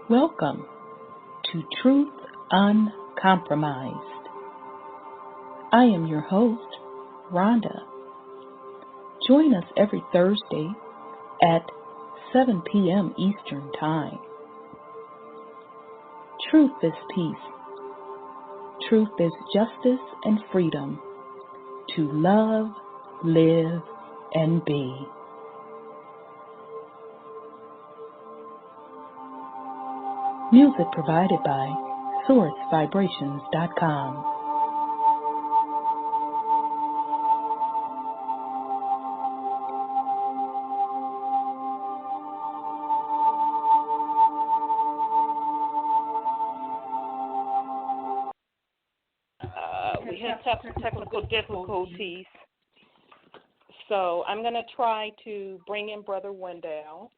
Welcome to Truth Uncompromised. I am your host, Rhonda. Join us every Thursday at 7 p.m. Eastern Time. Truth is peace. Truth is justice and freedom to love, live, and be. Music provided by SourceVibrations.com. We had technical difficulties, so I'm going to try to bring in Brother Wendell.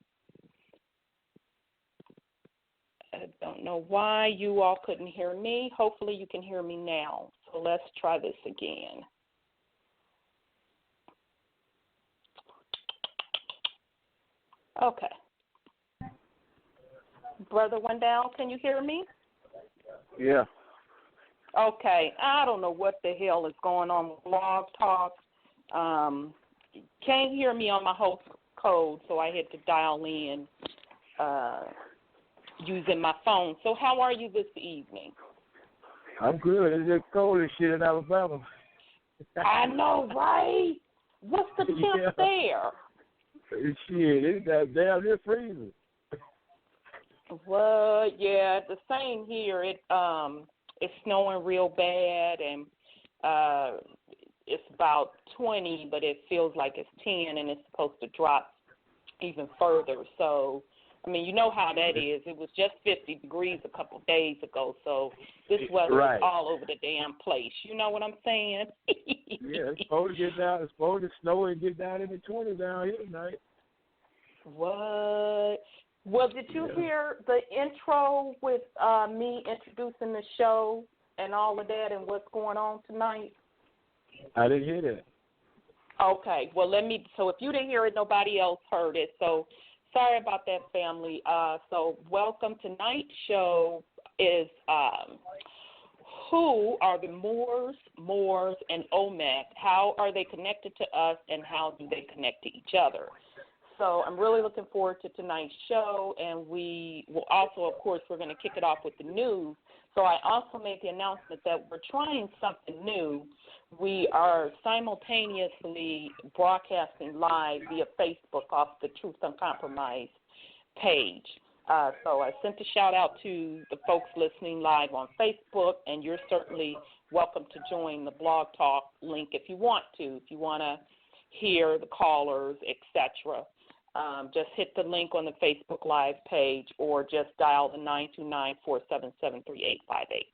I don't know why you all couldn't hear me. Hopefully you can hear me now. So let's try this again. Okay. Brother Wendell, can you hear me? Yeah. Okay. I don't know what the hell is going on with Blog Talk. Can't hear me on my host code, so I had to dial in using my phone. So how are you this evening? I'm good. It's just cold as shit in Alabama. I know, right? What's the temp there? Shit, it's that damn near freezing. Well, yeah, the same here. It's snowing real bad, and it's about 20, but it feels like it's 10, and it's supposed to drop even further. So, I mean, you know how that is. It was just 50 degrees a couple of days ago, so this weather is all over the damn place. You know what I'm saying? Yeah, it's supposed to get down. It's supposed to snow and get down in the 20s down here tonight. What? Well, did you hear the intro with me introducing the show and all of that and what's going on tonight? I didn't hear that. Okay. Well, so if you didn't hear it, nobody else heard it. So sorry about that, family. So welcome. Tonight's show is who are the Moors, and Olmec? How are they connected to us, and how do they connect to each other? So I'm really looking forward to tonight's show, and we will also, of course, we're going to kick it off with the news. So I also made the announcement that we're trying something new. We are simultaneously broadcasting live via Facebook off the Truth Uncompromised page. So I sent a shout-out to the folks listening live on Facebook, and you're certainly welcome to join the Blog Talk link if you want to, if you want to hear the callers, etc. Just hit the link on the Facebook Live page or just dial the 929-477-3858.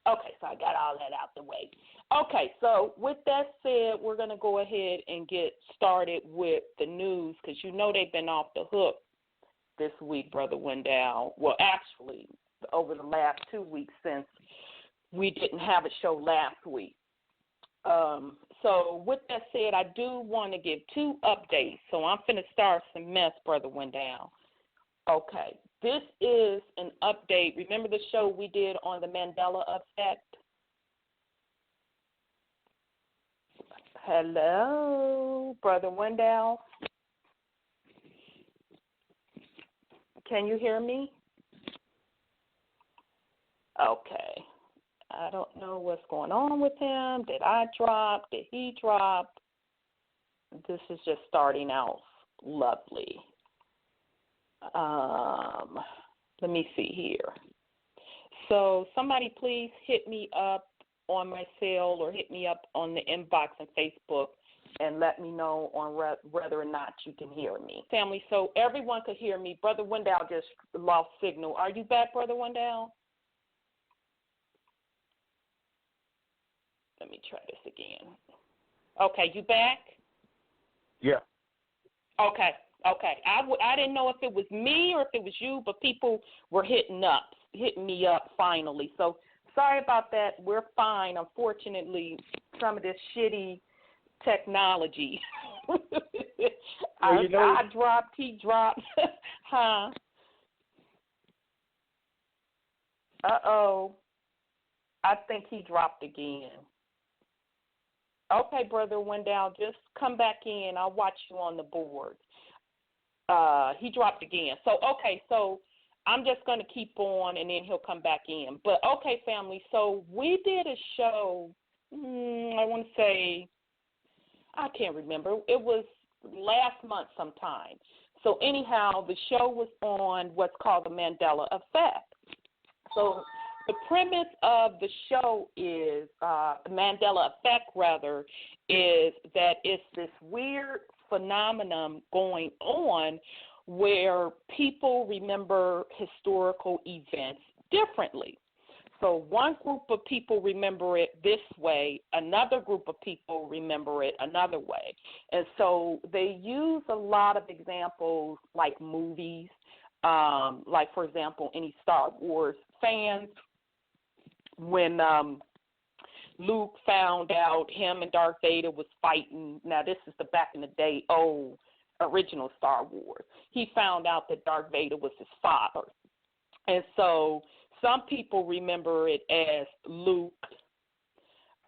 Okay, so I got all that out the way. Okay, so with that said, we're going to go ahead and get started with the news because you know they've been off the hook this week, Brother Wendell. Well, actually, over the last 2 weeks since we didn't have a show last week. So with that said, I do want to give two updates. So I'm going to start some mess, Brother Wendell. Okay, this is an update. Remember the show we did on the Mandela effect? Hello, Brother Wendell. Can you hear me? Okay. I don't know what's going on with him. Did I drop? Did he drop? This is just starting out lovely. Let me see here. So somebody please hit me up on my cell or hit me up on the inbox on Facebook and let me know on whether or not you can hear me. Family, so everyone could hear me. Brother Wendell just lost signal. Are you back, Brother Wendell? Let me try this again. Okay, you back? Yeah. Okay. I didn't know if it was me or if it was you, but people were hitting me up finally. So sorry about that. We're fine. Unfortunately, some of this shitty technology. I dropped, he dropped. Huh? Uh-oh. I think he dropped again. Okay, Brother Wendell, just come back in. I'll watch you on the board. He dropped again. So I'm just going to keep on, and then he'll come back in. But, okay, family, so we did a show, I want to say, I can't remember. It was last month sometime. So, anyhow, the show was on what's called the Mandela Effect. So the premise of the show is, the Mandela Effect, rather, is that it's this weird phenomenon going on where people remember historical events differently. So one group of people remember it this way, another group of people remember it another way. And so they use a lot of examples like movies, like, for example, any Star Wars fans, when Luke found out him and Darth Vader was fighting. Now, this is the back in the day, original Star Wars. He found out that Darth Vader was his father. And so some people remember it as Luke,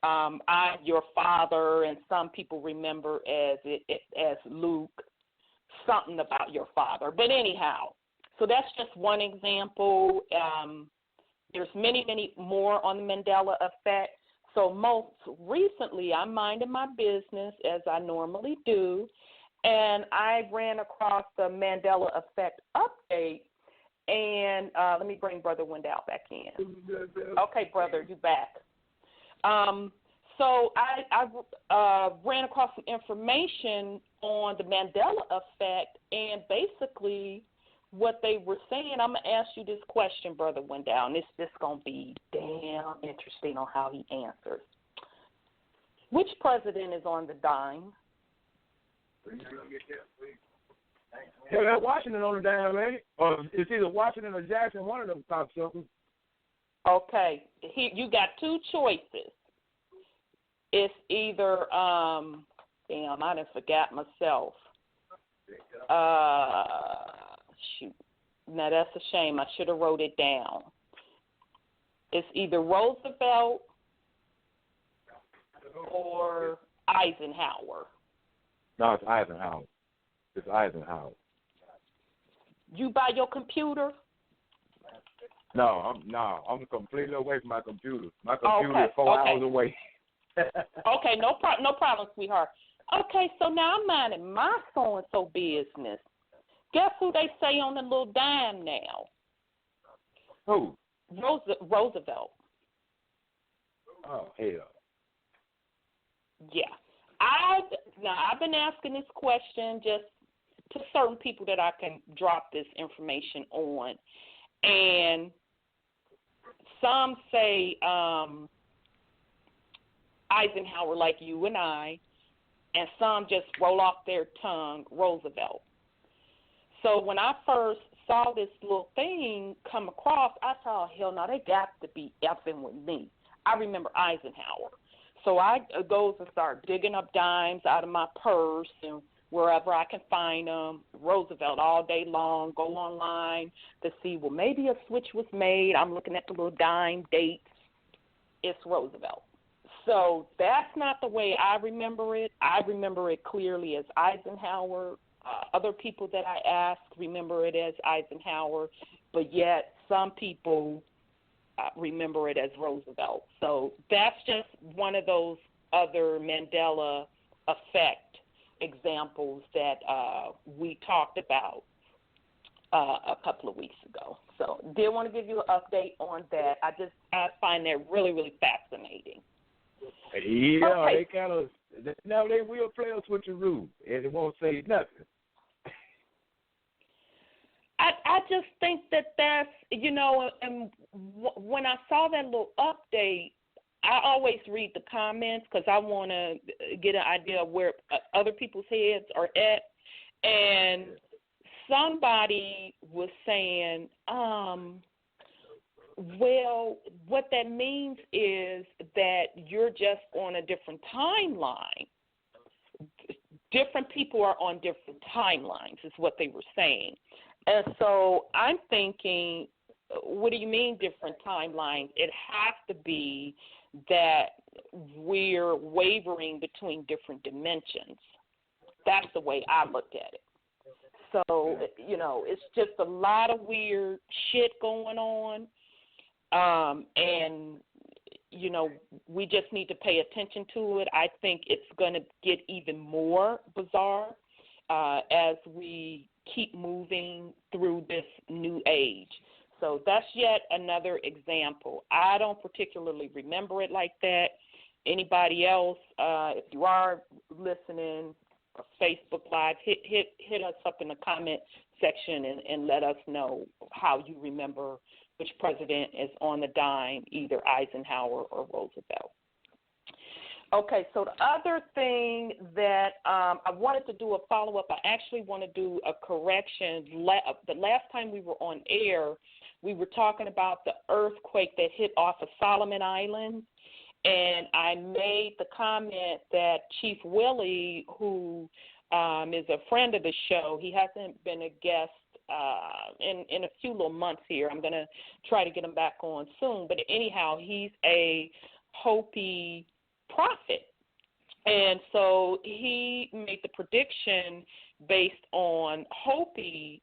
I'm your father, and some people remember as Luke, something about your father. But anyhow, so that's just one example. There's many, many more on the Mandela Effect. So most recently, I'm minding my business as I normally do, and I ran across the Mandela Effect update. And let me bring Brother Wendell back in. Okay, brother, you back. So I ran across some information on the Mandela Effect, and basically what they were saying, I'm going to ask you this question, Brother Wendell, and it's just going to be damn interesting on how he answers. Which president is on the dime? Yeah, that's Washington on the dime, ain't it? Or it's either Washington or Jackson, one of them pops something. Okay, you got two choices. It's either, damn, I done forgot myself. Shoot. Now, that's a shame. I should have wrote it down. It's either Roosevelt or Eisenhower. No, it's Eisenhower. It's Eisenhower. You by your computer? No, I'm completely away from my computer. My computer is 4 hours away. Okay, no problem, sweetheart. Okay, so now I'm minding my so-and-so business. Guess who they say on the little dime now? Who? Roosevelt. Oh, hell. Yeah. I've been asking this question just to certain people that I can drop this information on. And some say Eisenhower like you and I, and some just roll off their tongue Roosevelt. So when I first saw this little thing come across, I saw, hell no, they got to be effing with me. I remember Eisenhower. So I goes and start digging up dimes out of my purse and wherever I can find them. Roosevelt all day long, go online to see, well, maybe a switch was made. I'm looking at the little dime dates. It's Roosevelt. So that's not the way I remember it. I remember it clearly as Eisenhower. Other people that I asked remember it as Eisenhower, but yet some people remember it as Roosevelt. So that's just one of those other Mandela Effect examples that we talked about a couple of weeks ago. So did want to give you an update on that. I find that really, really fascinating. Yeah, okay. They will play a switcheroo, and it won't say nothing. I just think that's, and when I saw that little update, I always read the comments because I want to get an idea of where other people's heads are at. And somebody was saying, well, what that means is that you're just on a different timeline. Different people are on different timelines is what they were saying. And so I'm thinking what do you mean different timelines? It has to be that we're wavering between different dimensions. That's the way I look at it. So, it's just a lot of weird shit going on. And, we just need to pay attention to it. I think it's going to get even more bizarre as we keep moving through this new age. So that's yet another example. I don't particularly remember it like that. Anybody else, if you are listening, or Facebook Live, hit us up in the comment section and let us know how you remember which president is on the dime, either Eisenhower or Roosevelt. Okay, so the other thing that I wanted to do a follow-up, I actually want to do a correction. The last time we were on air, we were talking about the earthquake that hit off of Solomon Islands, and I made the comment that Chief Willie, who is a friend of the show, he hasn't been a guest in a few little months here. I'm going to try to get him back on soon. But anyhow, he's a Hopi prophet. And so he made the prediction based on Hopi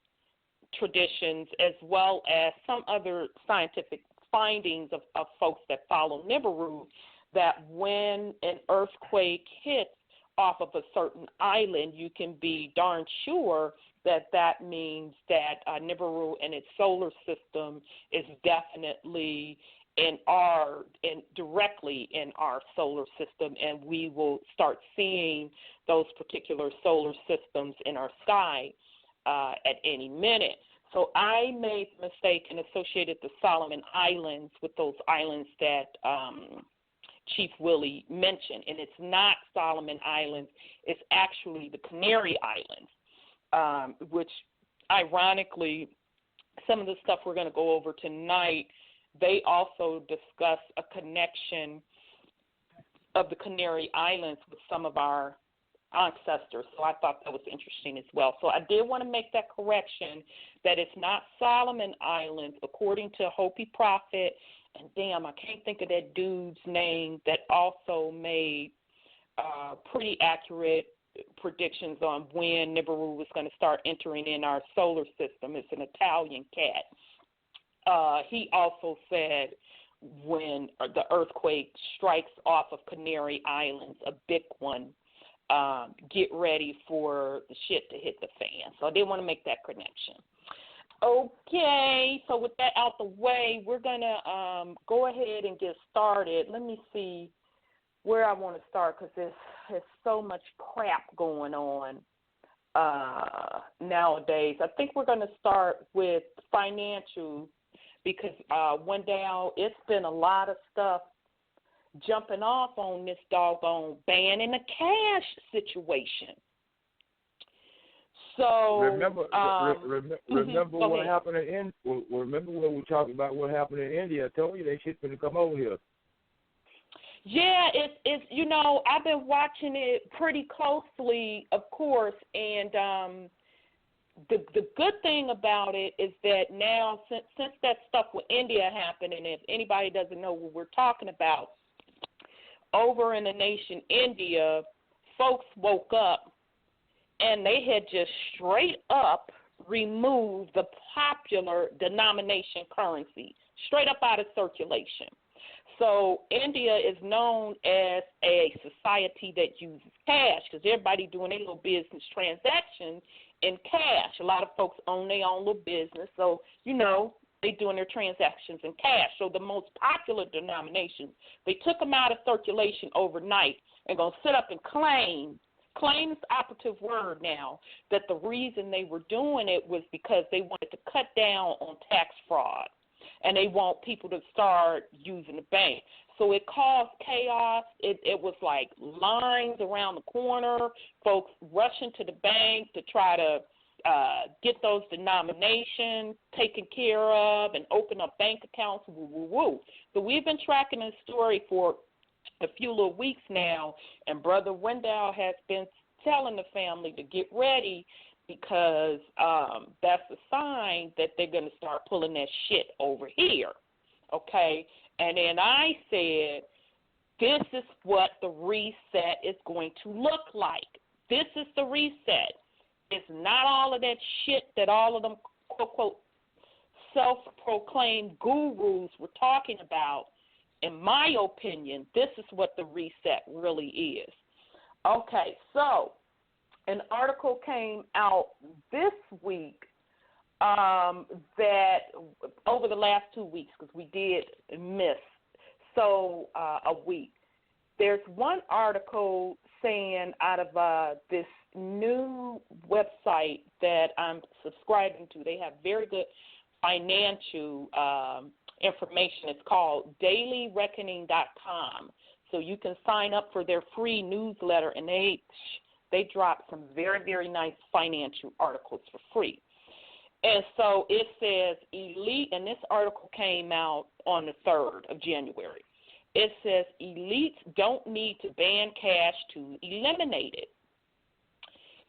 traditions as well as some other scientific findings of folks that follow Nibiru, that when an earthquake hits off of a certain island, you can be darn sure that means that Nibiru and its solar system is definitely directly in our solar system, and we will start seeing those particular solar systems in our sky at any minute. So I made the mistake and associated the Solomon Islands with those islands that Chief Willie mentioned, and it's not Solomon Islands, it's actually the Canary Islands, which ironically, some of the stuff we're going to go over tonight, they also discuss a connection of the Canary Islands with some of our ancestors. So I thought that was interesting as well. So I did want to make that correction that it's not Solomon Islands, according to Hopi Prophet. And damn, I can't think of that dude's name that also made pretty accurate predictions on when Nibiru was going to start entering in our solar system. It's an Italian cat. He also said when the earthquake strikes off of Canary Islands, a big one, get ready for the shit to hit the fan. So I did want to make that connection. Okay, so with that out the way, we're going to go ahead and get started. Let me see where I want to start because there's so much crap going on nowadays. I think we're going to start with financial because Wendell, it's been a lot of stuff jumping off on this doggone banning the cash situation. So remember what ahead. happened in remember when we talked about what happened in India? I told you they shit's gonna come over here. Yeah, it's I've been watching it pretty closely, of course, and the good thing about it is that now since that stuff with India happened, and if anybody doesn't know what we're talking about, over in the nation India, folks woke up and they had just straight up removed the popular denomination currency, straight up out of circulation. So India is known as a society that uses cash because everybody doing their little business transactions in cash. A lot of folks own their own little business, so, they doing their transactions in cash. So the most popular denominations, they took them out of circulation overnight and going to sit up and claim is the operative word now, that the reason they were doing it was because they wanted to cut down on tax fraud, and they want people to start using the bank. So it caused chaos. It was like lines around the corner, folks rushing to the bank to try to get those denominations taken care of and open up bank accounts, woo. So we've been tracking this story for a few little weeks now, and Brother Wendell has been telling the family to get ready because that's a sign that they're going to start pulling that shit over here, okay? And then I said, this is what the reset is going to look like. This is the reset. It's not all of that shit that all of them, quote, quote, self-proclaimed gurus were talking about. In my opinion, this is what the reset really is. Okay, so an article came out this week that over the last 2 weeks, because we did miss a week. There's one article saying out of this new website that I'm subscribing to. They have very good financial information. It's called dailyreckoning.com. So you can sign up for their free newsletter, and they drop some very, very nice financial articles for free. And so it says elite, and this article came out on the 3rd of January. It says elites don't need to ban cash to eliminate it.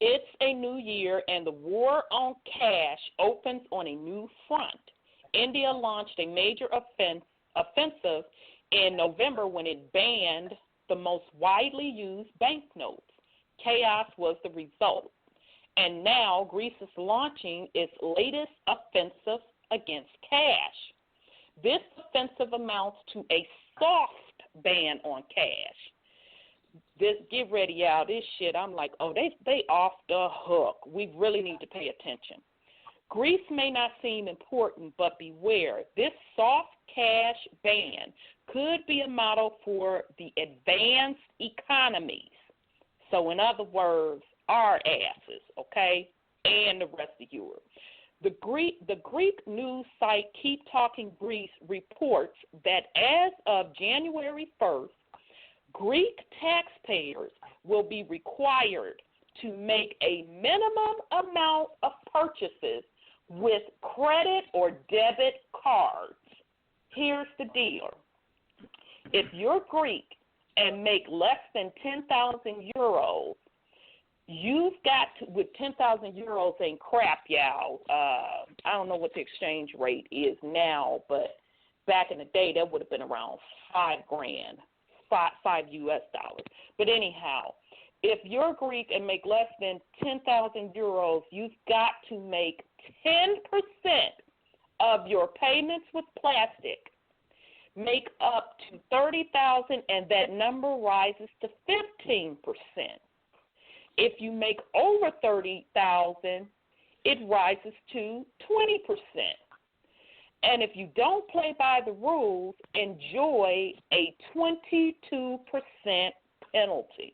It's a new year, and the war on cash opens on a new front. India launched a major offensive in November when it banned the most widely used banknotes. Chaos was the result. And now Greece is launching its latest offensive against cash. This offensive amounts to a soft ban on cash. Get ready, y'all. This shit, I'm like, oh, they off the hook. We really need to pay attention. Greece may not seem important, but beware. This soft cash ban could be a model for the advanced economies. So in other words, our asses, okay, and the rest of Europe. The Greek news site Keep Talking Greece reports that as of January 1st, Greek taxpayers will be required to make a minimum amount of purchases with credit or debit cards. Here's the deal. If you're Greek and make less than 10,000 euros, you've got to, with 10,000 euros ain't crap, y'all. I don't know what the exchange rate is now, but back in the day, that would have been around $5,000, $5 US. But anyhow, if you're Greek and make less than 10,000 euros, you've got to make 10% of your payments with plastic make up to 30,000, and that number rises to 15%. If you make over 30,000, it rises to 20%. And if you don't play by the rules, enjoy a 22% penalty.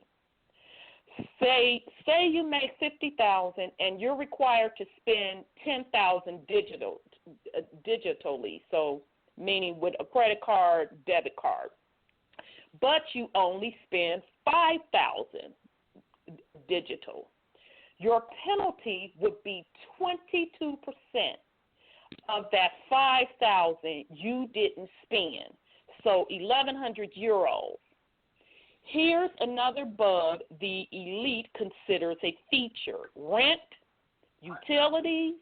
Say you make 50,000 and you're required to spend 10,000 digitally, so meaning with a credit card, debit card. But you only spend 5,000 digital. Your penalty would be 22% of that 5,000 you didn't spend. So 1,100 euros. Here's another bug the elite considers a feature. Rent, utilities,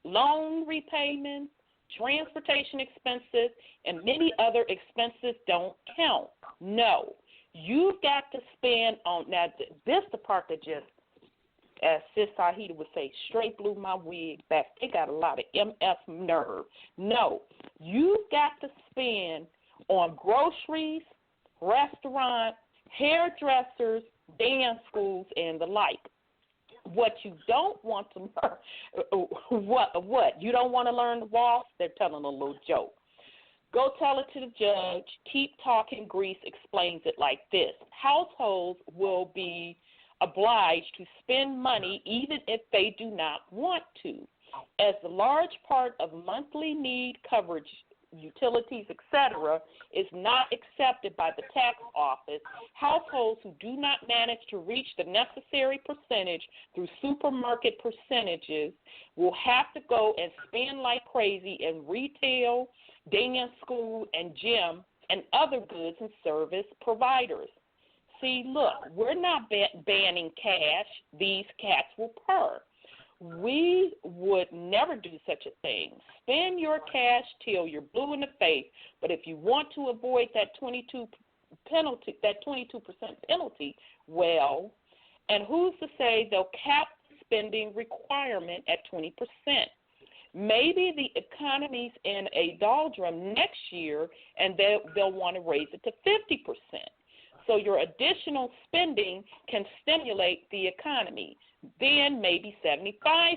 loan repayments, transportation expenses, and many other expenses don't count. No, you've got to spend on, now this the part that just, as Sis Sahida would say, straight blew my wig back. They got a lot of MF nerve. No, you've got to spend on groceries, restaurants, hairdressers, dance schools, and the like. What you don't want to learn, what? You don't want to learn the waltz? They're telling a little joke. Go tell it to the judge. Keep Talking Greece explains it like this. Households will be obliged to spend money even if they do not want to. As a large part of monthly need coverage, utilities, etc., is not accepted by the tax office, households who do not manage to reach the necessary percentage through supermarket percentages will have to go and spend like crazy in retail, dance school, and gym, and other goods and service providers. See, look, we're not banning cash. These cats will purr. We would never do such a thing. Spend your cash till you're blue in the face, but if you want to avoid that 22% penalty, well, and who's to say they'll cap the spending requirement at 20%? Maybe the economy's in a doldrum next year, and they'll want to raise it to 50%. So your additional spending can stimulate the economy, then maybe 75%.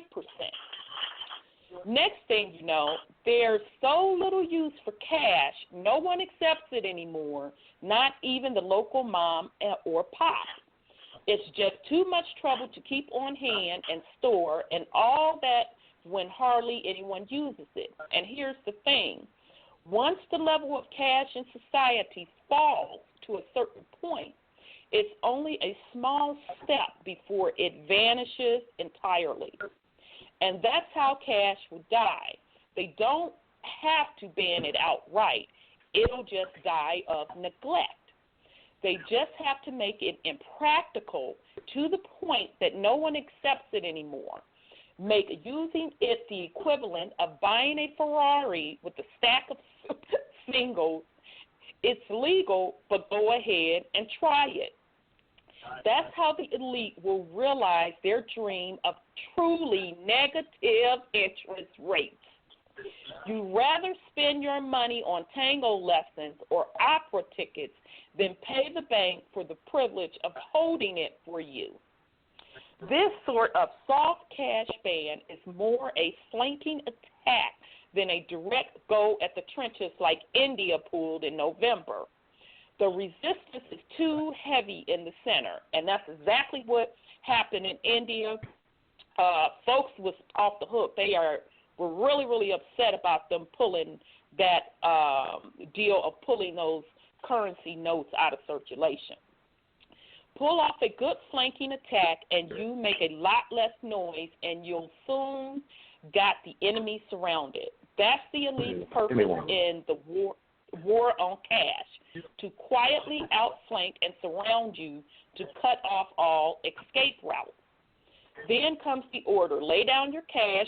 Next thing you know, there's so little use for cash, no one accepts it anymore, not even the local mom or pop. It's just too much trouble to keep on hand and store and all that when hardly anyone uses it. And here's the thing. Once the level of cash in society falls to a certain point, it's only a small step before it vanishes entirely. And that's how cash will die. They don't have to ban it outright. It'll just die of neglect. They just have to make it impractical to the point that no one accepts it anymore. Make using it the equivalent of buying a Ferrari with a stack of singles. It's legal, but go ahead and try it. That's how the elite will realize their dream of truly negative interest rates. You'd rather spend your money on tango lessons or opera tickets than pay the bank for the privilege of holding it for you. This sort of soft cash ban is more a flanking attack than a direct go at the trenches like India pulled in November. The resistance is too heavy in the center, and that's exactly what happened in India. Folks was off the hook. They were really, really upset about them pulling that deal of pulling those currency notes out of circulation. Pull off a good flanking attack, and you make a lot less noise, and you'll soon got the enemy surrounded. That's the elite's purpose in the war on cash, to quietly outflank and surround you to cut off all escape routes. Then comes the order, lay down your cash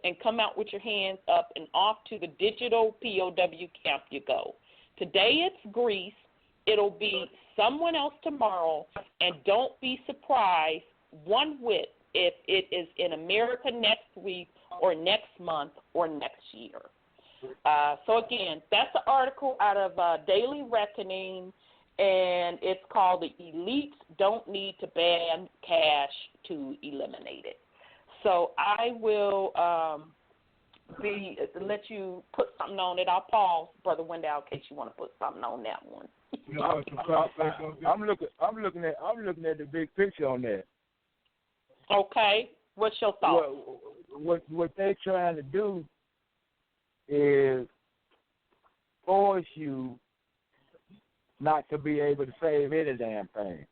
and come out with your hands up and off to the digital POW camp you go. Today it's Greece, it'll be someone else tomorrow, and don't be surprised one whit if it is in America next week or next month or next year. So again, that's an article out of Daily Reckoning, and it's called "The Elites Don't Need to Ban Cash to Eliminate It." So I will let you put something on it. I'll pause, Brother Wendell, in case you want to put something on that one. I'm looking at the big picture on that. Okay, what's your thoughts? What they're trying to do is force you not to be able to save any damn thing.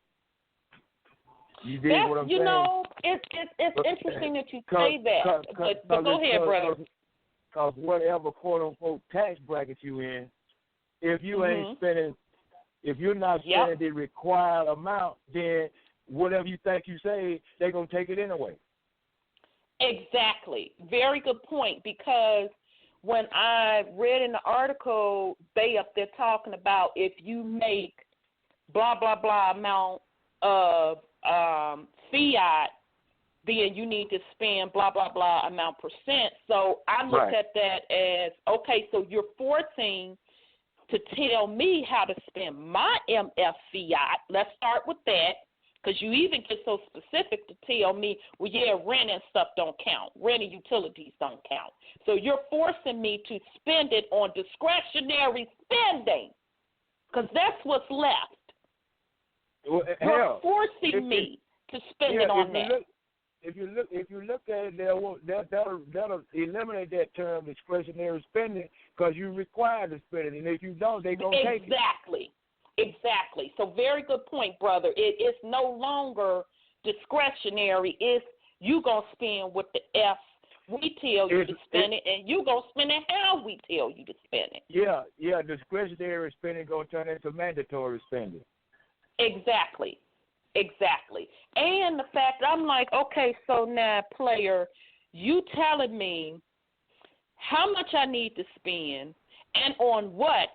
You dig what I'm saying? You know, it's interesting that you say that. But go ahead, brother. Because whatever quote-unquote tax bracket you in, if you ain't spending, if you're not spending the required amount, then whatever you think you save, they're going to take it anyway. Exactly. Very good point, because when I read in the article, they up there talking about if you make blah, blah, blah amount of fiat, then you need to spend blah, blah, blah amount percent. So I looked at that as, okay, so you're forcing to tell me how to spend my MF fiat. Let's start with that, because you even get so specific to tell me, well, yeah, rent and stuff don't count. Rent and utilities don't count. So you're forcing me to spend it on discretionary spending, because that's what's left. Well, you're forcing me to spend it on that. If you look at it, that'll eliminate that term discretionary spending, because you're required to spend it, and if you don't, they're going to take it. Exactly. So very good point, brother. It is no longer discretionary. It's you going to spend what the F we tell you to spend it, and you going to spend it how we tell you to spend it. Yeah, discretionary spending going to turn into mandatory spending. Exactly. And the fact, I'm like, okay, so now, player, you telling me how much I need to spend and on what.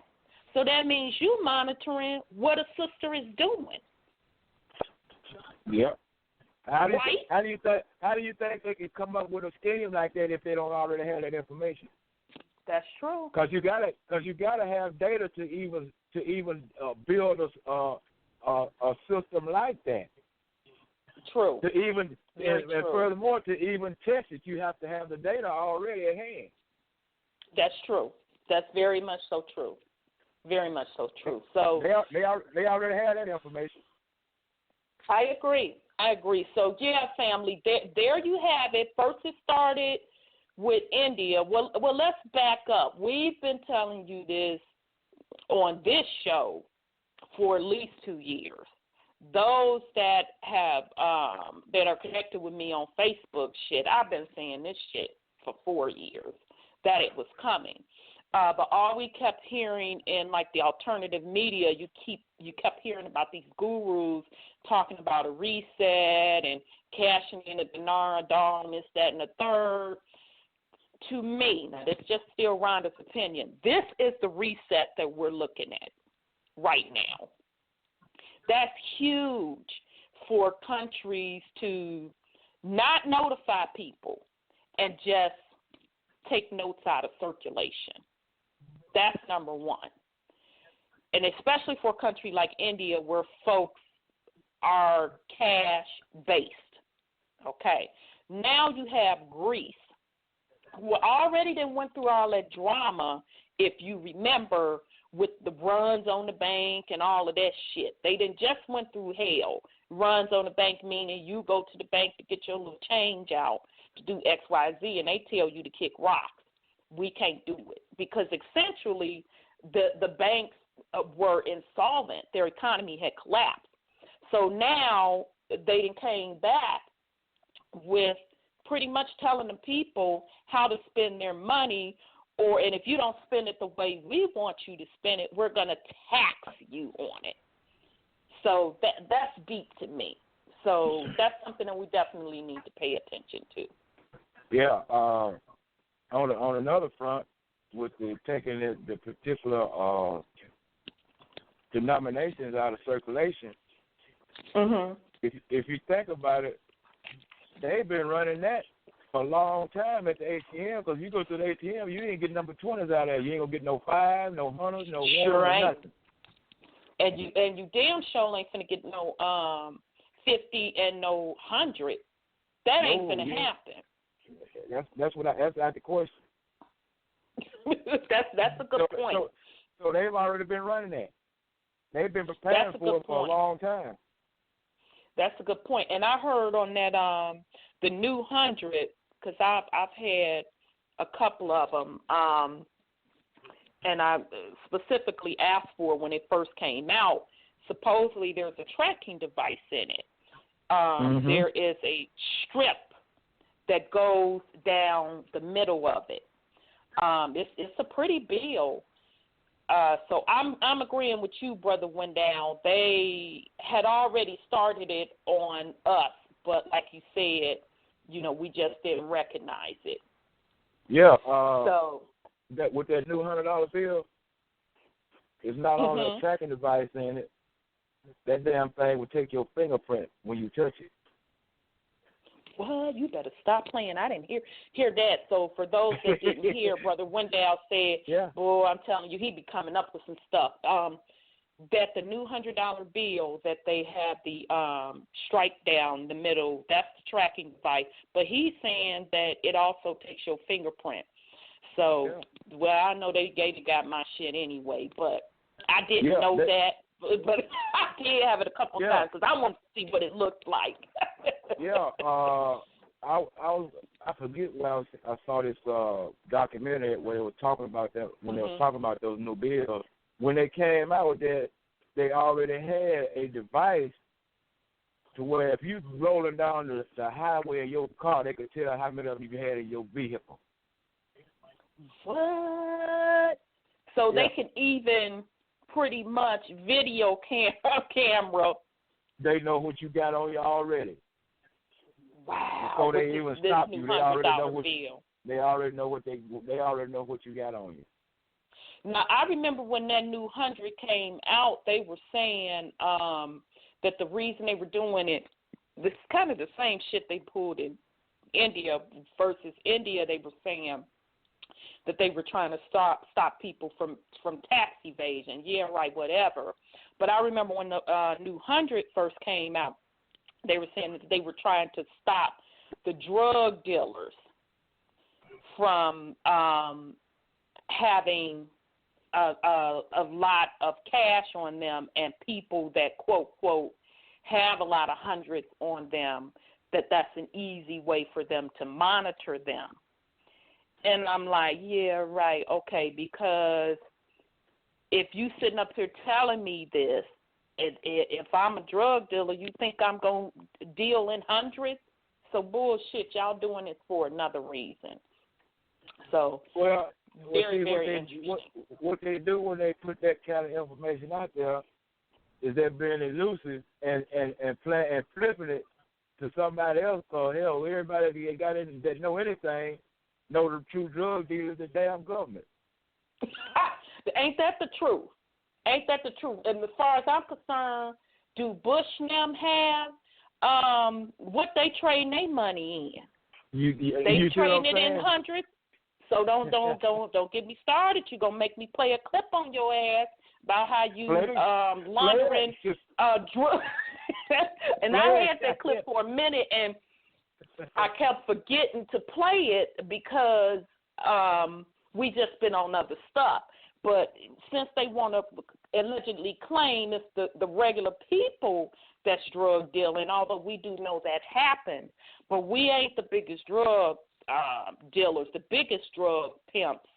So that means you monitoring what a sister is doing. Yep. How do you think they can come up with a scheme like that if they don't already have that information? That's true. Because you gotta have data to even build a system like that. True. And furthermore, to even test it, you have to have the data already at hand. That's true. That's very much so true. Very much so true. So they already have that information. I agree. So yeah, family, there you have it. First it started with India. Well, let's back up. We've been telling you this on this show for at least 2 years. Those that have that are connected with me on Facebook, I've been saying this shit for 4 years that it was coming. But all we kept hearing in like the alternative media, you kept hearing about these gurus talking about a reset and cashing in a dinar, a dong, this, that, and the third. To me, now it's just still Rhonda's opinion, this is the reset that we're looking at right now. That's huge for countries to not notify people and just take notes out of circulation. That's number one. And especially for a country like India where folks are cash-based. Okay. Now you have Greece, who already then went through all that drama, if you remember, with the runs on the bank and all of that shit. They didn't just went through hell. Runs on the bank meaning you go to the bank to get your little change out to do X, Y, Z, and they tell you to kick rocks. We can't do it because essentially the banks were insolvent. Their economy had collapsed. So now they came back with pretty much telling the people how to spend their money, and if you don't spend it the way we want you to spend it, we're going to tax you on it. So that's deep to me. So that's something that we definitely need to pay attention to. Yeah. On another front, with taking the particular denominations out of circulation, if you think about it, they've been running that for a long time at the ATM, because you go to the ATM, you ain't get number 20s out there. You ain't going to get no 5, no 100s, no 1, sure nothing. And you damn sure ain't finna get no 50 and no 100. That ain't finna happen. That's out the question. that's a good point. So they've already been running that. They've been preparing for it for a long time. That's a good point. And I heard on that the new 100, because I've had a couple of them, and I specifically asked for when it first came out. Supposedly there's a tracking device in it. There is a strip that goes down the middle of it. It's a pretty bill. So I'm agreeing with you, Brother Wendell. They had already started it on us, but like you said, we just didn't recognize it. Yeah. So that with that new $100 bill, it's not only a tracking device in it. That damn thing will take your fingerprint when you touch it. Well, you better stop playing. I didn't hear that. So for those that didn't hear, Brother Wendell said, boy, I'm telling you, he be coming up with some stuff. That the new $100 bill that they have the stripe down the middle, that's the tracking device. But he's saying that it also takes your fingerprint. So, well, I know they got my shit anyway, but I didn't know that. But I did have it a couple times because I wanted to see what it looked like. I forget when I saw this documentary where they were talking about that, when they were talking about those new bills. When they came out with that, they already had a device to where if you rolling down the highway in your car, they could tell how many of them you had in your vehicle. What? So they can even pretty much video camera. They know what you got on you already. Wow. before they even stop you. They already know what bill. They already know what they already know what you got on you. Now, I remember when that new 100 came out, they were saying that the reason they were doing it, this is kind of the same shit they pulled in India versus India. They were saying that they were trying to stop people from tax evasion. Yeah, right, whatever. But I remember when the new 100 first came out, they were saying that they were trying to stop the drug dealers from having a lot of cash on them, and people that, quote, quote, have a lot of hundreds on them, that's an easy way for them to monitor them. And I'm like, yeah, right, okay, because if you sitting up here telling me this, if I'm a drug dealer, you think I'm going to deal in hundreds? So bullshit, y'all doing it for another reason. So, well, very interesting. What they do when they put that kind of information out there is they're being elusive and flipping it to somebody else. So, hell, everybody that know anything know the true drug dealers, the damn government. Ain't that the truth? Ain't that the truth? And as far as I'm concerned, do Bush and them have what they trading their money in? They trading it in hundreds. So don't get me started. You're gonna make me play a clip on your ass about how you laundering drugs. And I had that clip for a minute, and I kept forgetting to play it because we just been on other stuff. But since they want to allegedly claim it's the regular people that's drug dealing, although we do know that happened, but we ain't the biggest drug dealers. The biggest drug pimps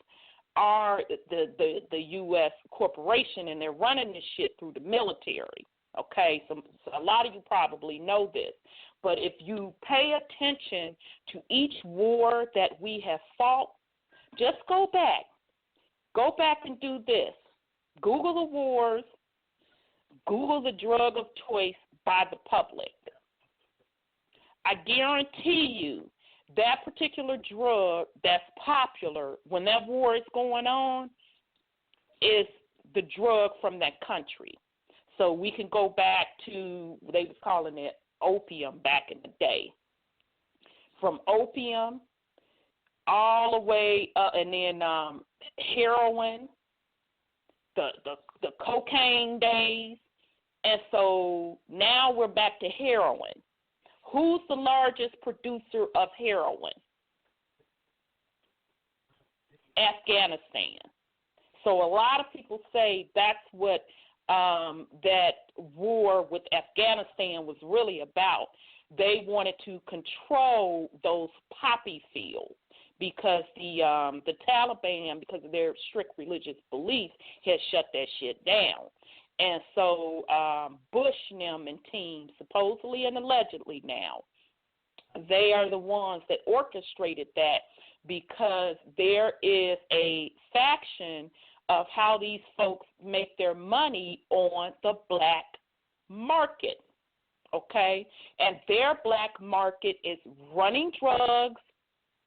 are the U.S. corporation, and they're running this shit through the military. Okay, so a lot of you probably know this, but if you pay attention to each war that we have fought, just go back and do this. Google the wars, Google the drug of choice by the public. I guarantee you that particular drug that's popular when that war is going on is the drug from that country. So we can go back to, they was calling it opium back in the day. From opium all the way up, and then heroin, the cocaine days, and so now we're back to heroin. Who's the largest producer of heroin? Afghanistan. So a lot of people say that's what that war with Afghanistan was really about. They wanted to control those poppy fields because the Taliban, because of their strict religious beliefs, has shut that shit down. And so Bush and them and team, supposedly and allegedly now, they are the ones that orchestrated that because there is a faction of how these folks make their money on the black market, okay? And their black market is running drugs,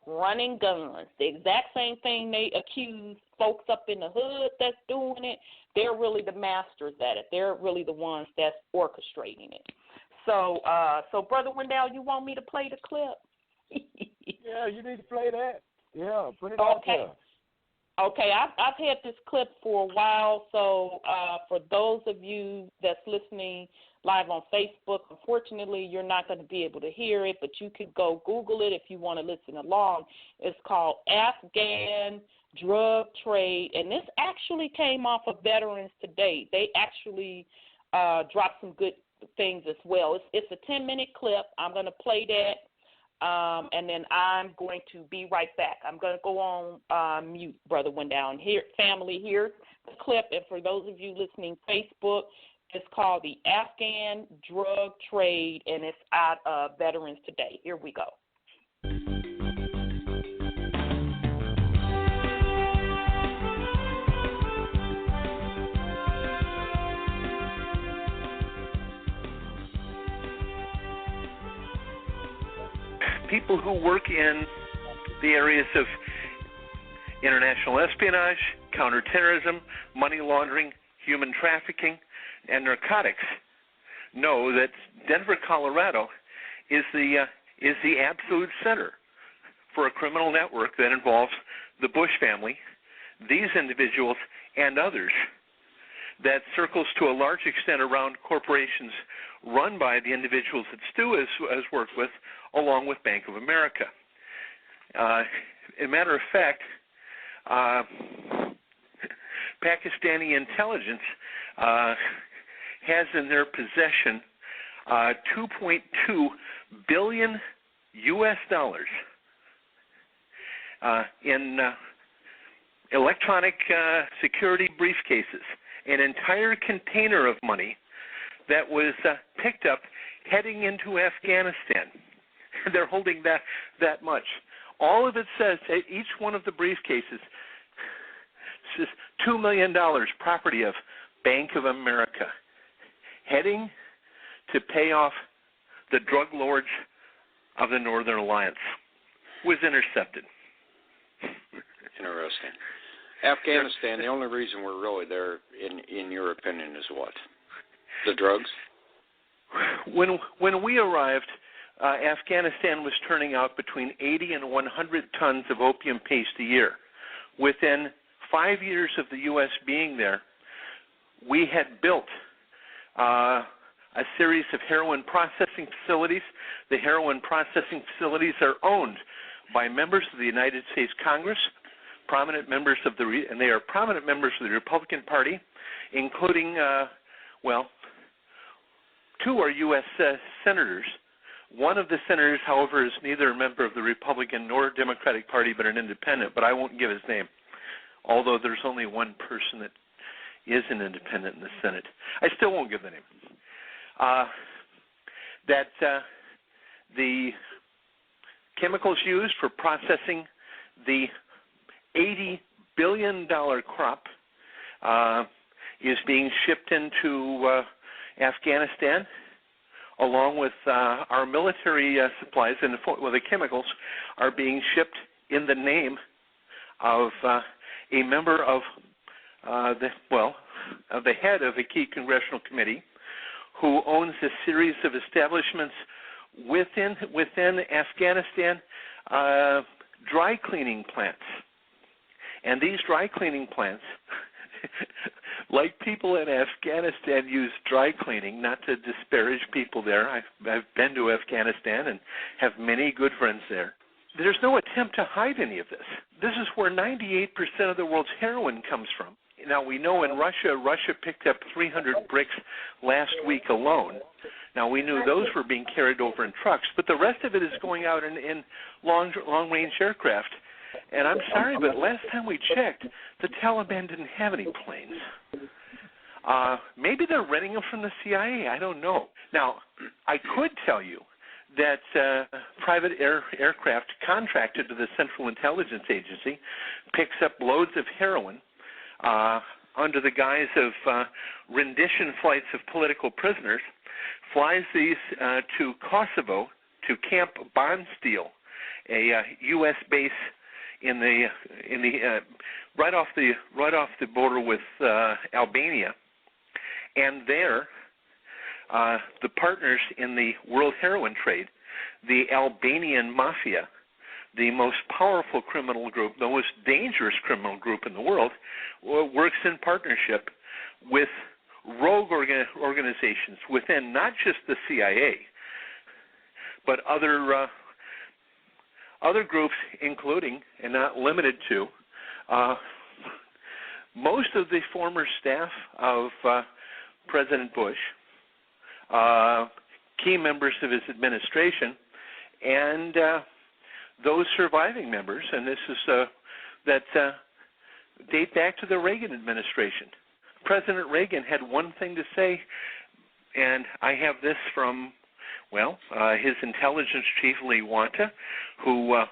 running guns. The exact same thing they accuse folks up in the hood that's doing it. They're really the masters at it. They're really the ones that's orchestrating it. So, Brother Wendell, you want me to play the clip? Yeah, you need to play that. Yeah, put it out there. Okay, I've had this clip for a while, so for those of you that's listening live on Facebook, unfortunately you're not going to be able to hear it, but you could go Google it if you want to listen along. It's called Afghan Drug Trade, and this actually came off of Veterans Today. They actually dropped some good things as well. It's a 10-minute clip. I'm going to play that. And then I'm going to be right back. I'm going to go on mute, Brother Wendell. And here, family, here's the clip. And for those of you listening Facebook, it's called the Afghan Drug Trade, and it's out of Veterans Today. Here we go. people who work in the areas of international espionage, counterterrorism, money laundering, human trafficking, and narcotics know that Denver, Colorado is the absolute center for a criminal network that involves the Bush family, these individuals, and others, that circles to a large extent around corporations run by the individuals that Stu has worked with, along with Bank of America. As a matter of fact, Pakistani intelligence has in their possession $2.2 billion U.S. dollars in electronic security briefcases, an entire container of money that was picked up heading into Afghanistan. They're holding that much. All of it says, each one of the briefcases says $2 million, property of Bank of America, heading to pay off the drug lords of the Northern Alliance. Was intercepted. Interesting. Afghanistan, the only reason we're really there, in your opinion, is what? The drugs? When we arrived, Afghanistan was turning out between 80 and 100 tons of opium paste a year. Within 5 years of the U.S. being there, we had built a series of heroin processing facilities. The heroin processing facilities are owned by members of the United States Congress, prominent members of and they are prominent members of the Republican Party, including, two are U.S. senators. One of the senators, however, is neither a member of the Republican nor Democratic Party, but an independent, but I won't give his name, although there's only one person that is an independent in the Senate. I still won't give the name. The chemicals used for processing the $80 billion crop is being shipped into Afghanistan, along with our military supplies, and the chemicals are being shipped in the name of a member of the head of a key congressional committee who owns a series of establishments within Afghanistan, dry cleaning plants. And these dry cleaning plants, like people in Afghanistan use dry cleaning, not to disparage people there. I've been to Afghanistan and have many good friends there. There's no attempt to hide any of this. This is where 98% of the world's heroin comes from. Now, we know in Russia picked up 300 bricks last week alone. Now, we knew those were being carried over in trucks, but the rest of it is going out in long-range aircraft. And I'm sorry, but last time we checked, the Taliban didn't have any planes. Maybe they're renting them from the CIA. I don't know. Now, I could tell you that private aircraft contracted to the Central Intelligence Agency picks up loads of heroin under the guise of rendition flights of political prisoners, flies these to Kosovo, to Camp Bondsteel, a U.S. base in the right off the border with Albania, and there the partners in the world heroin trade, the Albanian mafia, the most powerful criminal group, the most dangerous criminal group in the world, works in partnership with rogue organizations within not just the CIA, but other groups, including and not limited to most of the former staff of President Bush, key members of his administration, and those surviving members, and this is that date back to the Reagan administration. President Reagan had one thing to say, and I have this from, his intelligence chief, Lee Wanta, who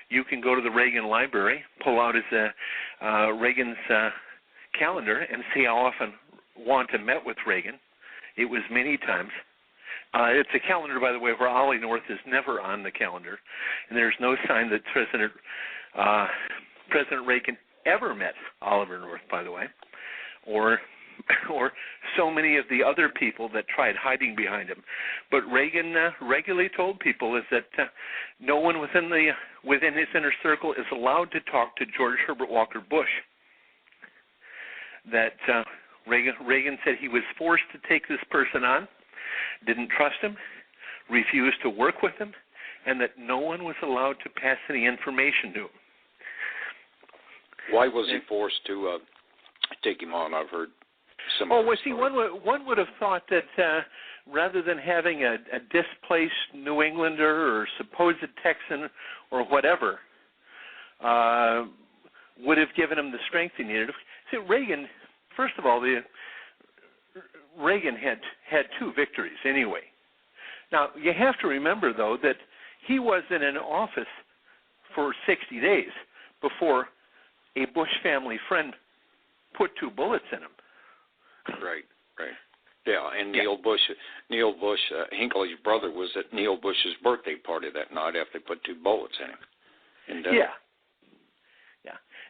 you can go to the Reagan Library, pull out his Reagan's calendar, and see how often Wanta met with Reagan. It was many times. It's a calendar, by the way, where Ollie North is never on the calendar, and there's no sign that President Reagan ever met Oliver North, by the way, or so many of the other people that tried hiding behind him. But Reagan regularly told people is that no one within his inner circle is allowed to talk to George Herbert Walker Bush. That Reagan said he was forced to take this person on, didn't trust him, refused to work with him, and that no one was allowed to pass any information to him. Why was he forced to take him on? I've heard similar. Oh, well, see, one would have thought that rather than having a displaced New Englander or supposed Texan or whatever, would have given him the strength he needed. See, Reagan, first of all, Reagan had two victories anyway. Now, you have to remember, though, that he was in an office for 60 days before a Bush family friend put 2 bullets in him. Right. Yeah, and Neil Bush, Hinckley's brother, was at Neil Bush's birthday party that night after they put 2 bullets in him.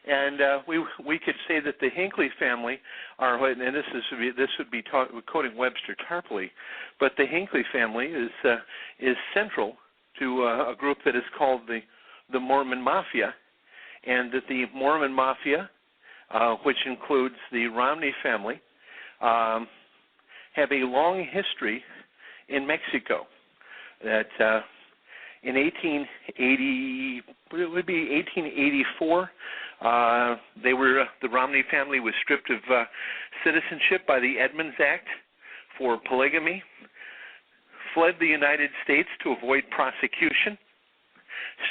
And, and we could say that the Hinckley family are, and this would be quoting Webster Tarpley, but the Hinckley family is central to a group that is called the Mormon Mafia, and that the Mormon Mafia, which includes the Romney family, have a long history in Mexico. That in 1884, the Romney family was stripped of citizenship by the Edmunds Act for polygamy, fled the United States to avoid prosecution,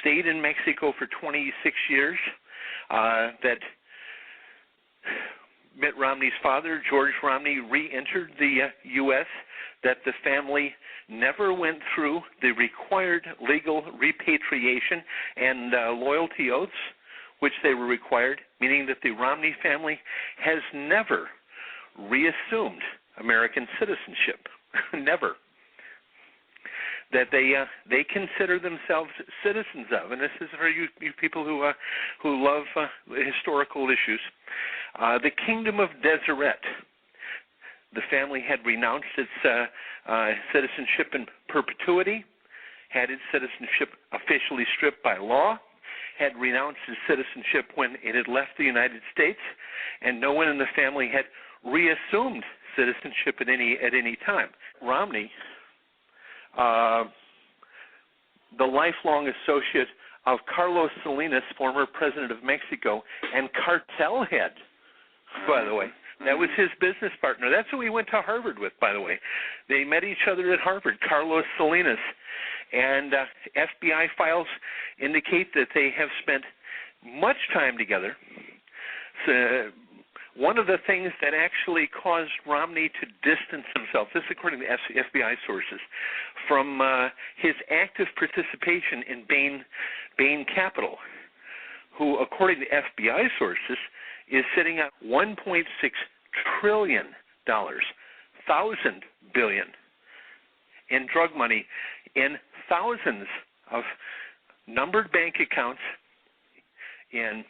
stayed in Mexico for 26 years. That Mitt Romney's father, George Romney, re-entered the U.S., that the family never went through the required legal repatriation and loyalty oaths, which they were required, meaning that the Romney family has never reassumed American citizenship, never. That they consider themselves citizens of, and this is for you people who love historical issues, the Kingdom of Deseret. The family had renounced its citizenship in perpetuity, had its citizenship officially stripped by law, had renounced its citizenship when it had left the United States, and no one in the family had reassumed citizenship at any time. Romney, the lifelong associate of Carlos Salinas, former president of Mexico, and cartel head, by the way. That was his business partner. That's who he went to Harvard with, by the way. They met each other at Harvard, Carlos Salinas. And FBI files indicate that they have spent much time together. So one of the things that actually caused Romney to distance himself, this according to FBI sources, from his active participation in Bain Capital, who, according to FBI sources, is sitting at $1.6 trillion, 1,000 billion, in drug money in thousands of numbered bank accounts in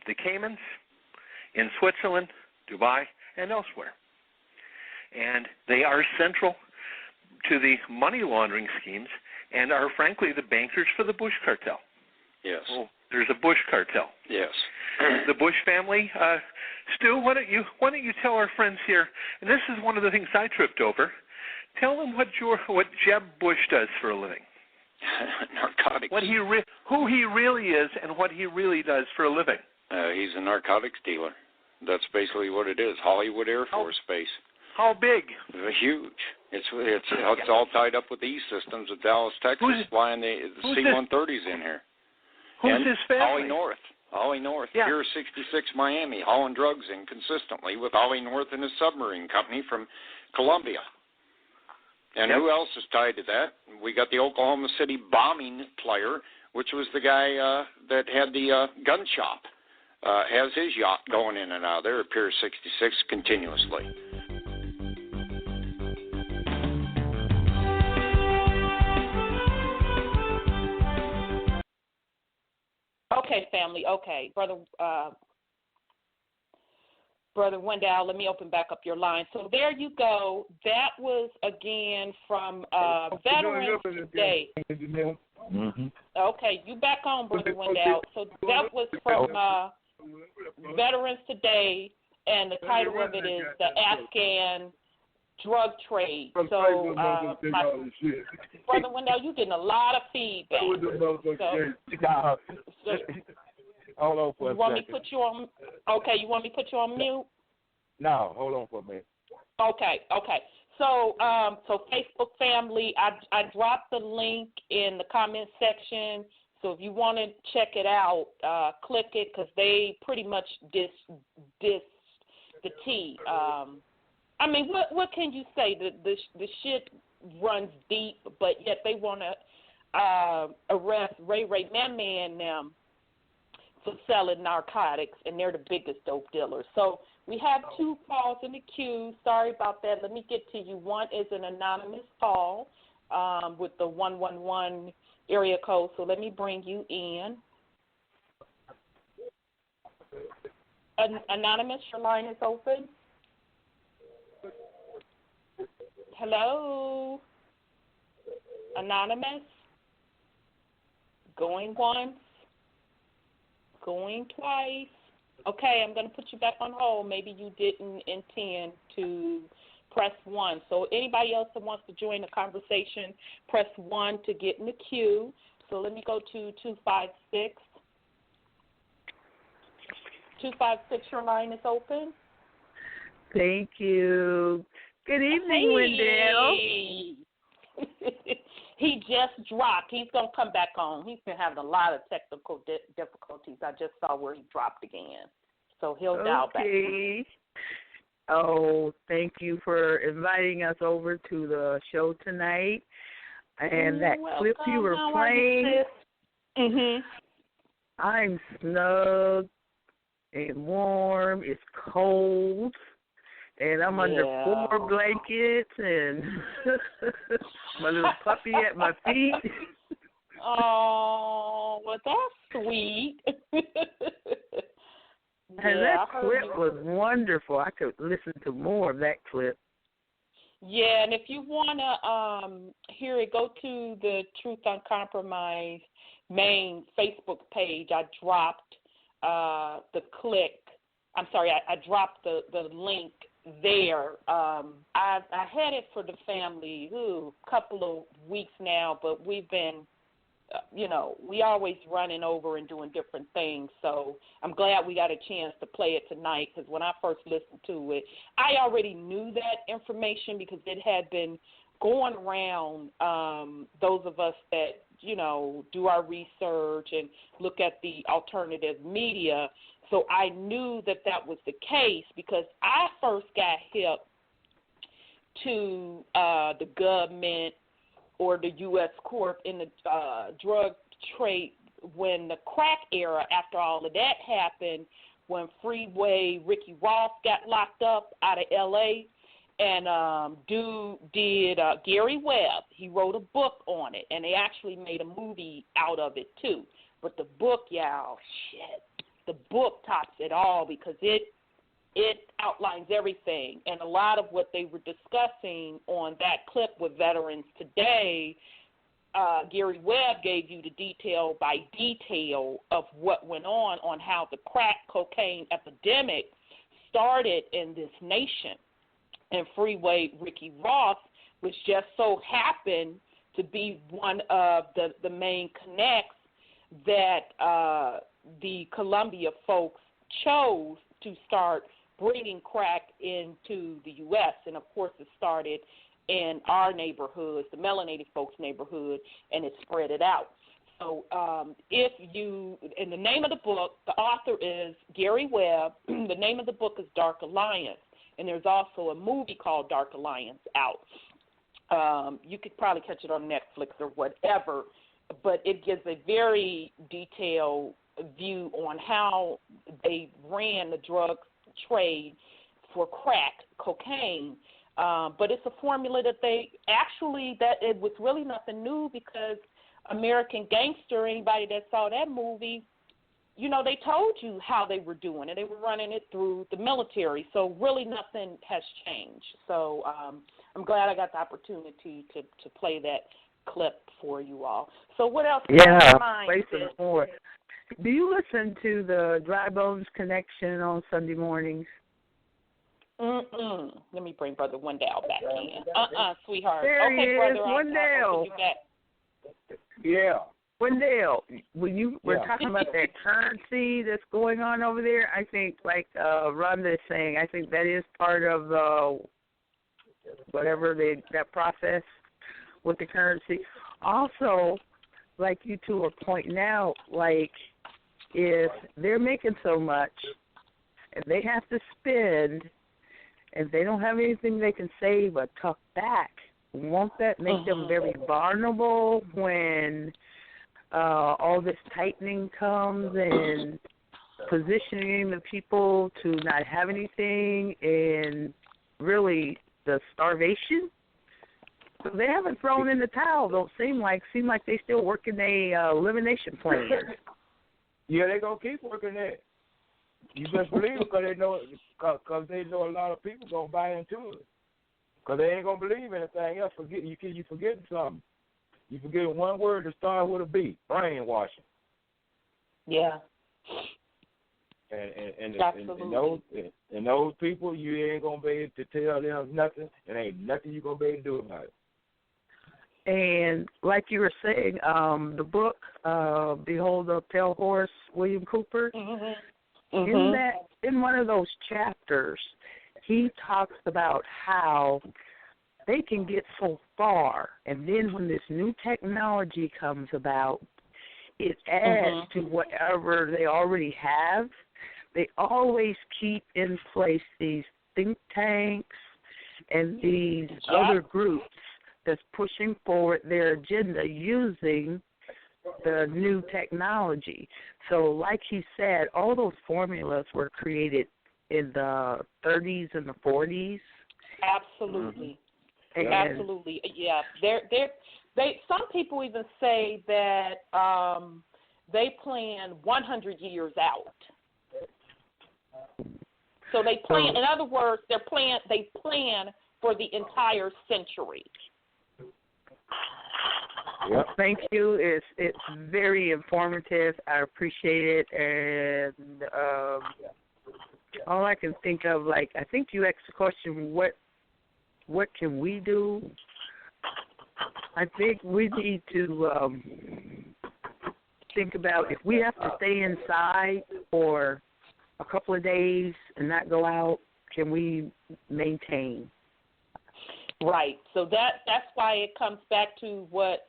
the Caymans, in Switzerland, Dubai, and elsewhere. And they are central to the money laundering schemes and are, frankly, the bankers for the Bush cartel. Yes. Well, there's a Bush cartel. Yes. The Bush family. Stu, why don't you tell our friends here? And this is one of the things I tripped over. Tell them what Jeb Bush does for a living. Narcotics. Who he really is, and what he really does for a living. He's a narcotics dealer. That's basically what it is. Hollywood Air Force Base. How big? Huge. It's all tied up with E-Systems of Dallas, Texas, flying the C-130s in here. Who's his family? Ollie North. Yeah. Pier 66, Miami, hauling drugs in consistently with Ollie North and his submarine company from Colombia. And who else is tied to that? We got the Oklahoma City bombing player, which was the guy that had the gun shop. Has his yacht going in and out of there at Pier 66 continuously. Okay, family. Okay, Brother Wendell, let me open back up your line. So there you go. That was, again, from Veterans Day. Mm-hmm. Okay, you back on, Brother Wendell. So that was from Veterans Today, and the title of it is The Afghan Drug Trade. So, Brother Wendell, you're getting a lot of feedback. Hold on for a second. You want me to put you on? Okay, you want me to put you on mute? No, hold on for a minute. Okay. So, so Facebook family, I dropped the link in the comment section. So if you want to check it out, click it because they pretty much diss the tea. I mean, what can you say? The shit runs deep, but yet they want to arrest Ray Man them for selling narcotics, and they're the biggest dope dealers. So we have 2 calls in the queue. Sorry about that. Let me get to you. One is an anonymous call with the 111 area code. So let me bring you in. Anonymous, your line is open. Hello? Anonymous? Going once? Going twice. Okay, I'm going to put you back on hold. Maybe you didn't intend to press 1. So anybody else that wants to join the conversation, press 1 to get in the queue. So let me go to 256. 256, your line is open. Thank you. Good evening, Wendell. He just dropped. He's going to come back on. He's been having a lot of technical difficulties. I just saw where he dropped again. So he'll dial back. Okay. Oh, thank you for inviting us over to the show tonight. And that clip you were playing, I'm snug and warm. It's cold. And I'm under 4 blankets and my little puppy at my feet. Oh, well, that's sweet. And that clip was wonderful. I could listen to more of that clip. Yeah, and if you want to hear it, go to the Truth Uncompromised main Facebook page. I dropped the click. I'm sorry, I dropped the link there. I had it for the family a couple of weeks now, but we've been, we always running over and doing different things. So I'm glad we got a chance to play it tonight because when I first listened to it, I already knew that information because it had been going around those of us that, do our research and look at the alternative media. So I knew that was the case because I first got hip to the government or the U.S. Corp in the drug trade when the crack era, after all of that happened, when Freeway Ricky Ross got locked up out of L.A., and dude did Gary Webb. He wrote a book on it, and they actually made a movie out of it too. But the book, y'all, the book tops it all because it outlines everything. And a lot of what they were discussing on that clip with Veterans Today, Gary Webb gave you the detail by detail of what went on how the crack cocaine epidemic started in this nation. And Freeway Ricky Ross was just so happened to be one of the main connects that the Columbia folks chose to start bringing crack into the U.S. And, of course, it started in our neighborhoods, the melanated folks' neighborhood, and it spread it out. So in the name of the book, the author is Gary Webb. The name of the book is Dark Alliance. And there's also a movie called Dark Alliance out. You could probably catch it on Netflix or whatever, but it gives a very detailed view on how they ran the drug trade for crack, cocaine. But it's a formula that that it was really nothing new because American Gangster, anybody that saw that movie, they told you how they were doing it. They were running it through the military. So really nothing has changed. So I'm glad I got the opportunity to play that clip for you all. So what else? Yeah, play some more. Do you listen to the Dry Bones Connection on Sunday mornings? Let me bring Brother Wendell back in. Sweetheart. There okay, he brother, is, Wendell. Yeah. Wendell, when you were talking about that currency that's going on over there, I think, like Rhonda is saying, I think that is part of whatever that process with the currency. Also, like you two are pointing out, like if they're making so much and they have to spend and they don't have anything they can save or tuck back, won't that make them very vulnerable when all this tightening comes and positioning the people to not have anything and really the starvation? So they haven't thrown in the towel. Don't seem like they still working a elimination plan. Yeah, they gonna keep working that. You just believe it because they know a lot of people gonna buy into it. Because they ain't gonna believe anything else. You forgetting something. You forgetting one word to start with a B: brainwashing. Yeah. And those people, you ain't gonna be able to tell them nothing, and ain't nothing you gonna be able to do about it. And like you were saying, the book, Behold the Pale Horse, William Cooper, in one of those chapters, he talks about how they can get so far, and then when this new technology comes about, it adds to whatever they already have. They always keep in place these think tanks and these other groups that's pushing forward their agenda using the new technology. So like he said, all those formulas were created in the 30s and the 40s. Absolutely. Absolutely. Yeah. Some people even say that they plan 100 years out. So they plan, in other words, they plan for the entire century. Yep. Thank you. It's very informative. I appreciate it. And all I can think of, like, I think you asked the question, what can we do? I think we need to think about if we have to stay inside for a couple of days and not go out, can we maintain? Right. So that's why it comes back to what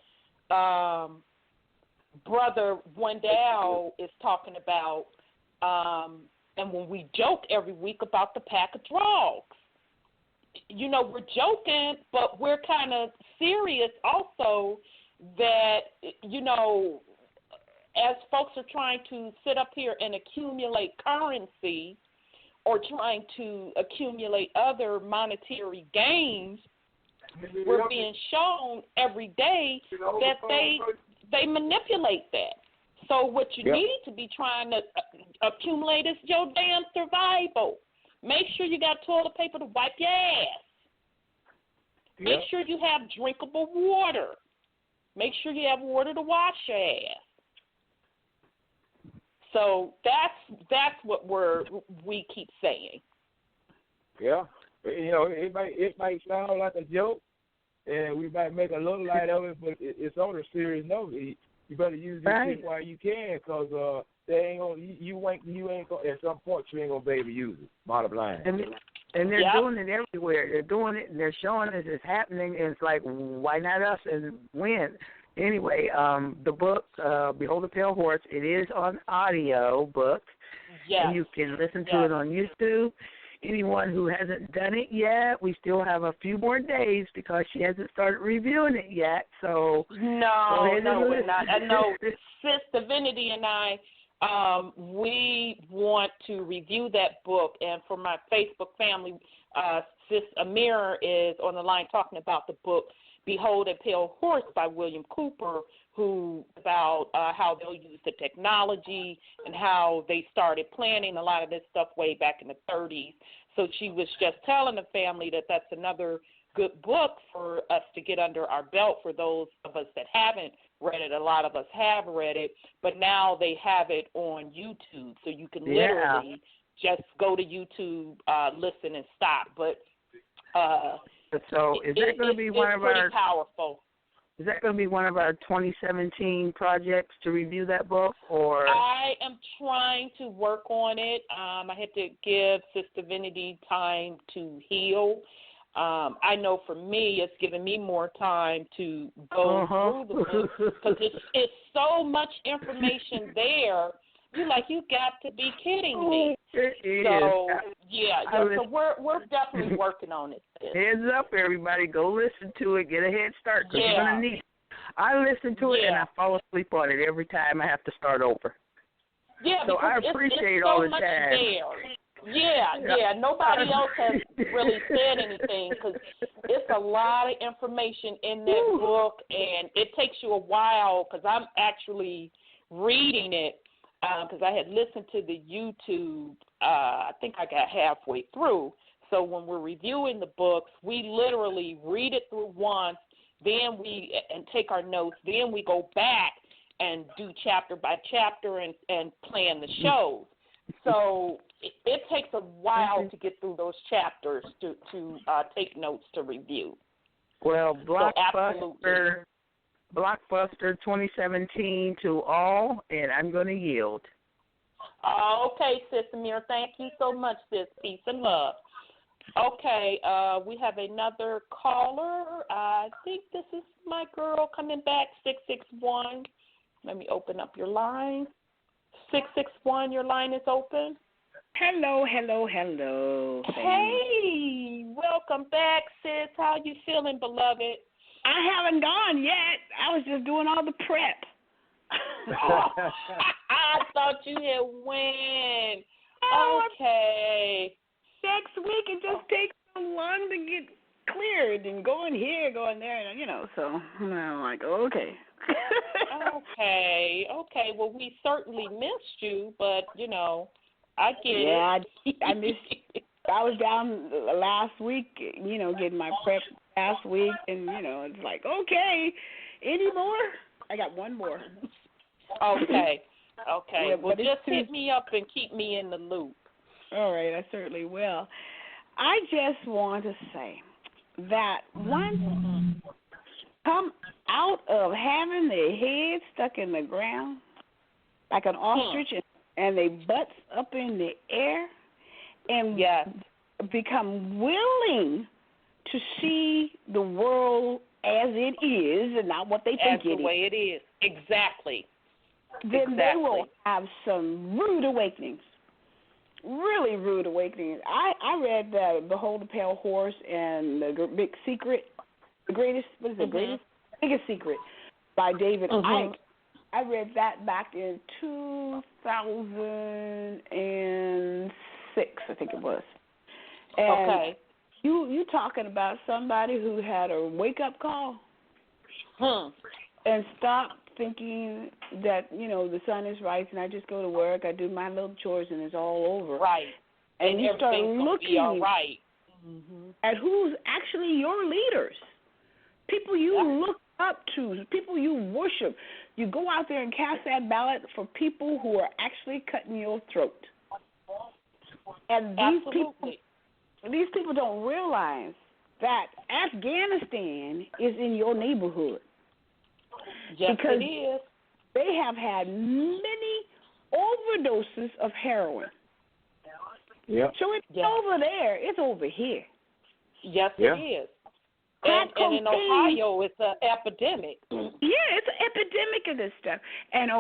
Brother Wendell is talking about, and when we joke every week about the pack of dogs. We're joking, but we're kind of serious also that, as folks are trying to sit up here and accumulate currency or trying to accumulate other monetary gains, we're being shown every day that they manipulate that. So what you need to be trying to accumulate is your damn survival. Make sure you got toilet paper to wipe your ass. Make sure you have drinkable water. Make sure you have water to wash your ass. So that's what we keep saying. Yeah. It might sound like a joke, and we might make a little light of it, but it's on a serious note. You better use this shit while you can, because they ain't gonna. You ain't gonna. At some point, you ain't gonna be able to use it. Bottom line. And they're doing it everywhere. They're doing it, and they're showing it. It's happening, and it's like, why not us? And when? Anyway, the book, Behold the Pale Horse, it is on audio book. Yes. And you can listen to it on YouTube. Anyone who hasn't done it yet, we still have a few more days because she hasn't started reviewing it yet. So no, we're not. I know Sis Divinity and I, we want to review that book. And for my Facebook family, Sis Amir is on the line talking about the book Behold a Pale Horse by William Cooper, who about how they'll use the technology and how they started planning a lot of this stuff way back in the 30s. So she was just telling the family that that's another good book for us to get under our belt for those of us that haven't read it. A lot of us have read it, but now they have it on YouTube, so you can literally just go to YouTube, listen, and stop. But so is that going to be one of our powerful? Is that going to be one of our 2017 projects to review that book, or? I am trying to work on it. I had to give Sister Divinity time to heal. I know for me, it's given me more time to go through the book because it's so much information there. You're like, you got to be kidding me. So we're definitely working on it. Heads up, everybody. Go listen to it. Get a head start because you're going to need it. I listen to it and I fall asleep on it every time I have to start over. Yeah, so I appreciate it's all so the much time. There. Yeah. Nobody else has really said anything because it's a lot of information in that book, and it takes you a while because I'm actually reading it because I had listened to the YouTube. I think I got halfway through. So when we're reviewing the books, we literally read it through once, then we take our notes, then we go back and do chapter by chapter and plan the shows. So it takes a while to get through those chapters to take notes to review. Well, Blockbuster 2017 to all, and I'm going to yield. Okay, Sis Amir. Thank you so much, sis. Peace and love. Okay, we have another caller. I think this is my girl coming back, 661. Let me open up your line. 661, your line is open. Hello. Hey, welcome back, sis. How you feeling, beloved? I haven't gone yet. I was just doing all the prep. I thought you had went. Okay. Next week it just takes so long to get cleared and going here, going there, and so I'm like, okay. Okay. Well, we certainly missed you, but I get it. Yeah, I missed you. I was down last week, getting my prep last week, and it's like, okay, any more? I got one more. Okay. Yeah, well, just hit me up and keep me in the loop. All right, I certainly will. I just want to say that once come out of having their head stuck in the ground like an ostrich and their butts up in the air and become willing to see the world as it is and not what they think it is. As the way it is. Exactly. Then they will have some rude awakenings. Really rude awakening. I read Behold the Pale Horse and The Big Secret, Biggest Secret by David Icke. I read that back in 2006, I think it was. And you talking about somebody who had a wake-up call and stopped thinking that, the sun is rising, and I just go to work, I do my little chores, and it's all over. Right. And you start looking right. at who's actually your leaders, people you look up to, people you worship. You go out there and cast that ballot for people who are actually cutting your throat. And these people don't realize that Afghanistan is in your neighborhood. Yes, because it is. They have had many overdoses of heroin. Yep. So it's over there. It's over here. Yes, it is. And in Ohio, it's an epidemic. Yeah, it's an epidemic of this stuff. And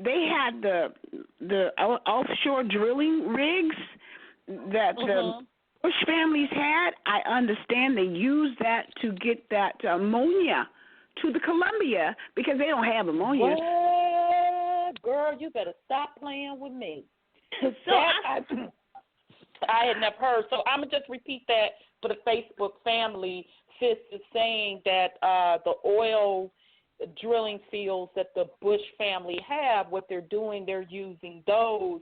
they had the offshore drilling rigs that the Bush families had. I understand they used that to get that ammonia to the Columbia because they don't have ammonia. Well, girl, you better stop playing with me. I had never heard. So I'm going to just repeat that for the Facebook family. Fitz is saying that the oil drilling fields that the Bush family have, what they're doing, they're using those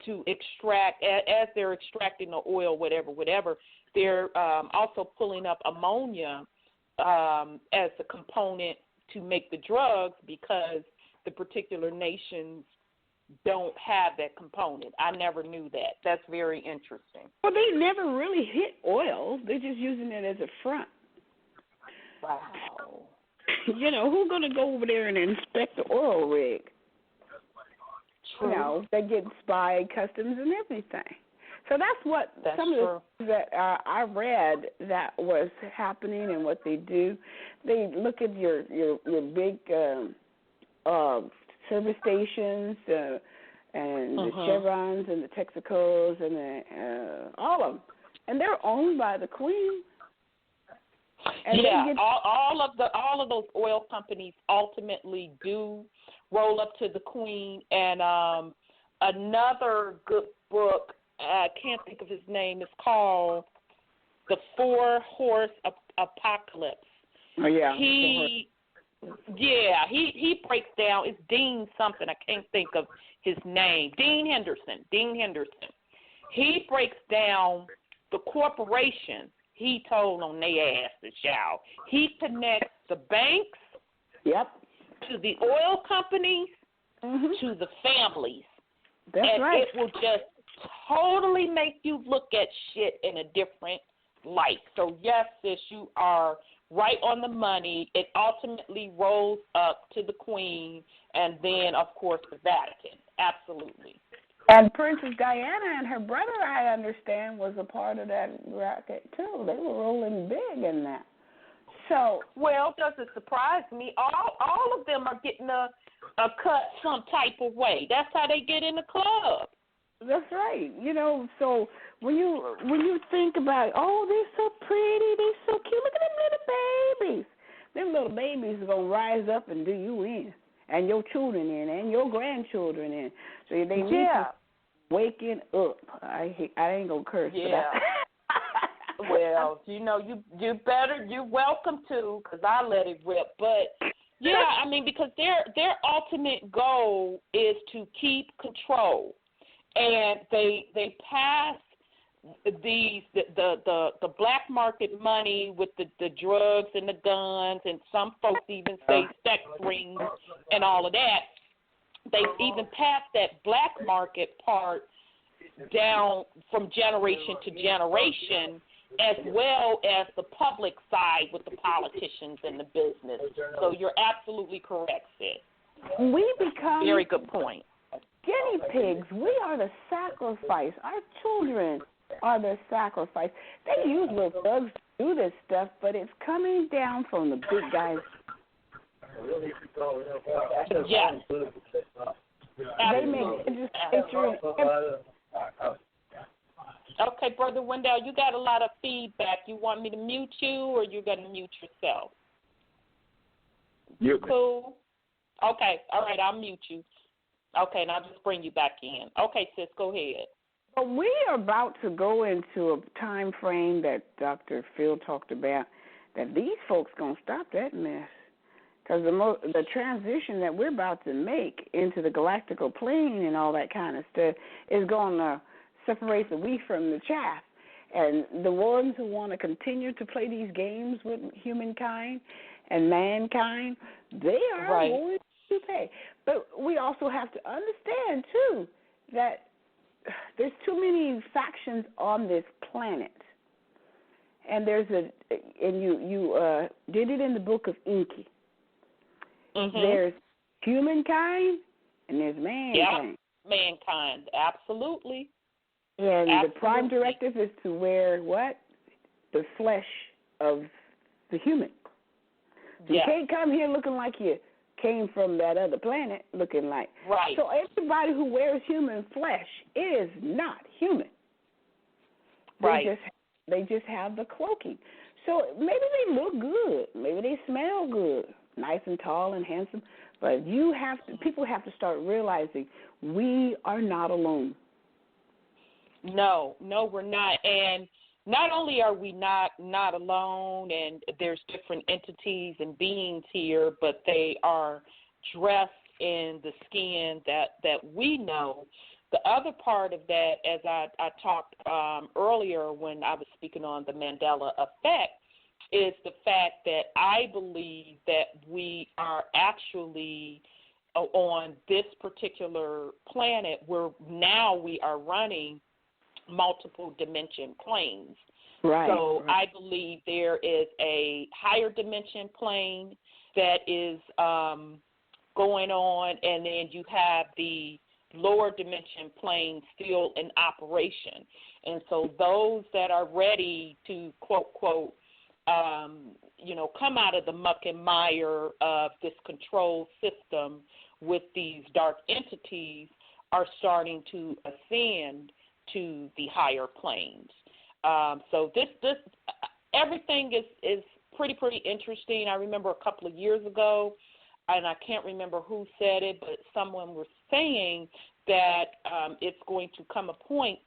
to extract, as they're extracting the oil, whatever, they're also pulling up ammonia as a component to make the drugs, because the particular nations don't have that component. I never knew that. That's very interesting. Well, they never really hit oil. They're just using it as a front. Wow. You know, who's going to go over there and inspect the oil rig? True. You know, they get spy customs and everything. So that's some of the things that I read that was happening and what they do. They look at your big service stations and the Chevrons and the Texacos and all of them, and they're owned by the Queen. And all of those oil companies ultimately do roll up to the Queen. And another good book, I can't think of his name, is called The Four-Horse Apocalypse. Oh, yeah. He breaks down, it's Dean something, I can't think of his name, Dean Henderson. He breaks down the corporation he told on their asses, y'all. He connects the banks to the oil companies to the families. That's and right. It will just totally make you look at shit in a different light. So, yes, sis, you are right on the money. It ultimately rolls up to the Queen and then, of course, the Vatican. Absolutely. And Princess Diana and her brother, I understand, was a part of that racket, too. They were rolling big in that. So, well, does it surprise me? All of them are getting a cut some type of way. That's how they get in the club. That's right. You know, so when you think about, oh, they're so pretty, they're so cute, look at them little babies. Them little babies are going to rise up and do you in, and your children in, and your grandchildren in. So they need to waking up. I ain't going to curse for that. Well, you know, you better, you're welcome to, because I let it rip. But, yeah, I mean, because their ultimate goal is to keep control. And they pass the black market money with the drugs and the guns, and some folks even say sex rings and all of that. They even pass that black market part down from generation to generation, as well as the public side with the politicians and the business. So you're absolutely correct, sis. We become very good point. Guinea pigs. We are the sacrifice. Our children are the sacrifice. They use little thugs to do this stuff, but it's coming down from the big guys. Yes. They make legislature. Okay, Brother Wendell, you got a lot of feedback. You want me to mute you, or you're going to mute yourself? You cool? Okay, all right, I'll mute you. Okay, and I'll just bring you back in. Okay, sis, go ahead. Well, we are about to go into a time frame that Dr. Phil talked about, that these folks going to stop that mess. Because the transition that we're about to make into the galactical plane and all that kind of stuff is going to separate the wheat from the chaff. And the ones who want to continue to play these games with humankind and mankind, they are going to pay. But we also have to understand, too, that there's too many factions on this planet. And you did it in the book of Inky. Mm-hmm. There's humankind and there's mankind. Yeah, mankind, absolutely. And the prime directive is to wear what? The flesh of the human. You can't come here looking like you came from that other planet looking like. Right. So everybody who wears human flesh is not human. They just have the cloaking. So maybe they look good. Maybe they smell good, nice and tall and handsome. But people have to start realizing we are not alone. No, we're not. And not only are we not alone, and there's different entities and beings here, but they are dressed in the skin that we know. The other part of that, as I talked earlier when I was speaking on the Mandela effect, is the fact that I believe that we are actually on this particular planet where now we are running multiple dimension planes. Right. So I believe there is a higher dimension plane that is going on, and then you have the lower dimension plane still in operation. And so those that are ready to, quote, come out of the muck and mire of this control system with these dark entities are starting to ascend to the higher planes. So this everything is pretty interesting. I remember a couple of years ago, and I can't remember who said it, but someone was saying that it's going to come a point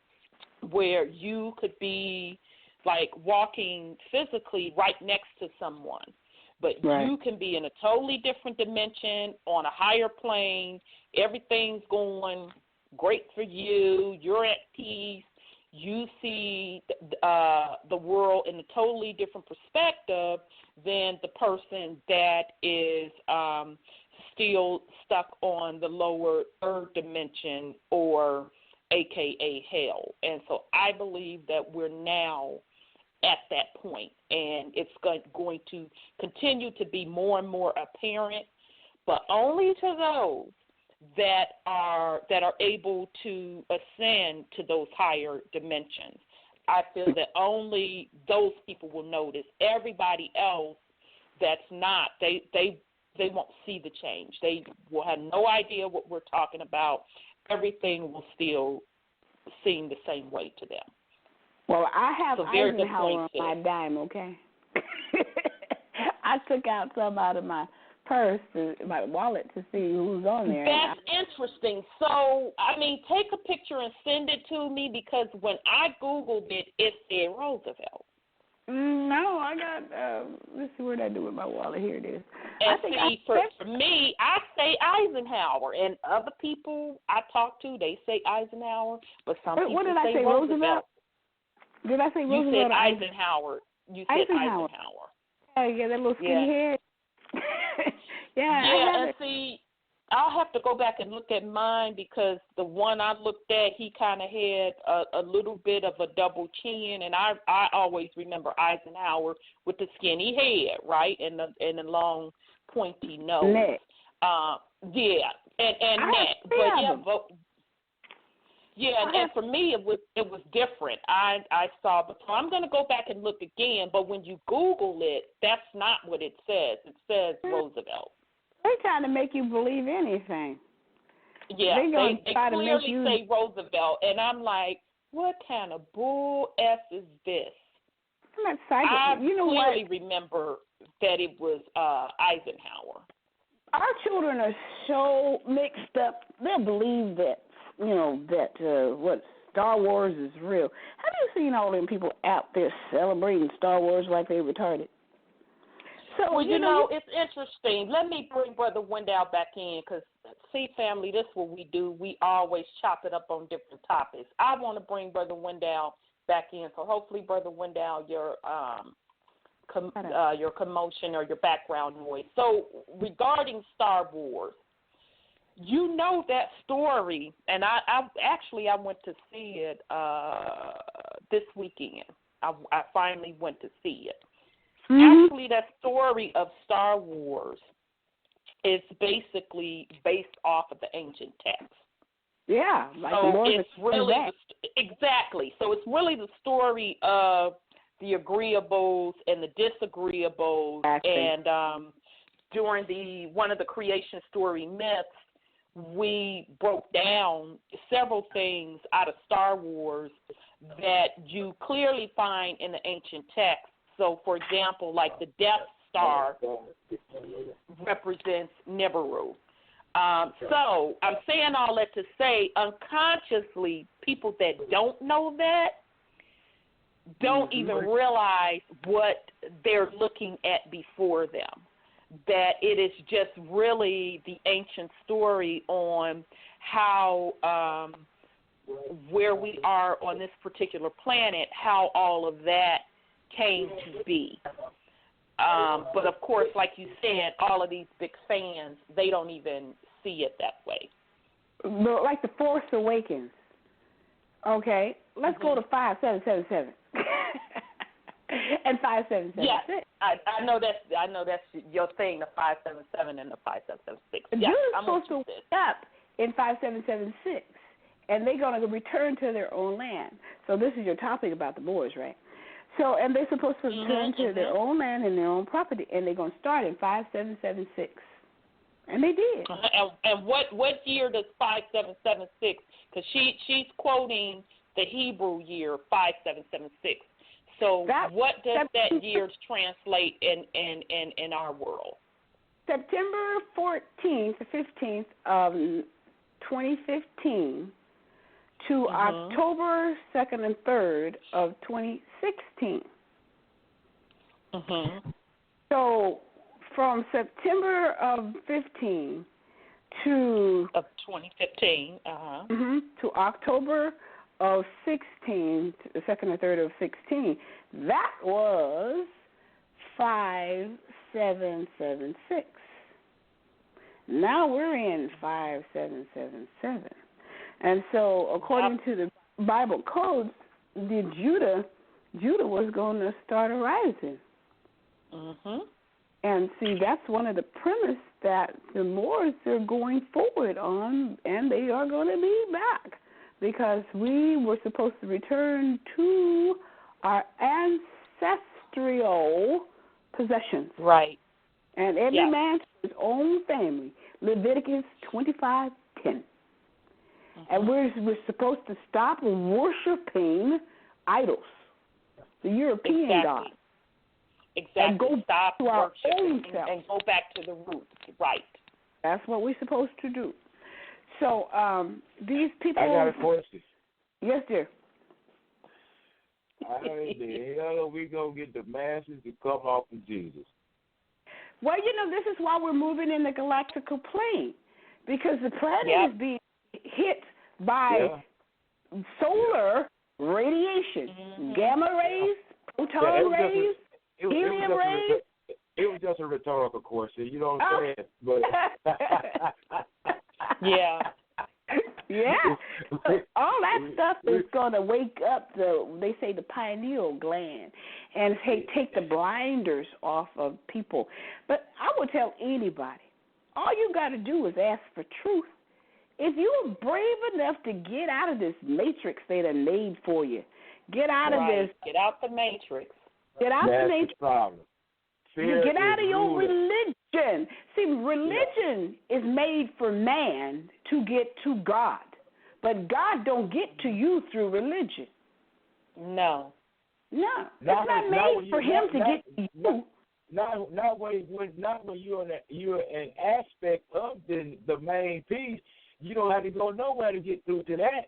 where you could be like walking physically right next to someone, but you can be in a totally different dimension on a higher plane. Everything's going great for you. You're at peace. You see the world in a totally different perspective than the person that is still stuck on the lower third dimension, or AKA hell. And so I believe that we're now at that point, and it's going to continue to be more and more apparent, but only to those that are able to ascend to those higher dimensions. I feel that only those people will notice. Everybody else that's not, they won't see the change. They will have no idea what we're talking about. Everything will still seem the same way to them. Well, I have Eisenhower on my dime, okay? I took out some out of my purse, my wallet, to see who's on there. That's interesting. So, I mean, take a picture and send it to me, because when I Googled it, it said Roosevelt. No, I got, let's see, what did I do with my wallet? Here it is. And for me, I say Eisenhower, and other people I talk to, they say Eisenhower, but some people say Roosevelt. Did I say Roosevelt? You said Eisenhower. You said Eisenhower. Oh, yeah, that little skinny head. And see, I'll have to go back and look at mine, because the one I looked at, he kind of had a little bit of a double chin, and I always remember Eisenhower with the skinny head, right, and the long pointy nose. Neck. And neck. And for me it was different. I saw, but so I'm going to go back and look again. But when you Google it, that's not what it says. It says Roosevelt. They're trying to make you believe anything. Yeah, they clearly say Roosevelt, and I'm like, what kind of bull F is this? I'm not psychic. I clearly remember that it was Eisenhower. Our children are so mixed up. They'll believe that, what Star Wars is real. Have you seen all them people out there celebrating Star Wars like they retarded? So, well, it's interesting. Let me bring Brother Wendell back in, because, see, family, this is what we do. We always chop it up on different topics. I want to bring Brother Wendell back in, so hopefully, Brother Wendell, your commotion or your background noise. So, regarding Star Wars, you know that story, and I went to see it this weekend. I finally went to see it. Mm-hmm. Actually, that story of Star Wars is basically based off of the ancient text. Yeah, like so it's really exactly. So it's really the story of the agreeables and the disagreeables. And during one of the creation story myths, we broke down several things out of Star Wars that you clearly find in the ancient text. So, for example, like the Death Star represents Nibiru. So I'm saying all that to say, unconsciously, people that don't know that, don't even realize what they're looking at before them, that it is just really the ancient story on how where we are on this particular planet, how all of that came to be. But, of course, like you said, all of these big fans, they don't even see it that way. But like the Force Awakens. Okay, let's go to 5777. And 5776. Yes, I know that's your thing, the 577 and the 5776. Yes, You're supposed to wake up in 5776, and they're going to return to their own land. So this is your topic about the Moors, right? So, and they're supposed to return to their own land and their own property, and they're going to start in 5776. And they did. And what year does 5776? Because she's quoting the Hebrew year 5776. So what does that year translate in our world? September 14th to 15th of 2015 to October 2nd and 3rd of 2016. So from September of 15 to 2015 to October of 16, the 2nd and 3rd of 16, that was 5776. Now we're in 5777. And so, according to the Bible codes, Judah was going to start a rising. And see, that's one of the premise that the Moors are going forward on, and they are going to be back because we were supposed to return to our ancestral possessions. Right. And every man to his own family. Leviticus 25:10. And we're supposed to stop worshiping idols, the European gods. Exactly. And go stop to our own self. And go back to the roots. Right. That's what we're supposed to do. So these people. I got a question. Yes, dear. How in the hell are we going to get the masses to come off of Jesus? Well, this is why we're moving in the galactical plane, because the planet is being hit by solar radiation, gamma rays, proton rays, helium rays. It was just a rhetorical question, you know what I'm saying? But all that stuff is going to wake up they say the pineal gland and take the blinders off of people. But I would tell anybody, all you got to do is ask for truth. If you're brave enough to get out of this matrix they done made for you, get out of this. Get out the matrix. Get out the matrix. The problem. Get out of your religion. See, religion is made for man to get to God. But God don't get to you through religion. No. It's not made for him to get to you. Not when you're an aspect of the main piece. You don't have to go nowhere to get through to that.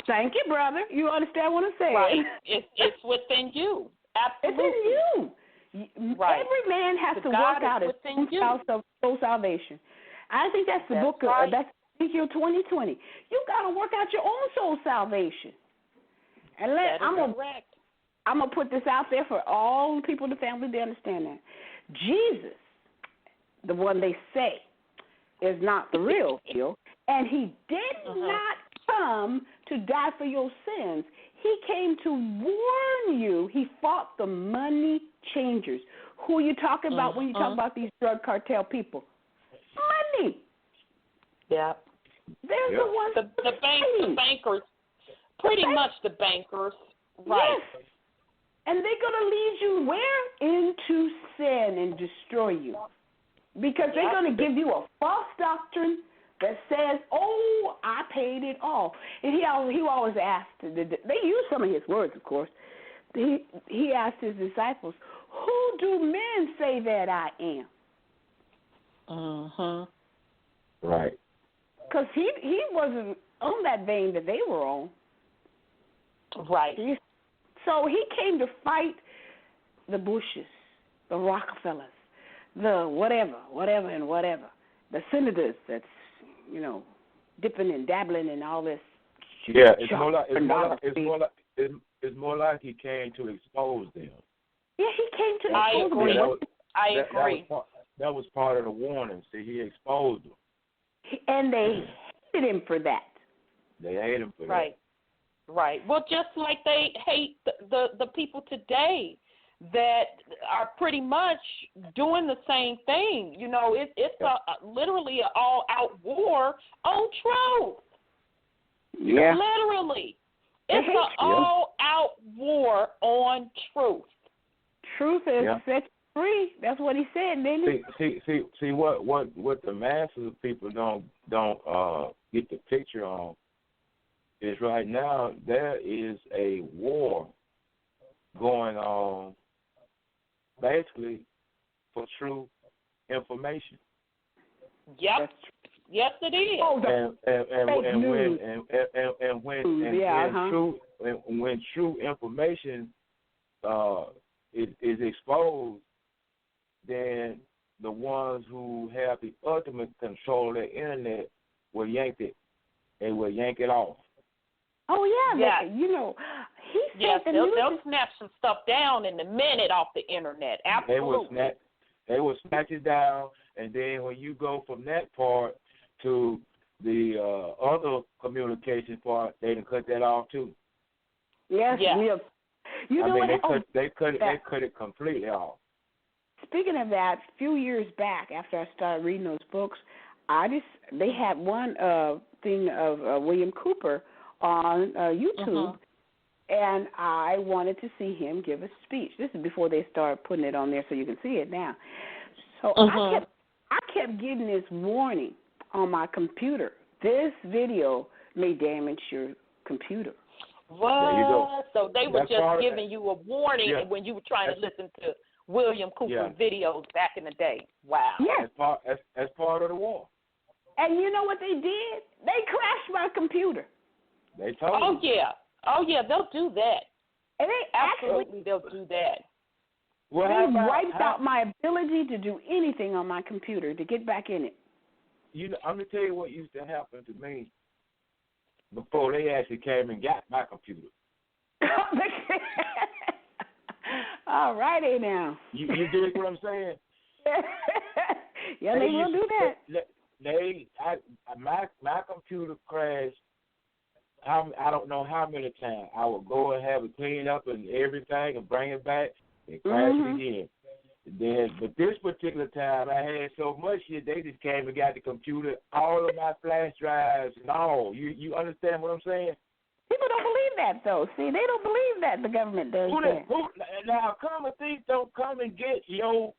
Thank you, brother. You understand what I'm saying? Right. It's within you. Absolutely. It's in you. Right. Every man has to work out his own soul salvation. I think that's the book. That's Ezekiel 20:20. You got to work out your own soul salvation. And I'm gonna put this out there for all the people in the family to understand that Jesus, the one they say, is not the real deal, and he did not come to die for your sins. He came to warn you. He fought the money changers. Who are you talking about when you talk about these drug cartel people? Money. Yeah. They're the ones. The bankers. Pretty much the bankers. Right. Yes. And they're going to lead you where? Into sin and destroy you. Because they're going to give you a false doctrine that says, oh, I paid it all. And he always asked, they use some of his words, of course. He asked his disciples, who do men say that I am? Right. Because he wasn't on that vein that they were on. Right. So he came to fight the Bushes, the Rockefellers, the whatever, the senators that's, dipping and dabbling in all this. Yeah, it's more like he came to expose them. Yeah, he came to expose them. I agree. That was part of the warning. See, he exposed them. And they hated him for that. They hate him for that. Right. Well, just like they hate the people today that are pretty much doing the same thing. It's literally an all-out war on truth. Yeah. Literally. It's an all-out war on truth. Truth is set free. That's what he said, didn't he? See what the masses of people don't get the picture on is right now there is a war going on basically for true information. Yep. Yes, it is. When true information is exposed, then the ones who have the ultimate control of the internet will yank it. They will yank it off. Oh yeah. He said they'll snatch some stuff down in a minute off the internet. Absolutely. They will snatch it down, and then when you go from that part to the other communication part, they can cut that off too. Yes. Yeah. They cut it completely off. Speaking of that, a few years back, after I started reading those books, they had one thing of William Cooper on YouTube, and I wanted to see him give a speech. This is before they started putting it on there, so you can see it now. So I kept getting this warning on my computer. This video may damage your computer. What? There you go. So they were just giving you a warning when you were trying to listen to William Cooper videos back in the day. Wow. Yeah. That's part of the war. And you know what they did? They crashed my computer. They told you. Oh yeah, they'll do that. And they'll do that. Well, they wiped out my ability to do anything on my computer to get back in it. I'm going to tell you what used to happen to me before they actually came and got my computer. All righty now. You dig what I'm saying? Yeah, they will do that. My computer crashed. I don't know how many times. I would go and have it cleaned up and everything and bring it back and crash it again. But this particular time, I had so much shit, they just came and got the computer, all of my flash drives and all. You understand what I'm saying? People don't believe that, though. See, they don't believe that the government does that. Now, common thieves don't come and get your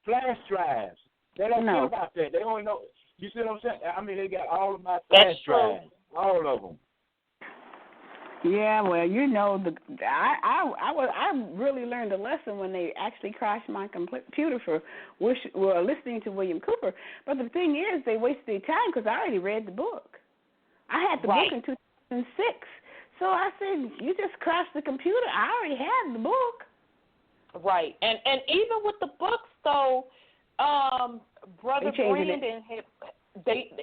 flash drives. They don't know about that. They only know. You see what I'm saying? I mean, they got all of my flash drives, all of them. Yeah, well, I really learned a lesson when they actually crashed my computer for listening to William Cooper. But the thing is, they wasted their time because I already read the book. I had the book in 2006. So I said, you just crashed the computer. I already had the book. Right. And even with the books, though, Brother Brandon,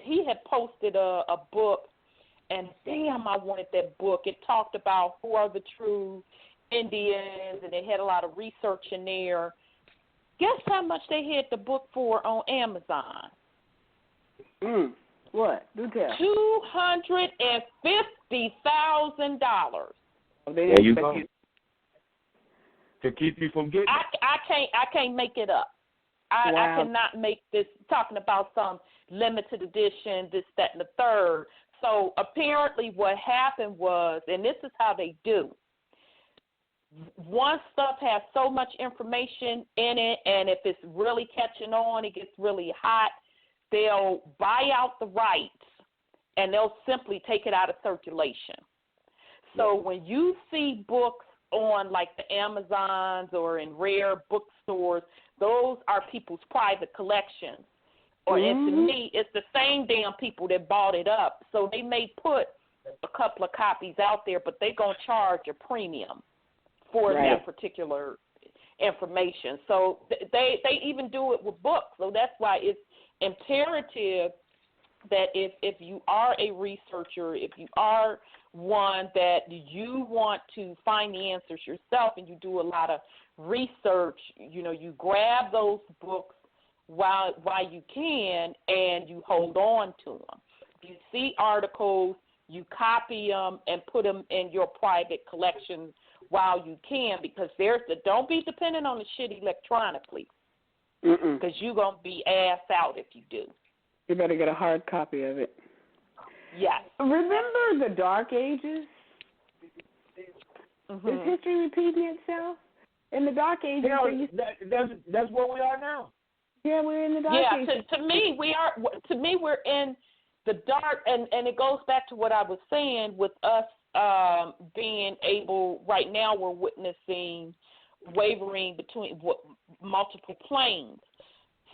he had posted a book. And damn, I wanted that book. It talked about who are the true Indians, and it had a lot of research in there. Guess how much they had the book for on Amazon? What? Do tell. $250,000. There you go. To keep you from getting. I can't make it up. I cannot make this. Talking about some limited edition, this, that, and the third. So apparently what happened was, and this is how they do, once stuff has so much information in it, and if it's really catching on, it gets really hot, they'll buy out the rights, and they'll simply take it out of circulation. So when you see books on like the Amazons or in rare bookstores, those are people's private collections. And to me, it's the same damn people that bought it up. So they may put a couple of copies out there, but they're going to charge a premium for Right. that particular information. So they even do it with books. So that's why it's imperative that if you are a researcher, if you are one that you want to find the answers yourself and you do a lot of research, you grab those books while you can and you hold on to them. If you see articles, you copy them and put them in your private collection while you can, because don't be dependent on the shit electronically, because you're going to be ass out if you do. You better get a hard copy of it. Yes. Remember the Dark Ages? Mm-hmm. Is history repeating itself? In the Dark Ages, that's where we are now. Yeah, we're in the Dark Ages. To me, we're in the dark, and it goes back to what I was saying with us being able. Right now, we're witnessing wavering between multiple planes,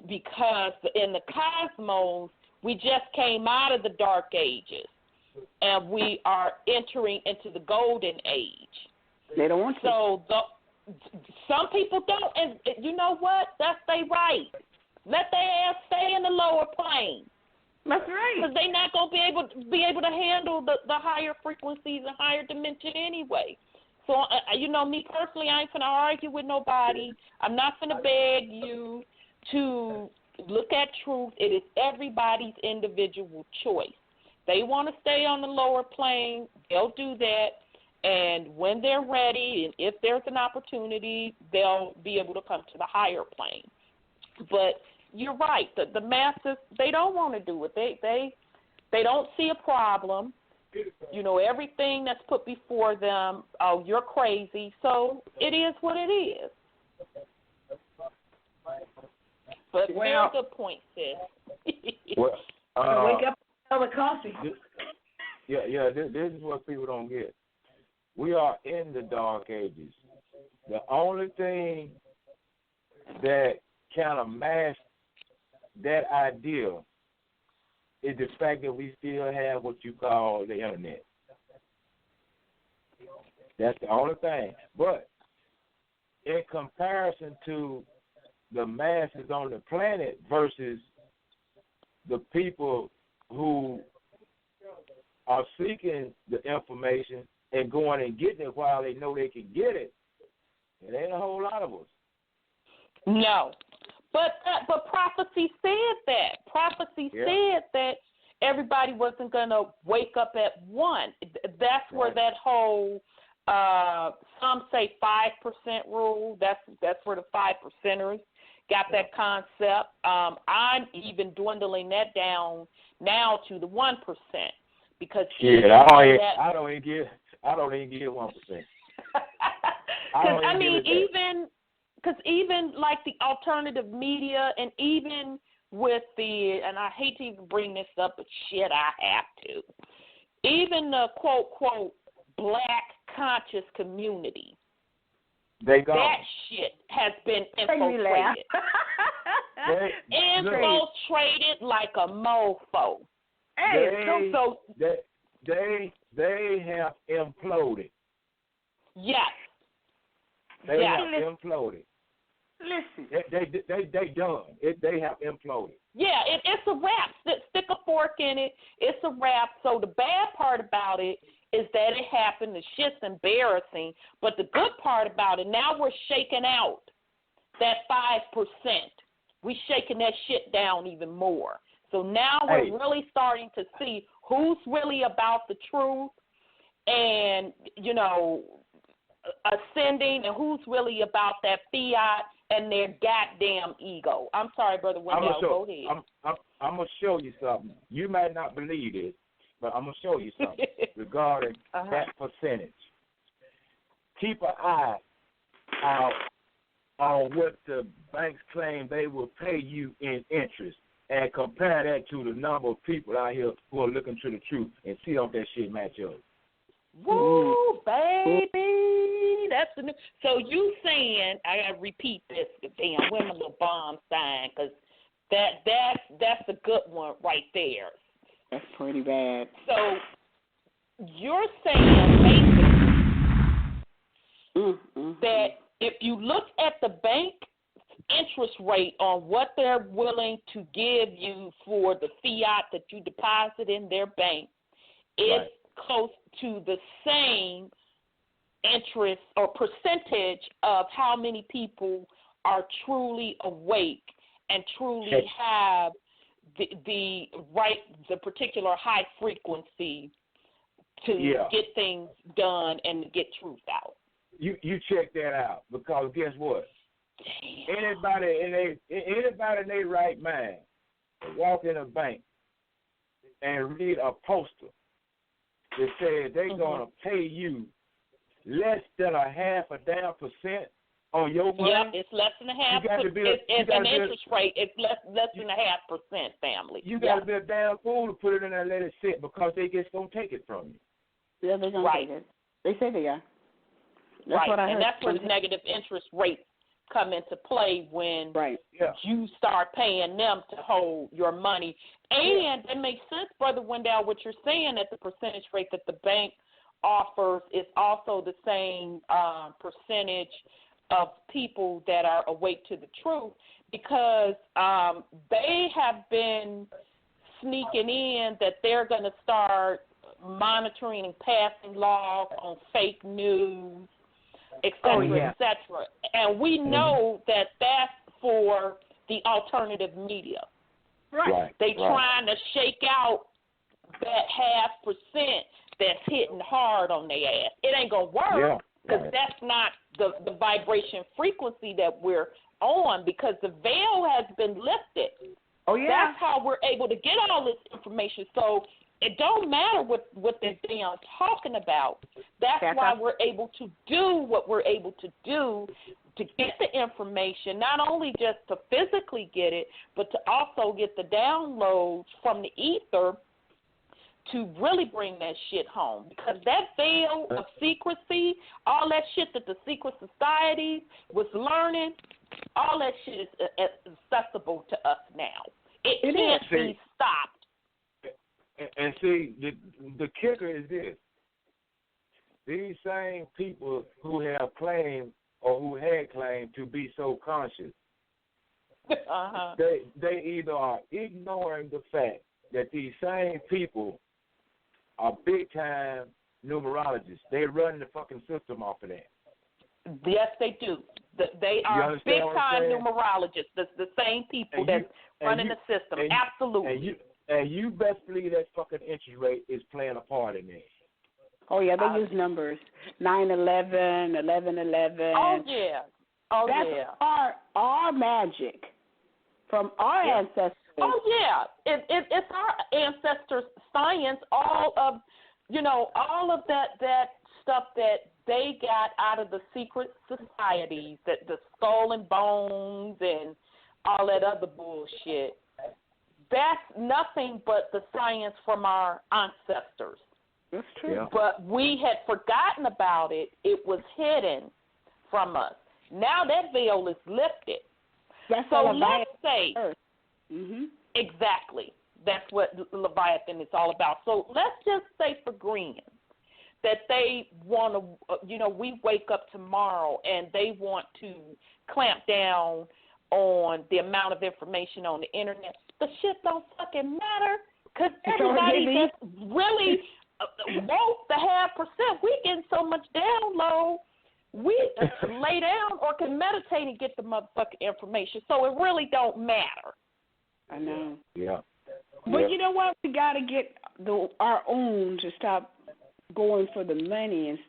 because in the cosmos, we just came out of the Dark Ages, and we are entering into the Golden Age. They don't want to. So some people don't, and you know what? That's their right. Let their ass stay in the lower plane. That's right. Because they're not going to be able to handle the higher frequencies and higher dimension anyway. So, me personally, I ain't going to argue with nobody. I'm not going to beg you to look at truth. It is everybody's individual choice. They want to stay on the lower plane, they'll do that. And when they're ready, and if there's an opportunity, they'll be able to come to the higher plane. But you're right. The masses, they don't want to do it. They don't see a problem. Everything that's put before them, oh, you're crazy. So it is what it is. But very good point, sis. Wake up and have a coffee. This is what people don't get. We are in the Dark Ages. The only thing that kind of masks that idea is the fact that we still have what you call the internet. That's the only thing. But in comparison to the masses on the planet versus the people who are seeking the information and going and getting it while they know they can get it, it ain't a whole lot of us. No. But prophecy said that. Prophecy said that everybody wasn't going to wake up at 1. That's where that whole, some say 5% rule, that's where the 5%ers got that concept. I'm even dwindling that down now to the 1%. Because I don't even give 1%. Because even like the alternative media, and even with and I hate to even bring this up, but shit, I have to. Even the quote black conscious community, that shit has been infiltrated. Infiltrated like a mofo. They have imploded. Yes. They have imploded. Listen. They done. They have imploded. Yeah, it's a wrap. Stick a fork in it. It's a wrap. So the bad part about it is that it happened. The shit's embarrassing. But the good part about it, now we're shaking out that 5%. We're shaking that shit down even more. So now we're really starting to see who's really about the truth and, ascending, and who's really about that fiat and their goddamn ego. I'm sorry, Brother Wendell, go ahead. I'm going to show you something. You might not believe it, but I'm going to show you something regarding that percentage. Keep an eye out on what the banks claim they will pay you in interest, and compare that to the number of people out here who are looking to the truth, and see if that shit match up. Woo, baby. That's the new. So you saying, I got to repeat this, damn, where my little bomb sign, because that's a good one right there. That's pretty bad. So you're saying basically that if you look at the bank interest rate on what they're willing to give you for the fiat that you deposit in their bank, it's close to the same interest or percentage of how many people are truly awake and truly have the particular high frequency to get things done and get truth out. You check that out, because guess what? Anybody in their right mind walk in a bank and read a poster that says they're gonna pay you less than a half a damn percent on your money. Yep, it's less than a half. It's an interest rate. It's less than 0.5%, family. You got to be a damn fool to put it in there and let it sit, because they just gonna take it from you. Yeah, they're gonna take it. They say they are. That's what I heard. And that's where the negative interest rates come into play when you start paying them to hold your money. And it makes sense, Brother Wendell, what you're saying, that the percentage rate that the bank offers is also the same percentage of people that are awake to the truth, because they have been sneaking in that they're going to start monitoring and passing laws on fake news, et cetera, et cetera. And we know that that's for the alternative media. They trying to shake out that 0.5% that's hitting hard on their ass. It ain't going to work, because that's not the vibration frequency that we're on, because the veil has been lifted. That's how we're able to get all this information. So it don't matter what they're talking about. That's why we're able to do what we're able to do to get the information, not only just to physically get it, but to also get the downloads from the ether to really bring that shit home. Because that veil of secrecy, all that shit that the secret society was learning, all that shit is accessible to us now. It can't be stopped. And see, the kicker is this. These same people who have claimed or who had claimed to be so conscious, they either are ignoring the fact that these same people are big-time numerologists. They run the fucking system off of that. Yes, they do. They are big-time numerologists, the same people that's running the system. Absolutely. And you best believe that fucking interest rate is playing a part in this. Oh, yeah, they use numbers. 9/11, 11/11. Oh, yeah. That's our magic from our ancestors. Oh, yeah. It's our ancestors' science, all of that stuff that they got out of the secret societies, that the skull and bones and all that other bullshit. That's nothing but the science from our ancestors. That's true. Yeah. But we had forgotten about it. It was hidden from us. Now that veil is lifted. So let's say, exactly, that's what Leviathan is all about. So let's just say for Green that they want to, we wake up tomorrow and they want to clamp down on the amount of information on the internet. The shit don't fucking matter, because everybody just really wants the 0.5%. We getting so much download. We lay down or can meditate and get the motherfucking information. So it really don't matter. I know. Yeah. But you know what? We got to get our own to stop going for the money and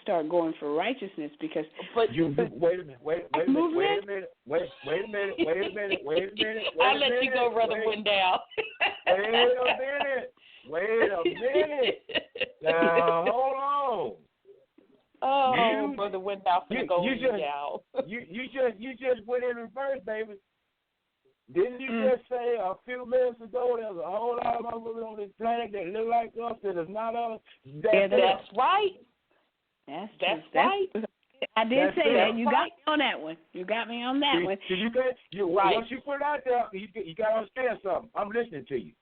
start going for righteousness, because. Wait a minute. I'll let you go, Brother Wendell. Wait a minute. Now hold on. Oh, Brother Wendell, you just went in reverse, baby. Didn't you just say a few minutes ago there's a whole lot of motherfuckers on this planet that look like us that is not us? That's right. That's right. I did say that. You got me on that one. Once you put it out there, you got to understand something. I'm listening to you.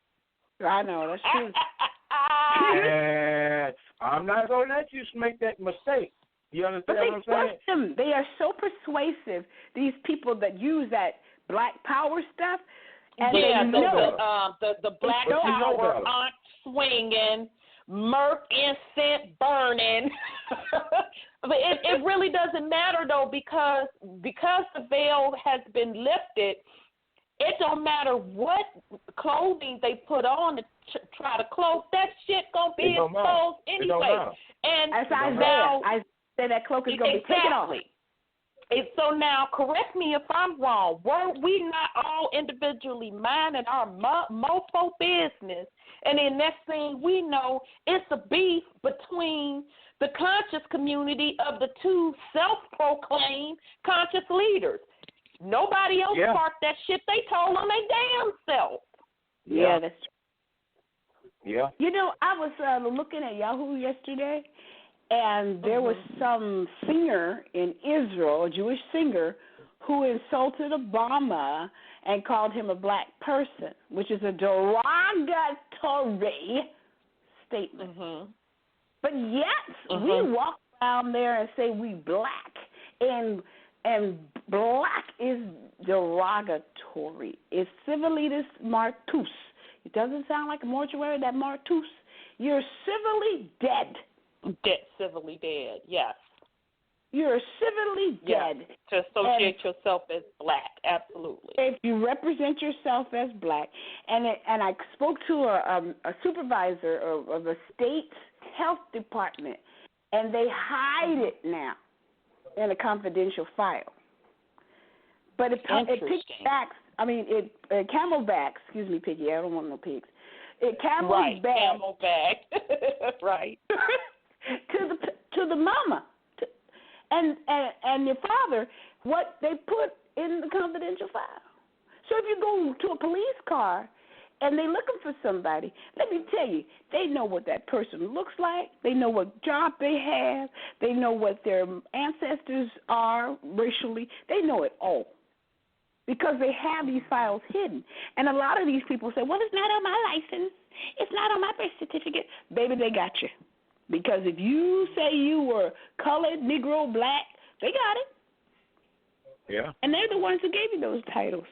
I know, that's true. And I'm not going to let you make that mistake. You understand But what they I'm saying? push them. They are so persuasive, these people that use that black power stuff. And yeah, they know the black power, aunt swinging, murk incense burning. But it really doesn't matter, though, because the veil has been lifted. It don't matter what clothing they put on to try to close. That shit gonna be exposed anyway. And as I say that cloak is gonna be taken off. And so now, correct me if I'm wrong. Were we not all individually minding our mofo business? And then next thing we know, it's a beef between the conscious community of the two self-proclaimed conscious leaders. Nobody else sparked that shit. They told on their damn self. Yeah, that's true. Yeah. You know, I was looking at Yahoo yesterday, and there was some singer in Israel, a Jewish singer, who insulted Obama and called him a black person, which is a derogatory statement. But yet we walk around there and say we black, and black is derogatory. It's civilitas martus. It doesn't sound like a mortuary, that martus. You're civilly dead. Civilly dead, yes. You're civilly dead. To associate yourself as black, absolutely. If you represent yourself as black, and I spoke to a supervisor of a state health department, and they hide it now in a confidential file. But it piggybacks. I mean, it camelbacks. Excuse me, piggy. I don't want no pigs. It camelbacks. Camelback. Right. to the mama, and your father, what they put in the confidential file. So if you go to a police car and they're looking for somebody, let me tell you, they know what that person looks like. They know what job they have. They know what their ancestors are racially. They know it all because they have these files hidden. And a lot of these people say, well, it's not on my license. It's not on my birth certificate. Baby, they got you. Because if you say you were colored, Negro, black, they got it. Yeah. And they're the ones who gave you those titles.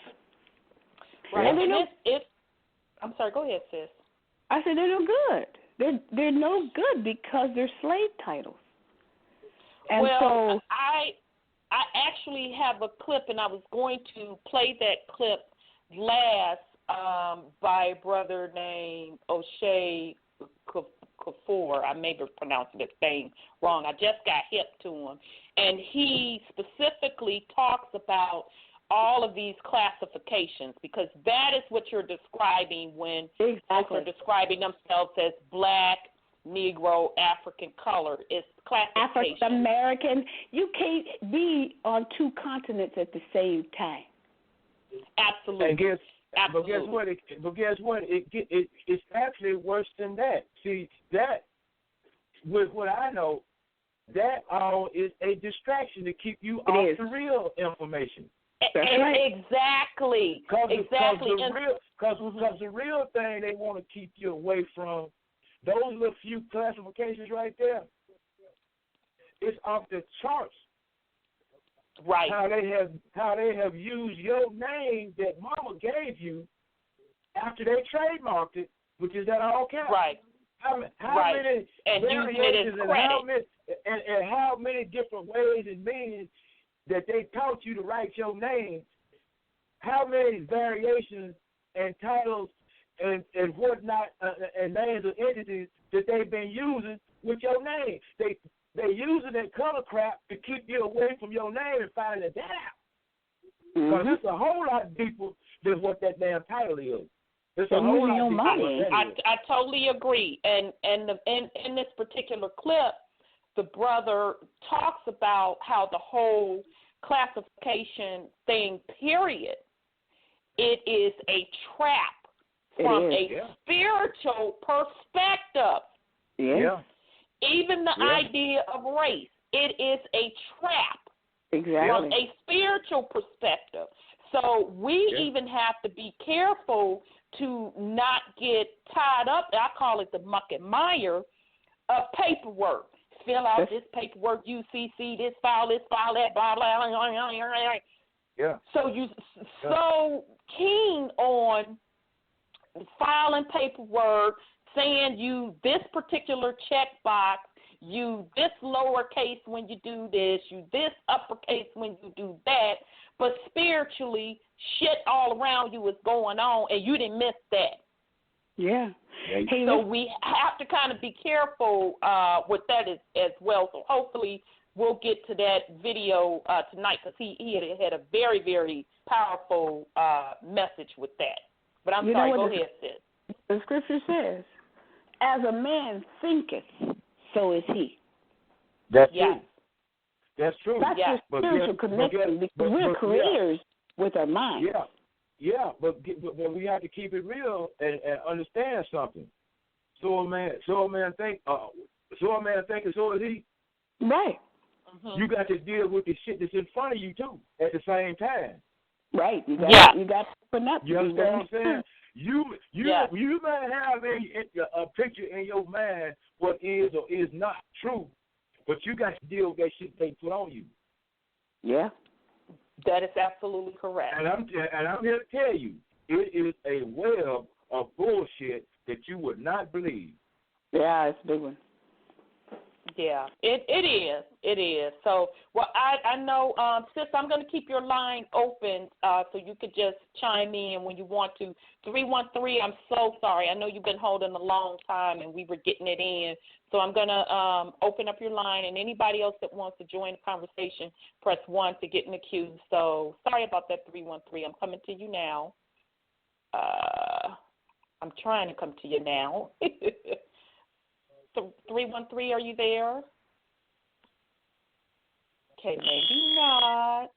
Right. And I'm sorry, go ahead, sis. I said they're no good. They're no good because they're slave titles. And well, so I actually have a clip, and I was going to play that clip last by a brother named O'Shea Kafour. I may be pronouncing his name wrong. I just got hip to him. And he specifically talks about all of these classifications because that is what you're describing when folks are describing themselves as black, Negro, African color. It's classification. African American. You can't be on two continents at the same time. Absolutely. And guess Absolutely. But guess what? It's actually worse than that. See, that, with what I know, that all is a distraction to keep you off the real information. That's right. Exactly. Because the real thing they want to keep you away from, those little few classifications right there, it's off the charts. Right. How they have used your name that Mama gave you after they trademarked it, which is that all caps. Right. How many variations and how many different ways and meanings that they taught you to write your name? How many variations and titles and whatnot and names of entities that they've been using with your name? They're using that color crap to keep you away from your name and finding that out. Because it's a whole lot deeper than what that damn title is. It's a whole lot deeper. I totally agree. And in this particular clip, the brother talks about how the whole classification thing, period, it is a trap from spiritual perspective. Yeah. Even the idea of race, it is a trap from a spiritual perspective. So we even have to be careful to not get tied up, I call it the muck and mire, of paperwork. fill out this paperwork, UCC, this file, that, blah, blah, blah. Yeah. So you so keen on filing paperwork, saying you this particular checkbox, you this lowercase when you do this, you this uppercase when you do that, but spiritually, shit all around you is going on, and you didn't miss that. Yeah. Hey, so we have to kind of be careful with that as well. So hopefully we'll get to that video tonight, because he had a very, very powerful message with that. But I'm sorry, go ahead, sis. The scripture says, as a man thinketh, so is he. That's true. That's true. That's your spiritual connection, because we're creators with our mind. Yeah, but we have to keep it real and understand something. So a man think, and so is he. Right. Mm-hmm. You got to deal with the shit that's in front of you too at the same time. Right. You got to open up. You understand what I'm saying? You may have a picture in your mind what is or is not true, but you got to deal with that shit they put on you. Yeah. That is absolutely correct. And I'm here to tell you, it is a web of bullshit that you would not believe. Yeah, it's a big one. Yeah, it is. So, well, I know, sis, I'm going to keep your line open so you could just chime in when you want to. 313, I'm so sorry. I know you've been holding a long time and we were getting it in. So I'm going to open up your line, and anybody else that wants to join the conversation, press 1 to get in the queue. So sorry about that, 313. I'm coming to you now. I'm trying to come to you now. 313, are you there? Okay, maybe not.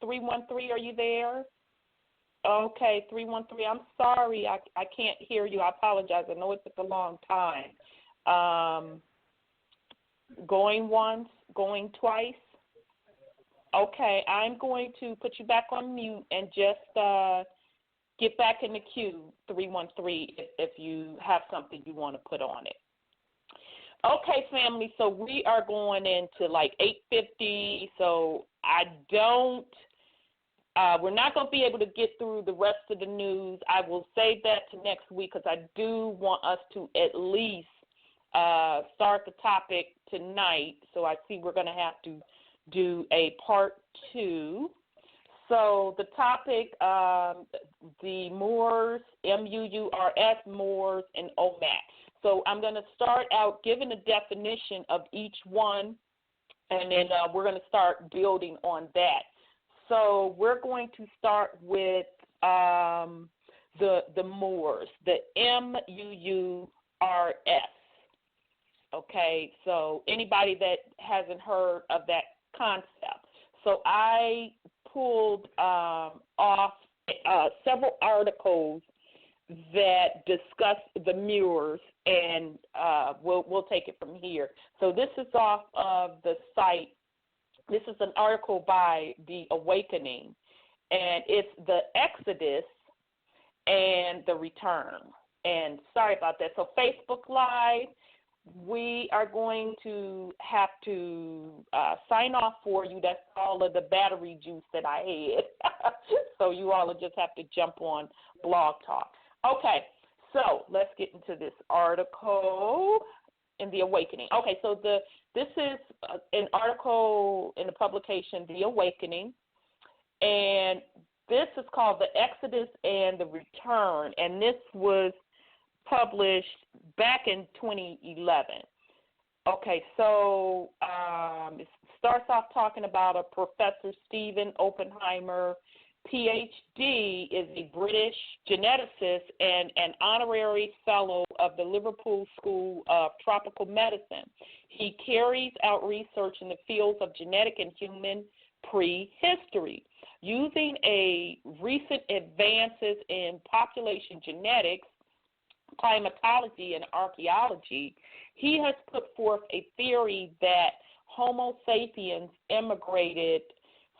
313, are you there? Okay, 313, I'm sorry, I can't hear you. I apologize. I know it took a long time. Going once, going twice. Okay, I'm going to put you back on mute and just get back in the queue, 313, if you have something you want to put on it. Okay, family, so we are going into like 8:50, so we're not going to be able to get through the rest of the news. I will save that to next week, because I do want us to at least start the topic tonight. So I see we're going to have to do a part 2. So the topic, the Moors, M-U-U-R-S, Moors, and Olmec. So I'm going to start out giving a definition of each one, and then we're going to start building on that. So we're going to start with the Moors, the M-U-U-R-S. Okay, so anybody that hasn't heard of that concept. So I pulled off several articles that discuss the Muurs, and we'll take it from here. So this is off of the site. This is an article by The Awakening, and it's the Exodus and the Return. And sorry about that. So Facebook Live, we are going to have to sign off for you. That's all of the battery juice that I had. So you all will just have to jump on Blog Talk. Okay, so let's get into this article in The Awakening. Okay, so this is an article in the publication The Awakening, and this is called The Exodus and the Return, and this was published back in 2011. Okay, so it starts off talking about a Professor Stephen Oppenheimer, PhD, is a British geneticist and an honorary fellow of the Liverpool School of Tropical Medicine. He carries out research in the fields of genetic and human prehistory. Using recent advances in population genetics, climatology, and archaeology, he has put forth a theory that Homo sapiens immigrated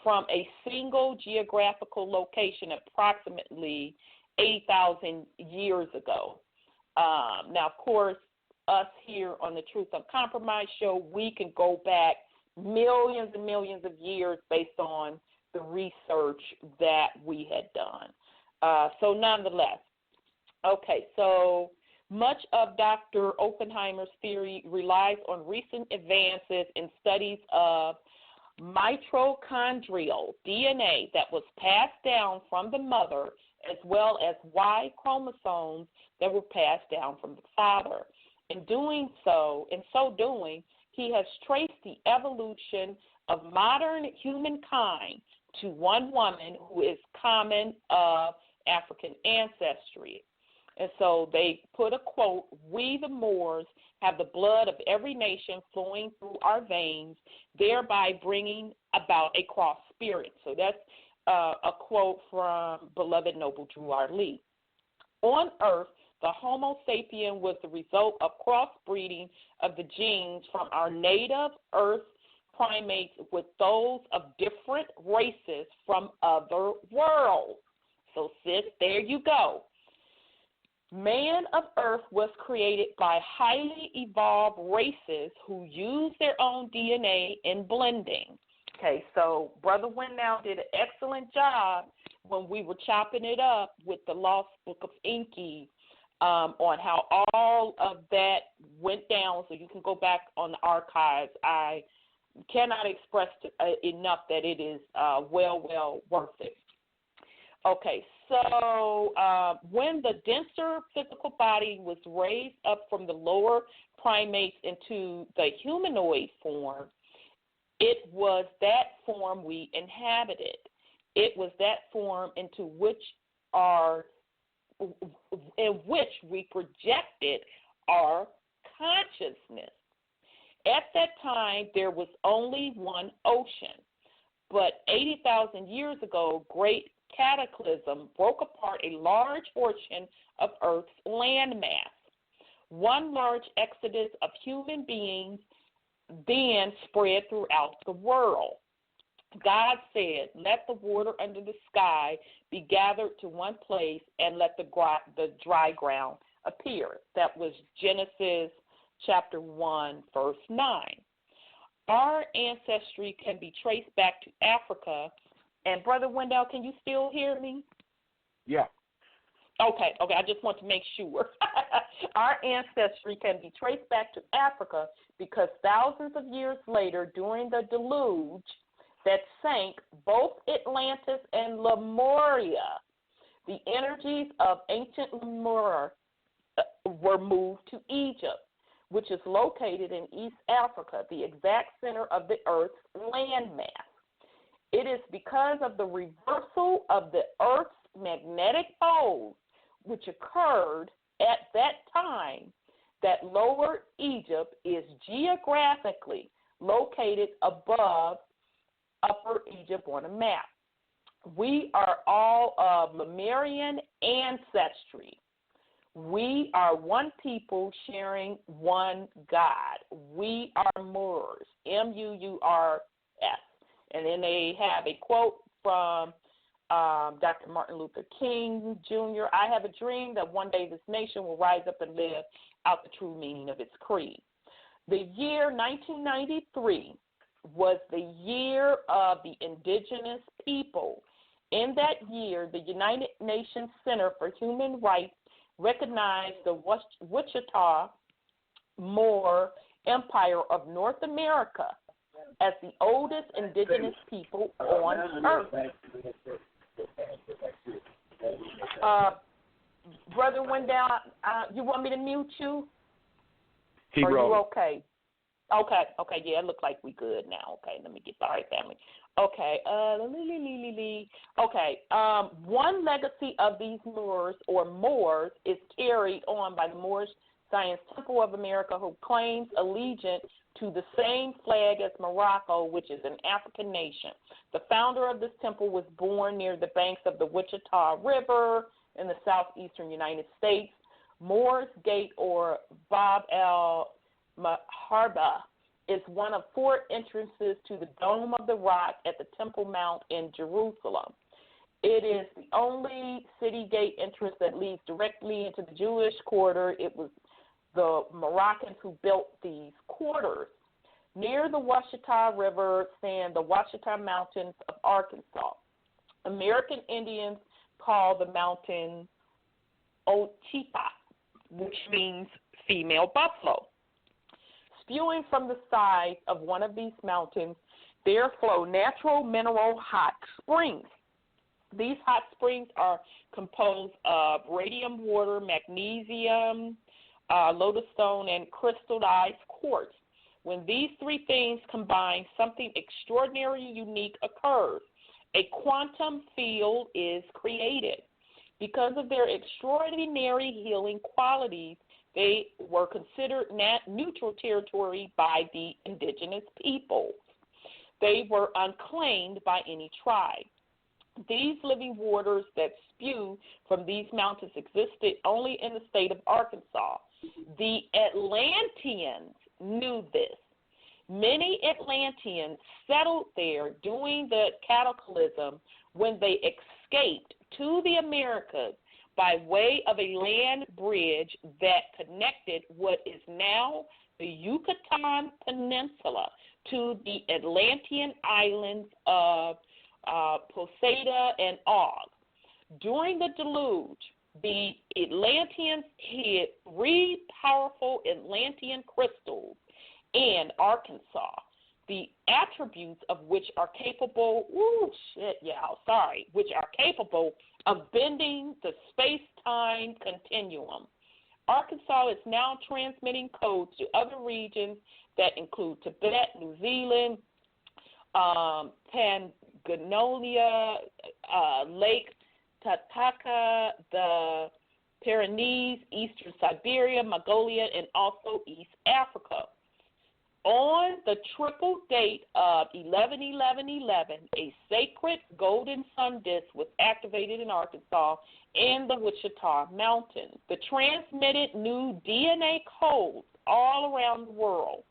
from a single geographical location approximately 80,000 years ago. Now, of course, us here on the Truth Uncompromised show, we can go back millions and millions of years based on the research that we had done. So nonetheless, okay, so much of Dr. Oppenheimer's theory relies on recent advances in studies of mitochondrial DNA that was passed down from the mother, as well as Y chromosomes that were passed down from the father. In so doing, he has traced the evolution of modern humankind to one woman who is common of African ancestry. And so they put a quote, "We the Moors have the blood of every nation flowing through our veins, thereby bringing about a cross spirit." So that's a quote from beloved Noble Drew R. Lee. On Earth, the Homo sapien was the result of crossbreeding of the genes from our native Earth primates with those of different races from other worlds. So, sis, there you go. Man of Earth was created by highly evolved races who use their own DNA in blending. Okay, so Brother Wendell did an excellent job when we were chopping it up with the Lost Book of Enki on how all of that went down, so you can go back on the archives. I cannot express enough that it is well worth it. Okay, so when the denser physical body was raised up from the lower primates into the humanoid form, it was that form we inhabited. It was that form in which we projected our consciousness. At that time, there was only one ocean, but 80,000 years ago, great cataclysm broke apart a large portion of Earth's landmass. One large exodus of human beings then spread throughout the world. God said, "Let the water under the sky be gathered to one place, and let the dry ground appear." That was Genesis chapter 1, verse 9. Our ancestry can be traced back to Africa. And, Brother Wendell, can you still hear me? Yeah. Okay, I just want to make sure. Our ancestry can be traced back to Africa because thousands of years later, during the deluge that sank both Atlantis and Lemuria, the energies of ancient Lemuria were moved to Egypt, which is located in East Africa, the exact center of the Earth's landmass. It is because of the reversal of the Earth's magnetic poles, which occurred at that time, that Lower Egypt is geographically located above Upper Egypt on a map. We are all of Lemurian ancestry. We are one people sharing one God. We are Moors, M-U-U-R-S. And then they have a quote from Dr. Martin Luther King Jr. "I have a dream that one day this nation will rise up and live out the true meaning of its creed." The year 1993 was the year of the indigenous people. In that year, the United Nations Center for Human Rights recognized the Wichita Moor Empire of North America as the oldest indigenous people on Earth. Brother Wendell, you want me to mute you? Are you okay? Okay, yeah, it looks like we good now. Okay, let me get all right, family. Okay, one legacy of these Moors is carried on by the Moorish Science Temple of America, who claims allegiance to the same flag as Morocco, which is an African nation. The founder of this temple was born near the banks of the Wichita River in the southeastern United States. Moors Gate, or Bab el-Maharba, is one of 4 entrances to the Dome of the Rock at the Temple Mount in Jerusalem. It is the only city gate entrance that leads directly into the Jewish quarter. It was the Moroccans who built these quarters near the Washita River and the Washita Mountains of Arkansas. American Indians call the mountain Ochipa, which means female buffalo. Spewing from the sides of one of these mountains, there flow natural mineral hot springs. These hot springs are composed of radium water, magnesium, lodestone, and crystallized quartz. When these three things combine, something extraordinary and unique occurs. A quantum field is created. Because of their extraordinary healing qualities, they were considered neutral territory by the indigenous peoples. They were unclaimed by any tribe. These living waters that spew from these mountains existed only in the state of Arkansas. The Atlanteans knew this. Many Atlanteans settled there during the cataclysm when they escaped to the Americas by way of a land bridge that connected what is now the Yucatan Peninsula to the Atlantean islands of Posada and Og. During the deluge, the Atlanteans hid 3 powerful Atlantean crystals in Arkansas, the attributes of which are capable, which are capable of bending the space-time continuum. Arkansas is now transmitting codes to other regions that include Tibet, New Zealand, Panganolia, Lake Titicaca, the Pyrenees, Eastern Siberia, Mongolia, and also East Africa. On the triple date of 11/11/11, a sacred golden sun disk was activated in Arkansas in the Wichita Mountains. The transmitted new DNA codes all around the world.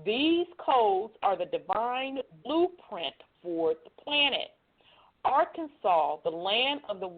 These codes are the divine blueprint for the planet. Arkansas, the land of the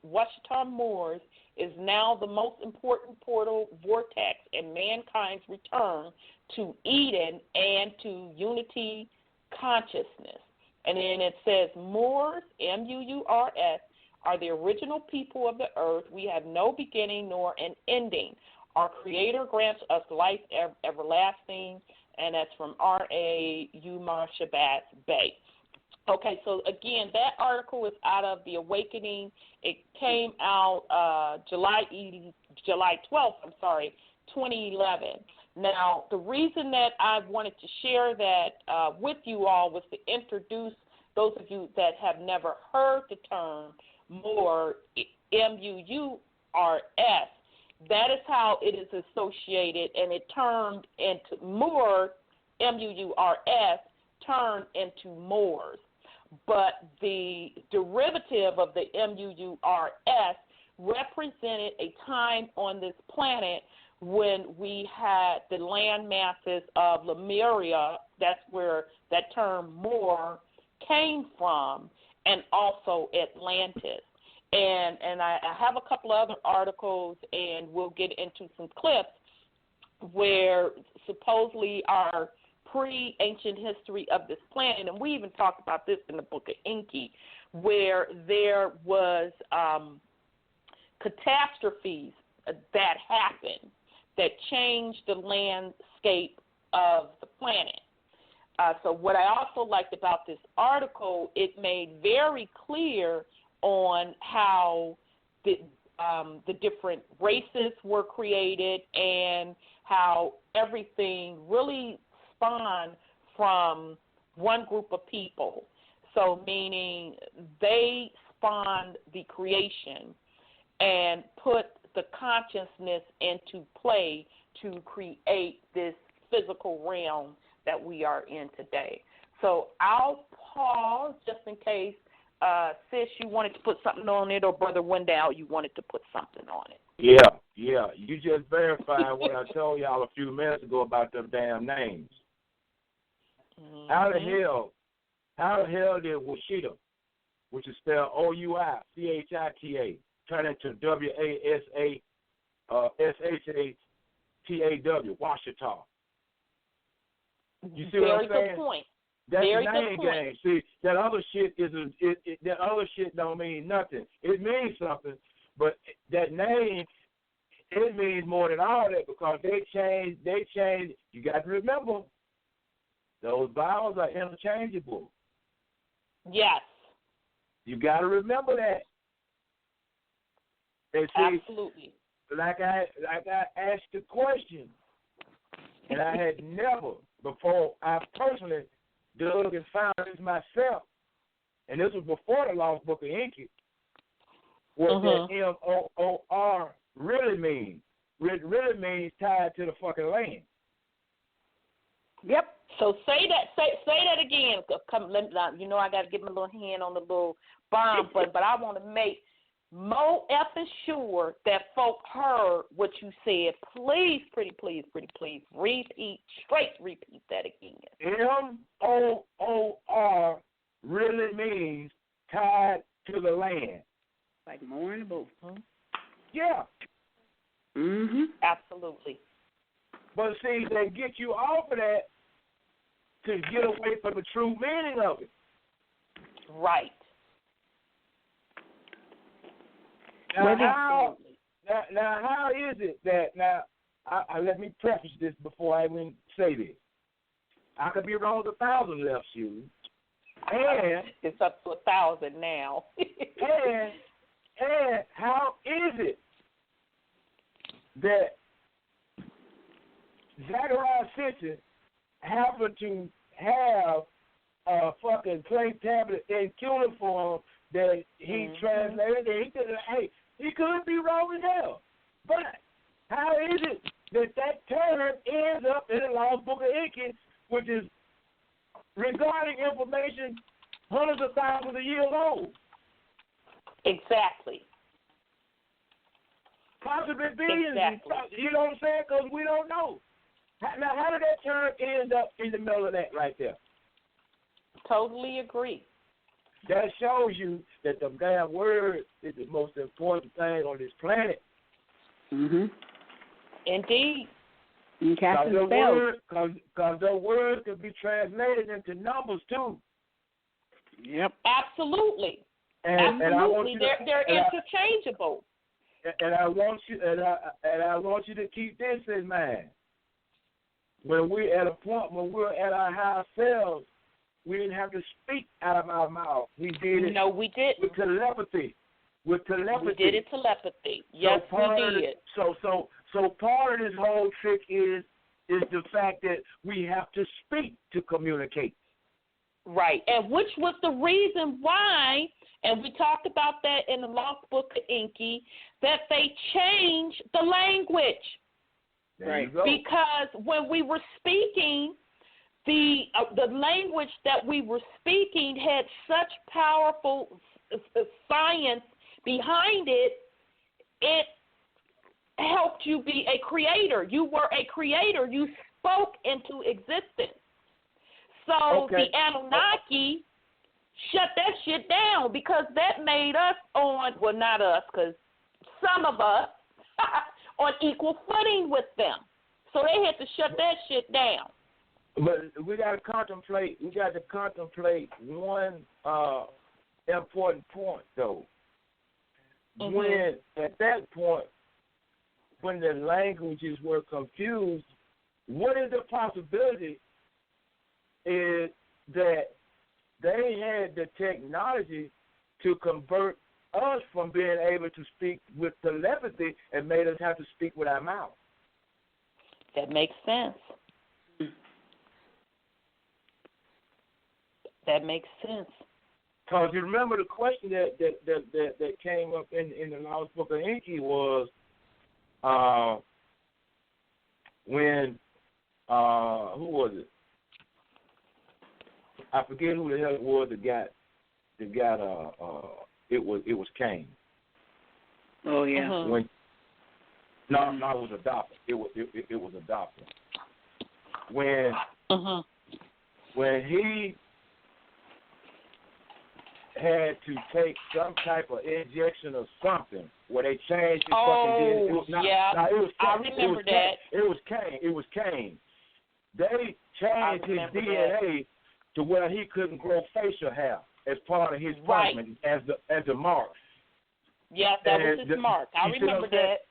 Washita Moors, is now the most important portal vortex in mankind's return to Eden and to unity consciousness. And then it says, Moors, M-U-U-R-S, are the original people of the earth. We have no beginning nor an ending. Our Creator grants us life everlasting, and that's from R.A. Umar Shabazz Bey. Okay, so again, that article is out of The Awakening. It came out July 12th, 2011. Now, the reason that I wanted to share that with you all was to introduce those of you that have never heard the term Moor, M-U-U-R-S. That is how it is associated, and it turned into Moor, M-U-U-R-S, turned into Moors. But the derivative of the M-U-U-R-S represented a time on this planet when we had the land masses of Lemuria, that's where that term Moor came from, and also Atlantis. And I have a couple of other articles, and we'll get into some clips where supposedly our pre-ancient history of this planet, and we even talked about this in the book of Enki, where there was catastrophes that happened that changed the landscape of the planet. So what I also liked about this article, it made very clear on how the different races were created and how everything really spawned from one group of people. So meaning they spawned the creation and put the consciousness into play to create this physical realm that we are in today. So I'll pause just in case, Sis, you wanted to put something on it, or Brother Wendell, you wanted to put something on it. Yeah. You just verified what I told y'all a few minutes ago about them damn names. Mm-hmm. How the hell did Washita, which is spelled O-U-I-C-H-I-T-A, turn into W-A-S-A-S-H-A-T-A T-A-W, Washita. You see Very what I'm saying? good point. That's Very the name good point. game. See, that other shit that other shit don't mean nothing. It means something, but that name, it means more than all that because they changed. You got to remember, those vowels are interchangeable. Yes. You got to remember that. And see, absolutely. Like I asked the question, and I had never before. I personally dug and found this myself, and this was before the Lost Book of Enki. What that M-O-O-R really means. It really means tied to the fucking land. Yep. So say that again. Come, you know I got to get my little hand on the little bomb button, but I want to make more effing sure that folk heard what you said. Please, pretty please, repeat that again. M-O-O-R really means tied to the land. Like more in the boat, huh? Yeah. Absolutely. But see, they get you off of that to get away from the true meaning of it. Right. Now, how is it that let me preface this before I even say this. I could be wrong 1,000 left shoes. And it's up to 1,000 now. and how is it that Zachariah Simpson happened to have a fucking clay tablet in cuneiform that he translated, and he could be wrong as hell. But how is it that term ends up in the Lost Book of Enki, which is regarding information hundreds of thousands of years old? Exactly. Possibly billions. Exactly. You know what I'm saying? Because we don't know. Now, how did that term end up in the middle of that right there? Totally agree. That shows you that the damn word is the most important thing on this planet. Indeed. Because the word can be translated into numbers too. Yep. Absolutely. And I want you to, they're interchangeable. And I want you to keep this in mind. When we're at a point when we're at our higher selves, we didn't have to speak out of our mouth. We did it. No, we didn't. With telepathy. We did it telepathy. Yes, we did. So part of this whole trick is the fact that we have to speak to communicate. Right, and which was the reason why, and we talked about that in the Lost Book of Enki, that they changed the language. Right. Because when we were speaking, the language that we were speaking had such powerful science behind it, it helped you be a creator. You were a creator. You spoke into existence. So the Anunnaki shut that shit down because that made us well, not us, because some of us, on equal footing with them. So they had to shut that shit down. But we got to contemplate one important point, though. When, at that point, when the languages were confused, what is the possibility is that they had the technology to convert us from being able to speak with telepathy and made us have to speak with our mouth. That makes sense. That makes sense. Because you remember the question that came up in the Lost Book of Enki was when who was it? I forget who the hell it was that got it was Cain. Oh yeah. When no, it was a doctor. It was a doctor. When he had to take some type of injection or something where they changed his Oh, fucking DNA. It was not, yeah. no, it was I Cain. remember that. It was Cain. It was Cain. They changed his remember DNA to where he couldn't grow facial hair as part of his punishment as the mark. Yeah, that was his mark. I remember that.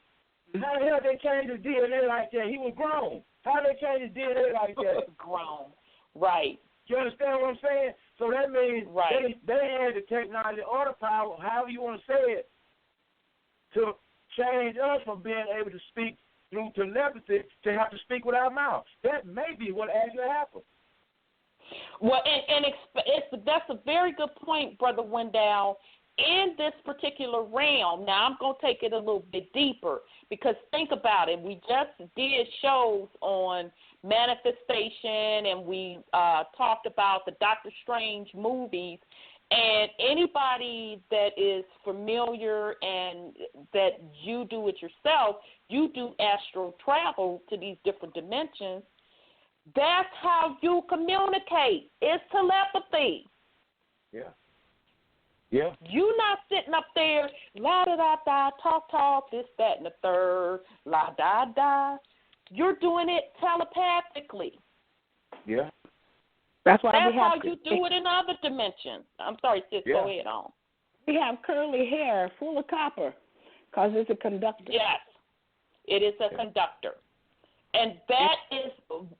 How the hell they changed his DNA like that? He was grown. How they change his DNA like that? Grown. Right. You understand what I'm saying? So that means right. they had the technology or the power, however you want to say it, to change us from being able to speak through telepathy to have to speak with our mouths. That may be what actually happened. Well, and that's a very good point, Brother Wendell. In this particular realm, now I'm going to take it a little bit deeper because think about it. We just did shows on manifestation and we talked about the Doctor Strange movies. And anybody that is familiar and that you do it yourself, you do astral travel to these different dimensions. That's how you communicate. It's telepathy. Yeah. Yeah. You not sitting up there, la-da-da-da, talk, this, that, and the third, la-da-da. You're doing it telepathically. Yeah. That's why That's we have how you do it in other dimensions. I'm sorry, sis, go ahead on. We have curly hair full of copper because it's a conductor. Yes, it is a conductor. And that is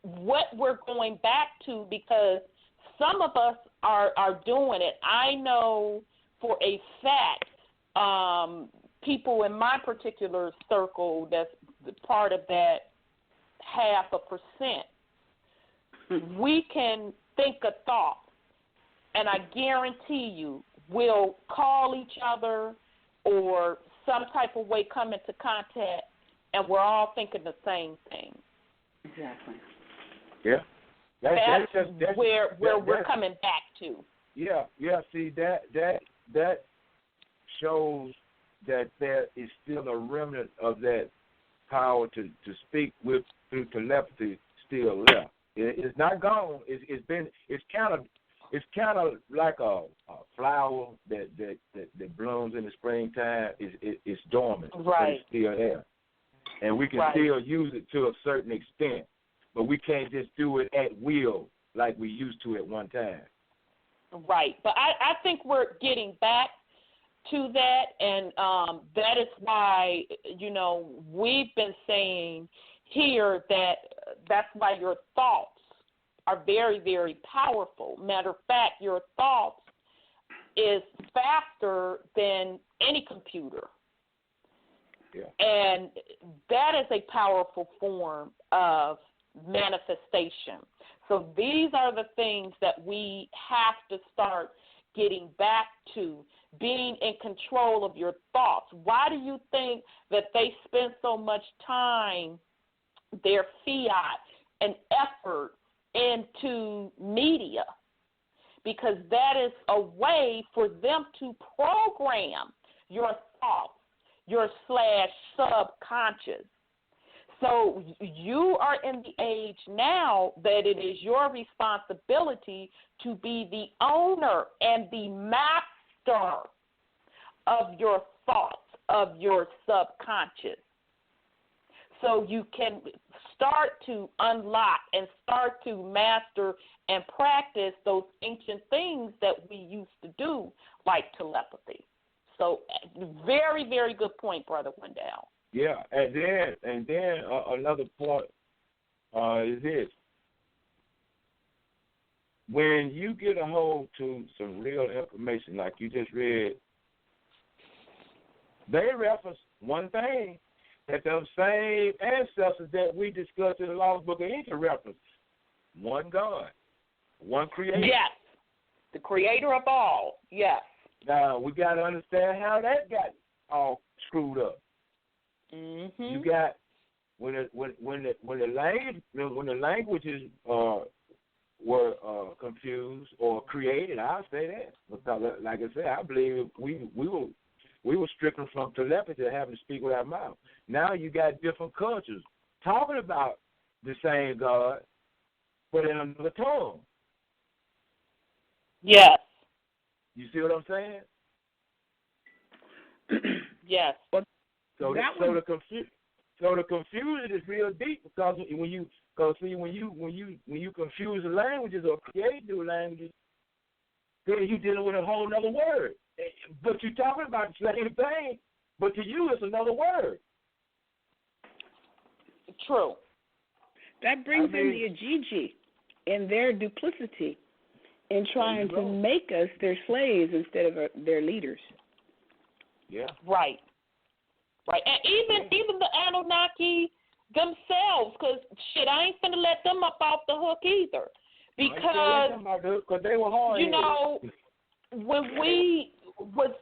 what we're going back to because some of us are doing it. I know for a fact people in my particular circle that's part of that 0.5%, we can think a thought, and I guarantee you we'll call each other or some type of way come into contact, and we're all thinking the same thing. Exactly. Yeah. That's where we're coming back to. Yeah. See, that shows that there is still a remnant of that power to speak with through telepathy still left. It's not gone. It's kind of like a flower that blooms in the springtime. It's dormant, but it's still there, and we can still use it to a certain extent. But we can't just do it at will like we used to at one time. Right. But I think we're getting back to that, and that is why, we've been saying here that's why your thoughts are very, very powerful. Matter of fact, your thoughts is faster than any computer. Yeah. And that is a powerful form of manifestation. So these are the things that we have to start getting back to, being in control of your thoughts. Why do you think that they spend so much time, their fiat and effort into media? Because that is a way for them to program your thoughts, your /subconscious. So you are in the age now that it is your responsibility to be the owner and the master of your thoughts, of your subconscious. So you can start to unlock and start to master and practice those ancient things that we used to do, like telepathy. So very, very good point, Brother Wendell. Yeah, and then another point is this. When you get a hold to some real information, like you just read, they reference one thing, that those same ancestors that we discussed in the Lost Book of Ancient reference. One God, one Creator. Yes, the Creator of all, yes. Now, we got to understand how that got all screwed up. Mm-hmm. You got when the languages were confused or created. I'll say that because, like I said, I believe we were stricken from telepathy, having to speak with our mouth. Now you got different cultures talking about the same God, but in another tongue. Yes. You see what I'm saying? Yes. So the confusion is real deep because when you confuse the languages or create new languages, then you're dealing with a whole other word. But you're talking about the same thing, but to you it's another word. True. That brings in the Ajiji and their duplicity in trying to make us their slaves instead of their leaders. Yeah. Right. Right. And even the Anunnaki themselves, because, I ain't finna let them up off the hook either. Because, they were hard. When we was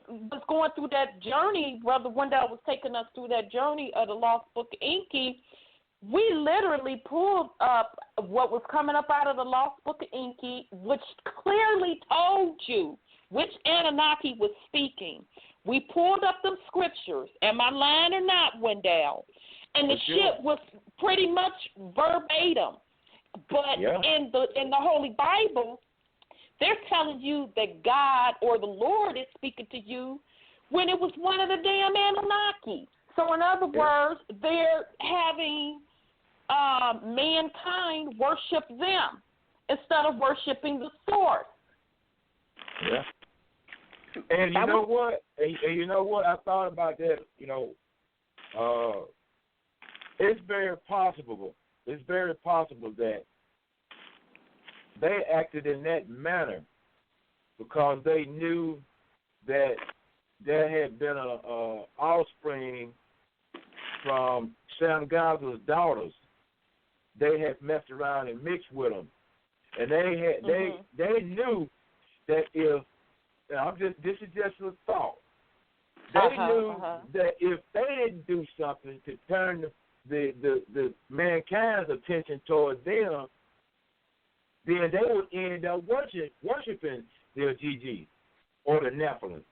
going through that journey, Brother Wendell was taking us through that journey of the Lost Book of Enki, we literally pulled up what was coming up out of the Lost Book of Enki, which clearly told you which Anunnaki was speaking. We pulled up them scriptures. Am I lying or not, Wendell? And the shit was pretty much verbatim. But in the Holy Bible, they're telling you that God or the Lord is speaking to you when it was one of the damn Anunnaki. So in other words, they're having mankind worship them instead of worshiping the source. Yeah. And you know what? And you know what? I thought about that. It's very possible. It's very possible that they acted in that manner because they knew that there had been a offspring from Shamgaza's daughters. They had messed around and mixed with them, and they knew that if this is just a thought. They knew that if they didn't do something to turn the mankind's attention toward them, then they would end up worshiping the GG or the Nephilim.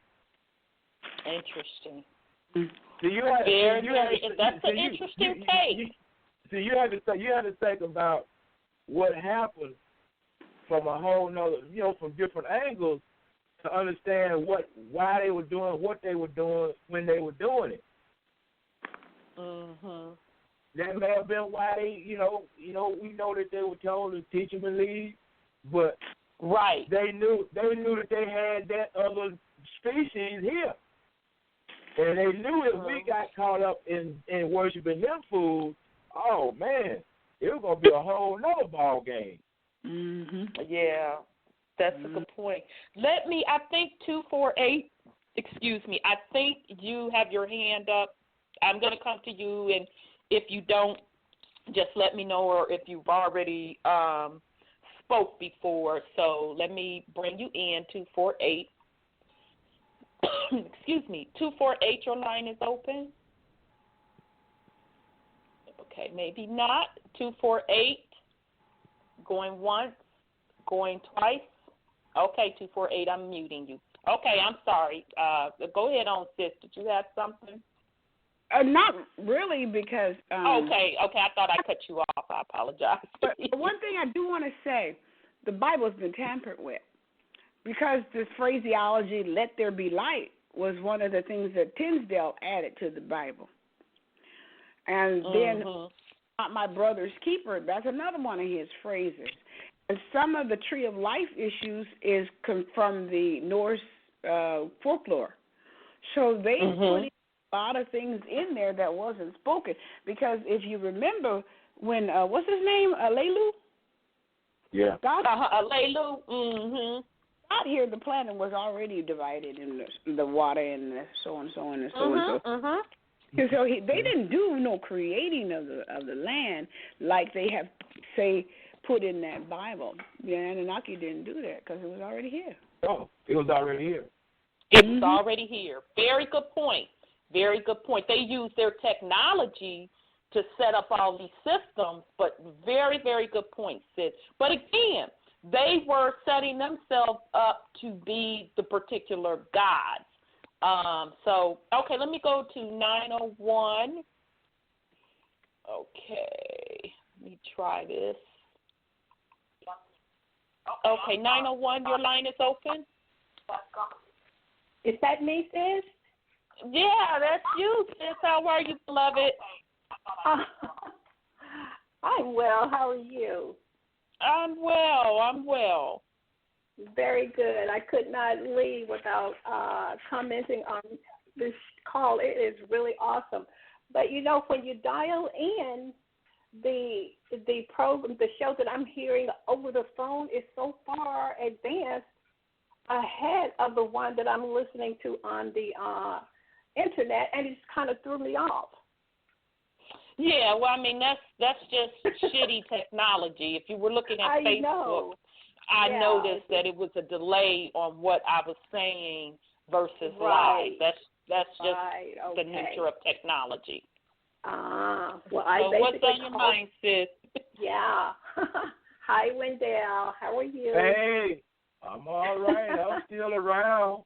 Interesting. That's an interesting take. So you have to think about what happened from a whole nother, from different angles to understand why they were doing what they were doing when they were doing it. That may have been why they, we know that they were told to teach them and leave, but they knew that they had that other species here, and they knew if we got caught up in worshiping them fools, oh man, it was gonna be a whole nother ball game. Yeah, that's a good point. I think 248. Excuse me. I think you have your hand up. I'm gonna come to you, and if you don't, just let me know, or if you've already spoke before. So let me bring you in, 248. Excuse me, 248, your line is open. Okay, maybe not. 248, going once, going twice. Okay, 248, I'm muting you. Okay, I'm sorry. Go ahead on, sis. Did you have something? Not really, because... Okay, I thought I cut you off. I apologize. But one thing I do want to say, the Bible's been tampered with. Because this phraseology, let there be light, was one of the things that Tinsdale added to the Bible. And then, not my brother's keeper, that's another one of his phrases. And some of the tree of life issues is from the Norse folklore. So they put a lot of things in there that wasn't spoken. Because if you remember when, what's his name, Alelu? Yeah. Alelu. Out here, the planet was already divided in the water and so and so and so and so. And so they didn't do no creating of the land like they have, say, put in that Bible. The Anunnaki didn't do that because it was already here. Oh, it was already here. It was already here. Very good point. Very good point. They used their technology to set up all these systems, but very, very good point, Sid. But again, they were setting themselves up to be the particular gods. Okay, let me go to 901. Okay, let me try this. Okay, 901, your line is open. Is that me, sis? Yeah, that's you, sis. How are you, beloved? I'm well. How are you? I'm well. Very good. I could not leave without commenting on this call. It is really awesome. But you know, when you dial in, the program, the show that I'm hearing over the phone is so far advanced ahead of the one that I'm listening to on the internet, and it just kind of threw me off. Yeah, well, I mean, that's just shitty technology. If you were looking at Facebook, I noticed that it was a delay on what I was saying versus live. That's just the nature of technology. Well, so what's on your mind, sis? Yeah. Hi, Wendell. How are you? Hey, I'm all right. I'm still around.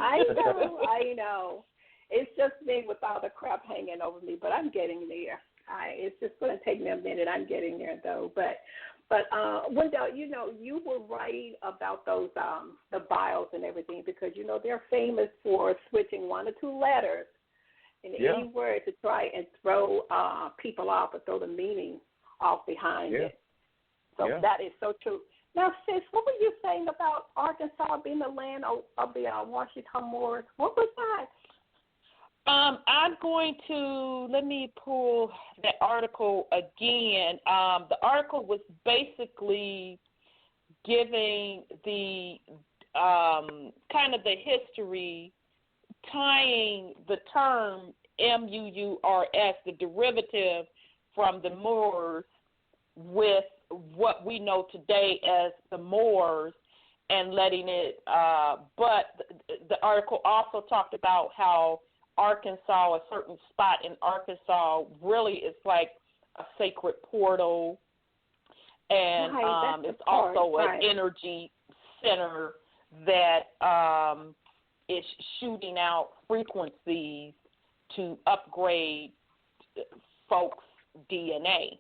I know. It's just me with all the crap hanging over me, but I'm getting there. It's just going to take me a minute. I'm getting there, though. But Wendell, you know, you were right about those the bios and everything, because you know they're famous for switching one or two letters in any word to try and throw people off or throw the meaning off behind it. So that is so true. Now, sis, what were you saying about Arkansas being the land of the Washington Moors? What was that? I'm going to, let me pull that article again. The article was basically giving the kind of the history, tying the term M-U-U-R-S, the derivative from the Moors, with what we know today as the Moors, and letting it, but the article also talked about how Arkansas, a certain spot in Arkansas, really is like a sacred portal, and it's also an energy center that is shooting out frequencies to upgrade folks' DNA.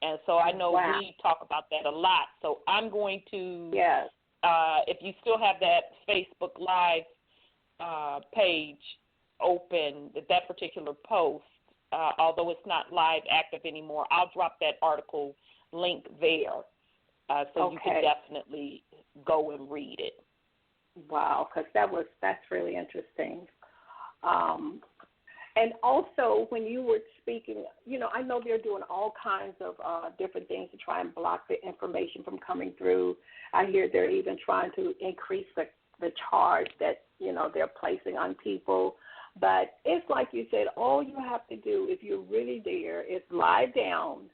And so I know we talk about that a lot. So I'm going to, if you still have that Facebook Live page open, that particular post, although it's not live active anymore, I'll drop that article link there, so you can definitely go and read it. Wow, because that's really interesting. And also, when you were speaking, you know, I know they're doing all kinds of different things to try and block the information from coming through. I hear they're even trying to increase the charge that, you know, they're placing on people. But it's like you said, all you have to do, if you're really there, is lie down,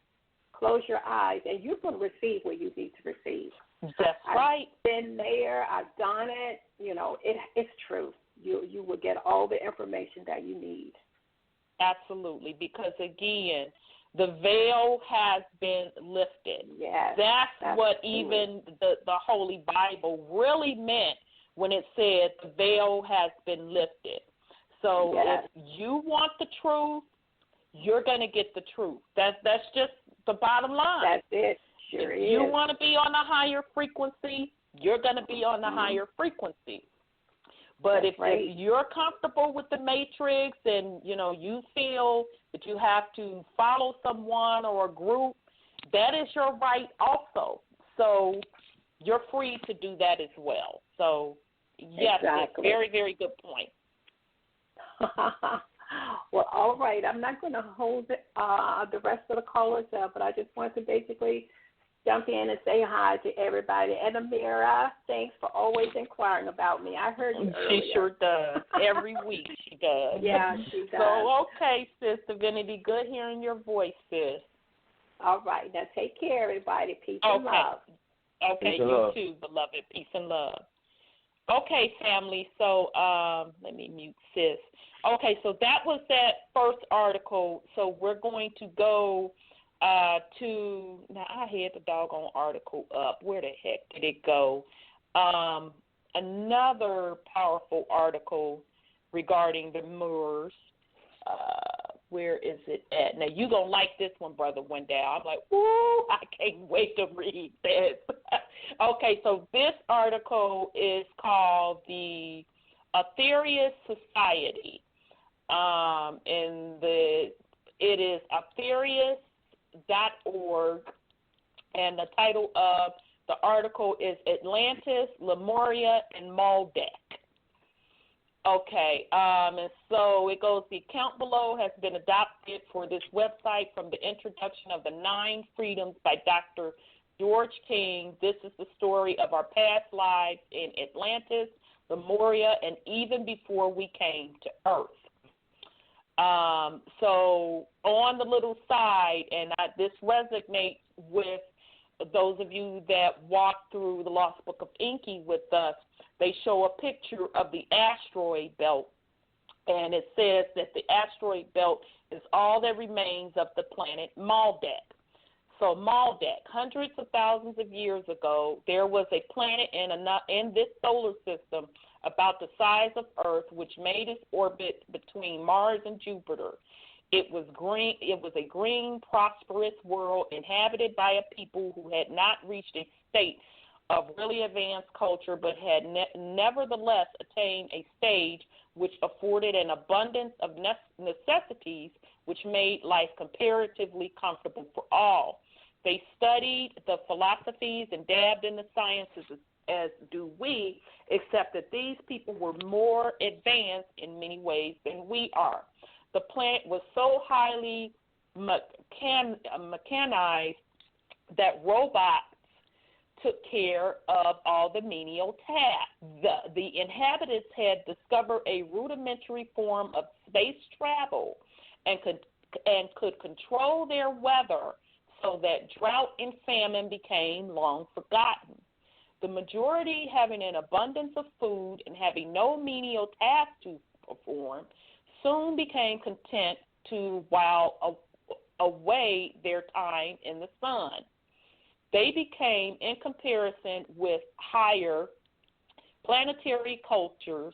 close your eyes, and you're going to receive what you need to receive. That's right. I've been there. I've done it. You know, it's true. You will get all the information that you need. Absolutely, because, again, the veil has been lifted. Yes. That's what even the Holy Bible really meant when it said the veil has been lifted. So if you want the truth, you're going to get the truth. That's just the bottom line. That's it. Sure if is. you want to be on a higher frequency, you're going to be on the higher frequency. But if you're comfortable with the matrix and, you know, you feel that you have to follow someone or a group, that is your right also. So you're free to do that as well. So, yes, it's very, very good point. Well, all right. I'm not going to hold the rest of the callers up, but I just want to basically jump in and say hi to everybody. And Amira, thanks for always inquiring about me. I heard you earlier. She sure does. Every week she does. Yeah, she does. So, okay, Sis Divinity, good hearing your voice, sis. All right. Now take care, everybody. Peace and love. Okay, you too, beloved. Peace and love. Okay, family, so let me mute Sis. Okay, so that was that first article. So we're going to go to, now I had the doggone article up. Where the heck did it go? Another powerful article regarding the Moors. Where is it at? Now, you're going to like this one, Brother Wendell. I'm like, woo, I can't wait to read this. Okay, so this article is called the Aetherius Society. It is aetherius.org, and the title of the article is Atlantis, Lemuria, and Maldek. Okay, and so it goes, the account below has been adopted for this website from the introduction of the 9 Freedoms by Dr. George King. This is the story of our past lives in Atlantis, Lemuria, and even before we came to Earth. So on the little side, and this resonates with those of you that walked through the Lost Book of Enki with us. They show a picture of the asteroid belt, and it says that the asteroid belt is all that remains of the planet Maldek. So Maldek, hundreds of thousands of years ago, there was a planet in this solar system about the size of Earth, which made its orbit between Mars and Jupiter. It was green. It was a green, prosperous world inhabited by a people who had not reached a state of really advanced culture, but had nevertheless attained a stage which afforded an abundance of necessities which made life comparatively comfortable for all. They studied the philosophies and dabbed in the sciences as do we, except that these people were more advanced in many ways than we are. The planet was so highly mechanized that robots took care of all the menial tasks. The inhabitants had discovered a rudimentary form of space travel and could control their weather so that drought and famine became long forgotten. The majority, having an abundance of food and having no menial tasks to perform, soon became content to while away their time in the sun. They became, in comparison with higher planetary cultures,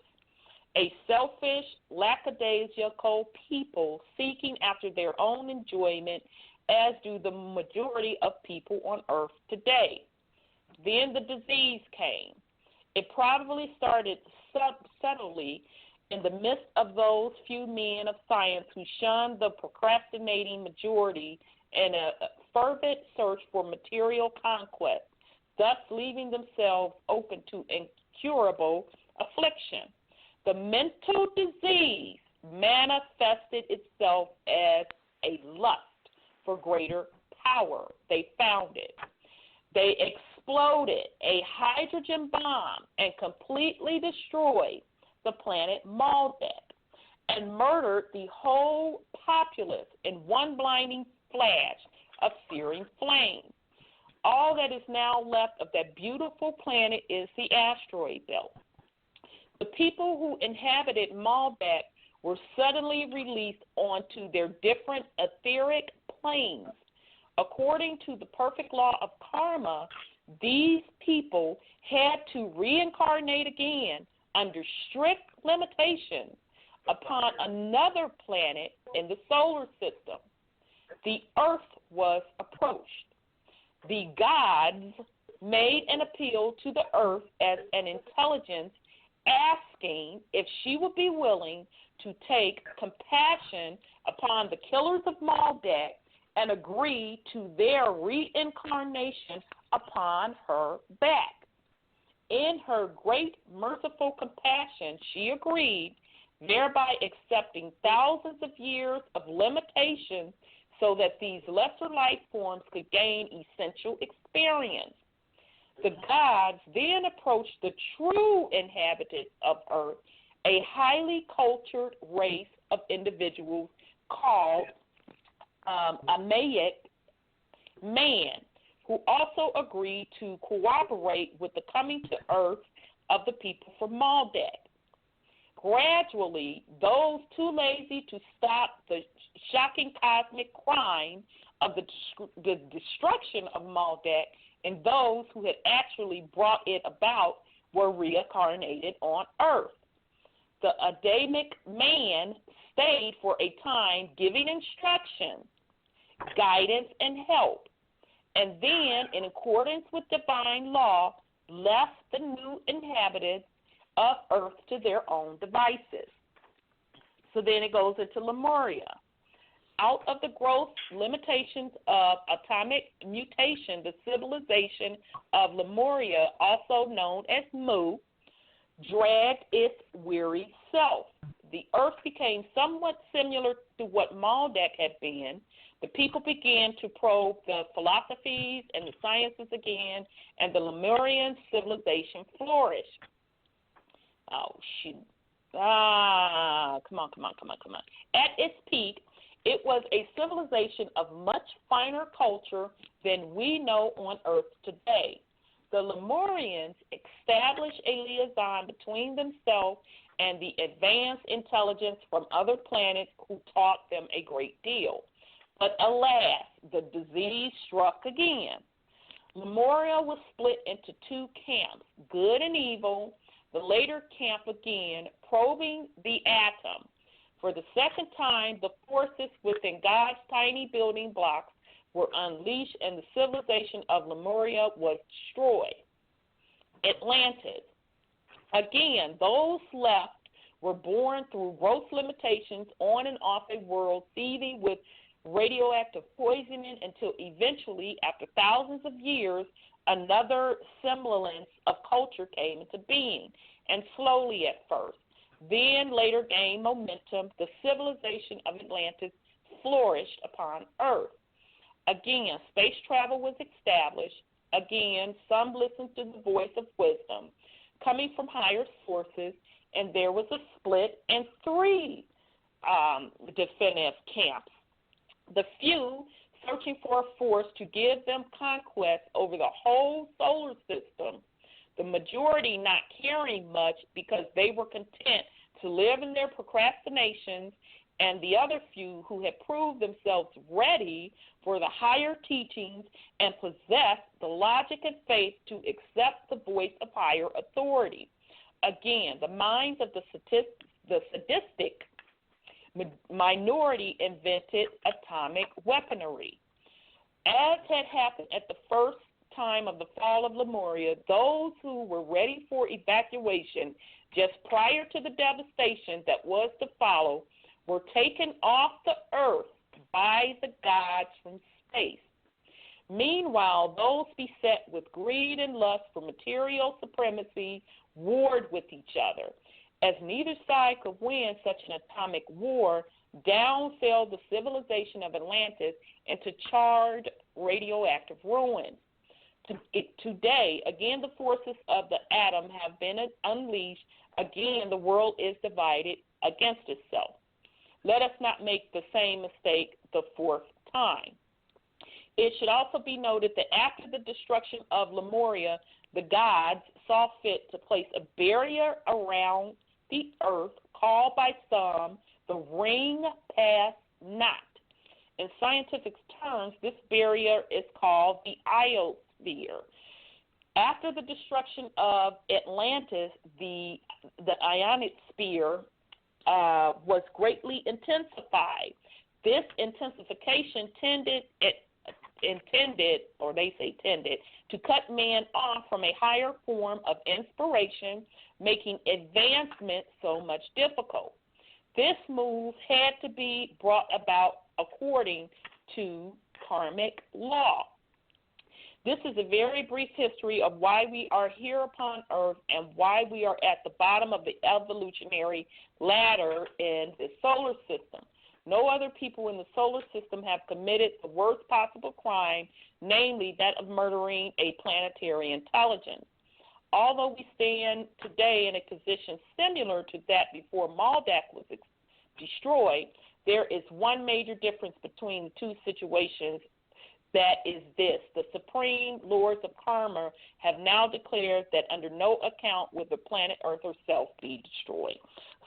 a selfish, lackadaisical people seeking after their own enjoyment, as do the majority of people on Earth today. Then the disease came. It probably started subtly in the midst of those few men of science who shunned the procrastinating majority in a fervent search for material conquest, thus leaving themselves open to incurable affliction. The mental disease manifested itself as a lust for greater power. They found it. They exploded a hydrogen bomb and completely destroyed the planet Maldek and murdered the whole populace in one blinding flash of searing flame. All that is now left of that beautiful planet is the asteroid belt. The people who inhabited Maldek were suddenly released onto their different etheric planes. According to the perfect law of karma, these people had to reincarnate again under strict limitations upon another planet in the solar system. The Earth was approached. The gods made an appeal to the Earth as an intelligence, asking if she would be willing to take compassion upon the killers of Maldek and agree to their reincarnation upon her back. In her great merciful compassion, she agreed, thereby accepting thousands of years of limitations so that these lesser life forms could gain essential experience. The gods then approached the true inhabitants of Earth, a highly cultured race of individuals called Olmec man, who also agreed to cooperate with the coming to Earth of the people from Maldek. Gradually, those too lazy to stop the shocking cosmic crime of the destruction of Maldek and those who had actually brought it about were reincarnated on Earth. The Adamic man stayed for a time, giving instruction, guidance, and help, and then, in accordance with divine law, left the new inhabitants of Earth to their own devices. So then it goes into Lemuria. Out of the gross limitations of atomic mutation, the civilization of Lemuria, also known as Mu, dragged its weary self. The Earth became somewhat similar to what Maldek had been. The people began to probe the philosophies and the sciences again, and the Lemurian civilization flourished. Oh, shoot. Come on. At its peak, it was a civilization of much finer culture than we know on Earth today. The Lemurians established a liaison between themselves and the advanced intelligence from other planets who taught them a great deal. But alas, the disease struck again. Lemuria was split into two camps, good and evil. The later camp again, probing the atom. For the second time, the forces within God's tiny building blocks were unleashed and the civilization of Lemuria was destroyed. Atlantis. Again, those left were born through gross limitations on and off a world seething with radioactive poisoning until eventually, after thousands of years, another semblance of culture came into being, and slowly at first. Then later gained momentum, the civilization of Atlantis flourished upon Earth. Again, space travel was established. Again, some listened to the voice of wisdom coming from higher sources, and there was a split in three definitive camps. The few searching for a force to give them conquest over the whole solar system, the majority not caring much because they were content to live in their procrastinations, and the other few who had proved themselves ready for the higher teachings and possessed the logic and faith to accept the voice of higher authority. Again, the minds of the sadistic minority invented atomic weaponry. As had happened at the first time of the fall of Lemuria, those who were ready for evacuation just prior to the devastation that was to follow were taken off the earth by the gods from space. Meanwhile, those beset with greed and lust for material supremacy warred with each other. As neither side could win such an atomic war, down fell the civilization of Atlantis into charred radioactive ruins. Today, again, the forces of the atom have been unleashed. Again, the world is divided against itself. Let us not make the same mistake the fourth time. It should also be noted that after the destruction of Lemuria, the gods saw fit to place a barrier around the earth called by some the ring past not. In scientific terms, this barrier is called the ionosphere. After the destruction of Atlantis, the ionosphere was greatly intensified. This intensification tended, to cut man off from a higher form of inspiration, making advancement so much difficult. This move had to be brought about according to karmic law. This is a very brief history of why we are here upon Earth and why we are at the bottom of the evolutionary ladder in the solar system. No other people in the solar system have committed the worst possible crime, namely that of murdering a planetary intelligence. Although we stand today in a position similar to that before Maldek was destroyed, there is one major difference between the two situations. That is this: the supreme lords of karma have now declared that under no account will the planet Earth herself be destroyed.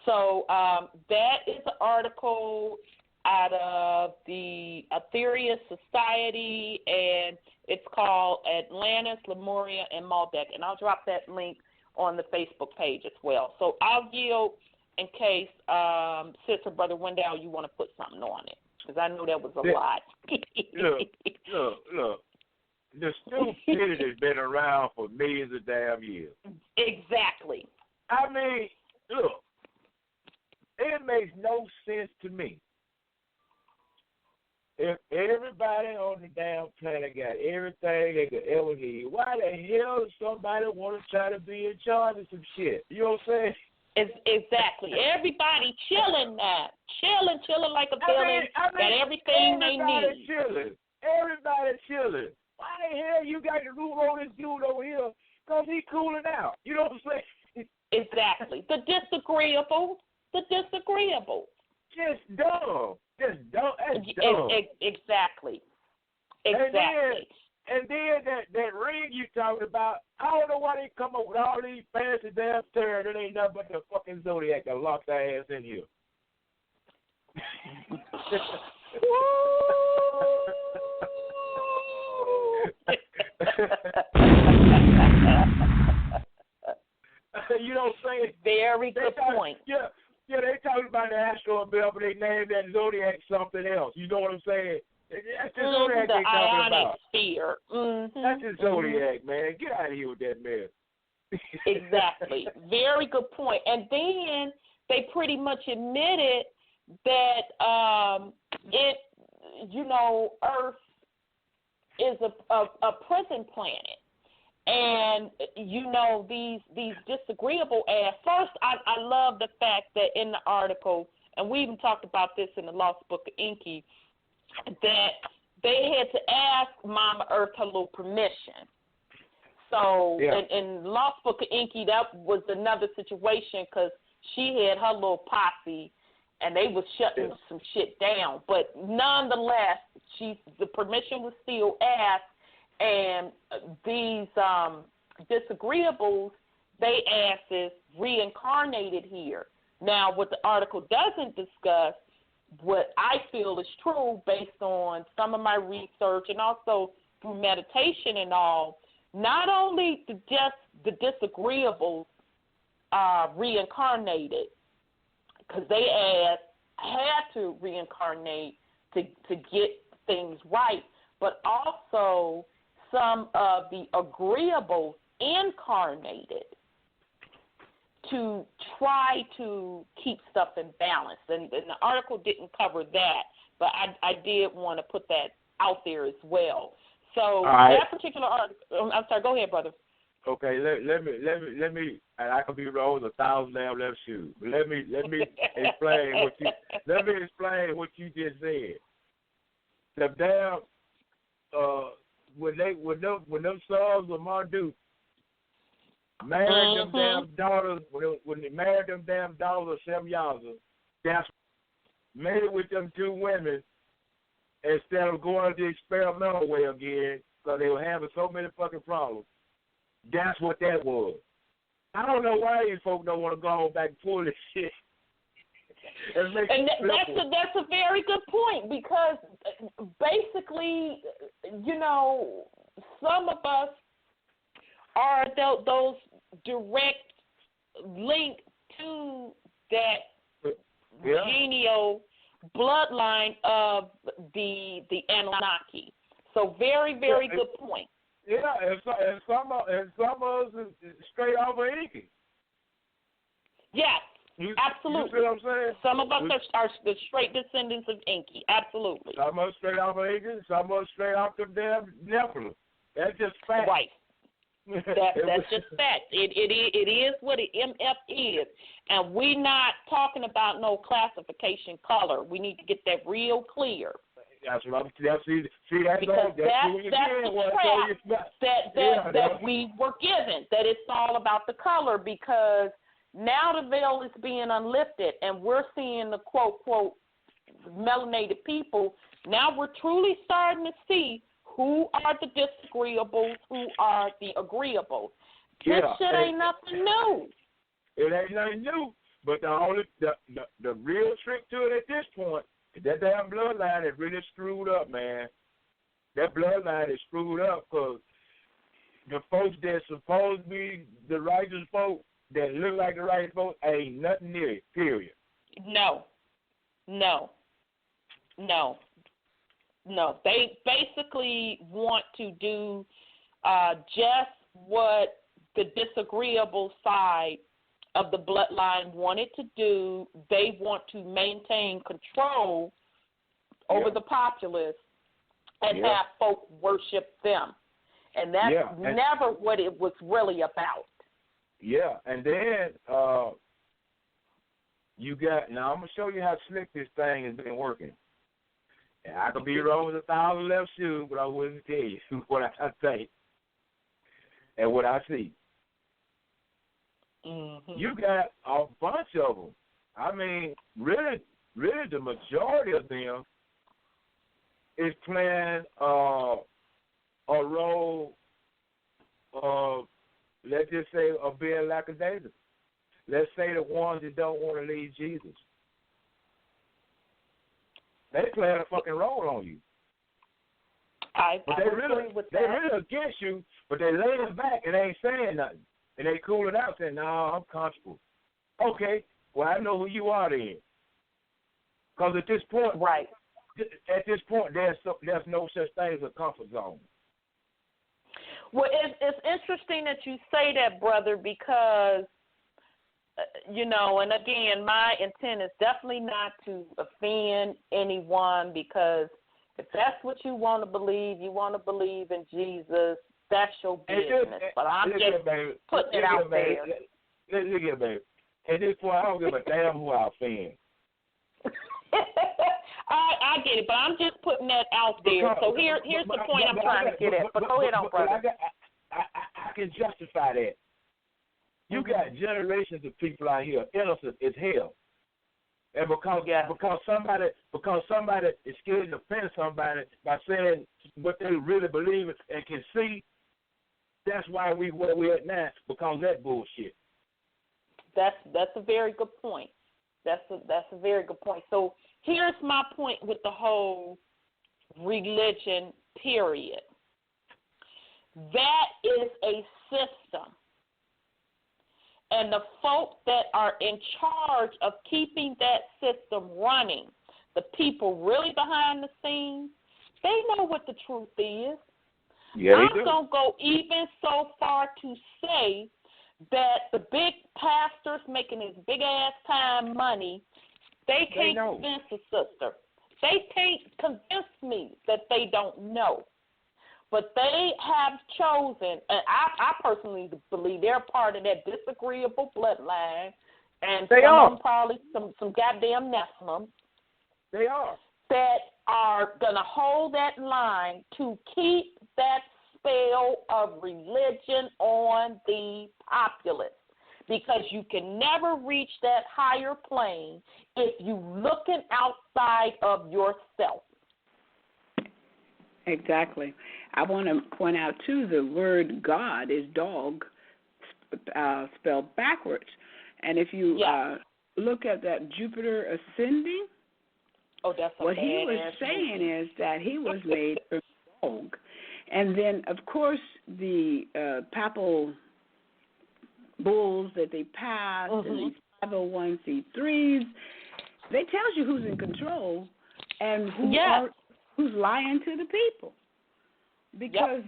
So that is an article out of the Aetherius Society, and it's called Atlantis, Lemuria, and Maldek. And I'll drop that link on the Facebook page as well. So I'll yield in case Sister Brother Wendell, you want to put something on it, because I know that was a lot. Look. The stupidity has been around for millions of damn years. Exactly. I mean, look, it makes no sense to me. If everybody on the damn planet got everything they could ever need, why the hell does somebody want to try to be in charge of some shit? You know what I'm saying? Exactly. Everybody chilling now. Chilling like a villain. Got everything they need. Everybody chilling. Why the hell you got to rule on this dude over here? Because he's cooling out. You know what I'm saying? Exactly. The disagreeable. Just dumb. That's dumb. Exactly. And then that ring you talking about, I don't know why they come up with all these fancy damn terms. It ain't nothing but the fucking Zodiac that locked their ass in here. You know what I'm saying? Very good point. Yeah, they talking about the asteroid belt, but they named that Zodiac something else. You know what I'm saying? That's the Zodiac they talking about. Sphere. Mm-hmm. That's the Zodiac, man. Get out of here with that mess. Exactly. Very good point. And then they pretty much admitted that Earth is a prison planet. And, these disagreeable ass. First, I love the fact that in the article, and we even talked about this in the Lost Book of Inky, that they had to ask Mama Earth her little permission. So in Lost Book of Inky, that was another situation because she had her little posse, and they was shutting some shit down. But nonetheless, the permission was still asked. And these disagreeables, they asses reincarnated here. Now, what the article doesn't discuss, what I feel is true based on some of my research and also through meditation and all, not only just the disagreeables reincarnated, because they had to reincarnate to get things right, but also some of the agreeables incarnated to try to keep stuff in balance. And the article didn't cover that, but I did want to put that out there as well. So that particular article, I'm sorry, go ahead, brother. Okay, let me, and I could be wrong with 1,000 damn left shoes. Let me explain what you just said. The damn when them sons of Marduk married them damn daughters, when they married them damn daughters of Semyaza, that's made it with them two women instead of going the experimental way again, because they were having so many fucking problems. That's what that was. I don't know why these folks don't want to go back and pull this shit. And that's a very good point, because basically, some of us are those direct link to that genial bloodline of the Anunnaki. So very, very good point. Yeah, and some of us is straight off of Inky. Yes. Absolutely. You see what I'm saying? Some of us are the straight descendants of Inky. Absolutely. Some of us straight off of Inky, some of us straight off the damn Nephilim. That's just fact. Right. That's just fact. It is what an MF is. And we're not talking about no classification color. We need to get that real clear. That's what I'm see that's the trap that we were given, that it's all about the color, because now the veil is being unlifted and we're seeing the quote melanated people. Now we're truly starting to see who are the disagreeables, who are the agreeables. This shit ain't nothing new. It ain't nothing new, but the real trick to it at this point, that damn bloodline is really screwed up, man. That bloodline is screwed up because the folks that's supposed to be the righteous folk, that look like the right folks, ain't nothing near it, period. No. They basically want to do just what the disagreeable side of the bloodline wanted to do. They want to maintain control over the populace and have folk worship them. And that's never what it was really about. Yeah, and then you got, now I'm going to show you how slick this thing has been working. And I could be wrong with 1,000 left shoes, but I wouldn't tell you what I think and what I see. Mm-hmm. You got a bunch of them. I mean, really the majority of them is playing a role of, let's just say, of being lackadaisical. Let's say the ones that don't want to leave Jesus. They playing a fucking role on you. They really against you, but they laying back and they ain't saying nothing. And they cooling out saying, no, I'm comfortable. Okay, well, I know who you are then. Because at this point, there's no such thing as a comfort zone. Well, it's interesting that you say that, brother, because, and again, my intent is definitely not to offend anyone, because if that's what you want to believe in Jesus, that's your business. But I'm just putting it out there. Look here, baby. At this point, I don't give a damn who I offend. I get it, but I'm just putting that out there. So here's the point I'm trying to get at. But go ahead on, brother. I can justify that. You got generations of people out here innocent as hell, and because somebody is scared to offend somebody by saying what they really believe and can see, that's why where we're at now, because of that bullshit. That's a very good point. That's a very good point. So here's my point with the whole religion, period. That is a system. And the folk that are in charge of keeping that system running, the people really behind the scenes, they know what the truth is. Yeah, I'm going to go even so far to say that the big pastors making this big-ass time money, they can't convince a sister. They can't convince me that they don't know. But they have chosen, and I personally believe they're part of that disagreeable bloodline, and some of them probably some goddamn Nephilim. They are. That are going to hold that line to keep that spell of religion on the populace, because you can never reach that higher plane if you looking outside of yourself. Exactly. I want to point out, too, the word God is dog, spelled backwards. And if you look at that Jupiter ascending, what he was saying is that he was made from dog. And then, of course, the papal bulls that they passed and these 501c3s, they tells you who's in control and who's lying to the people. Because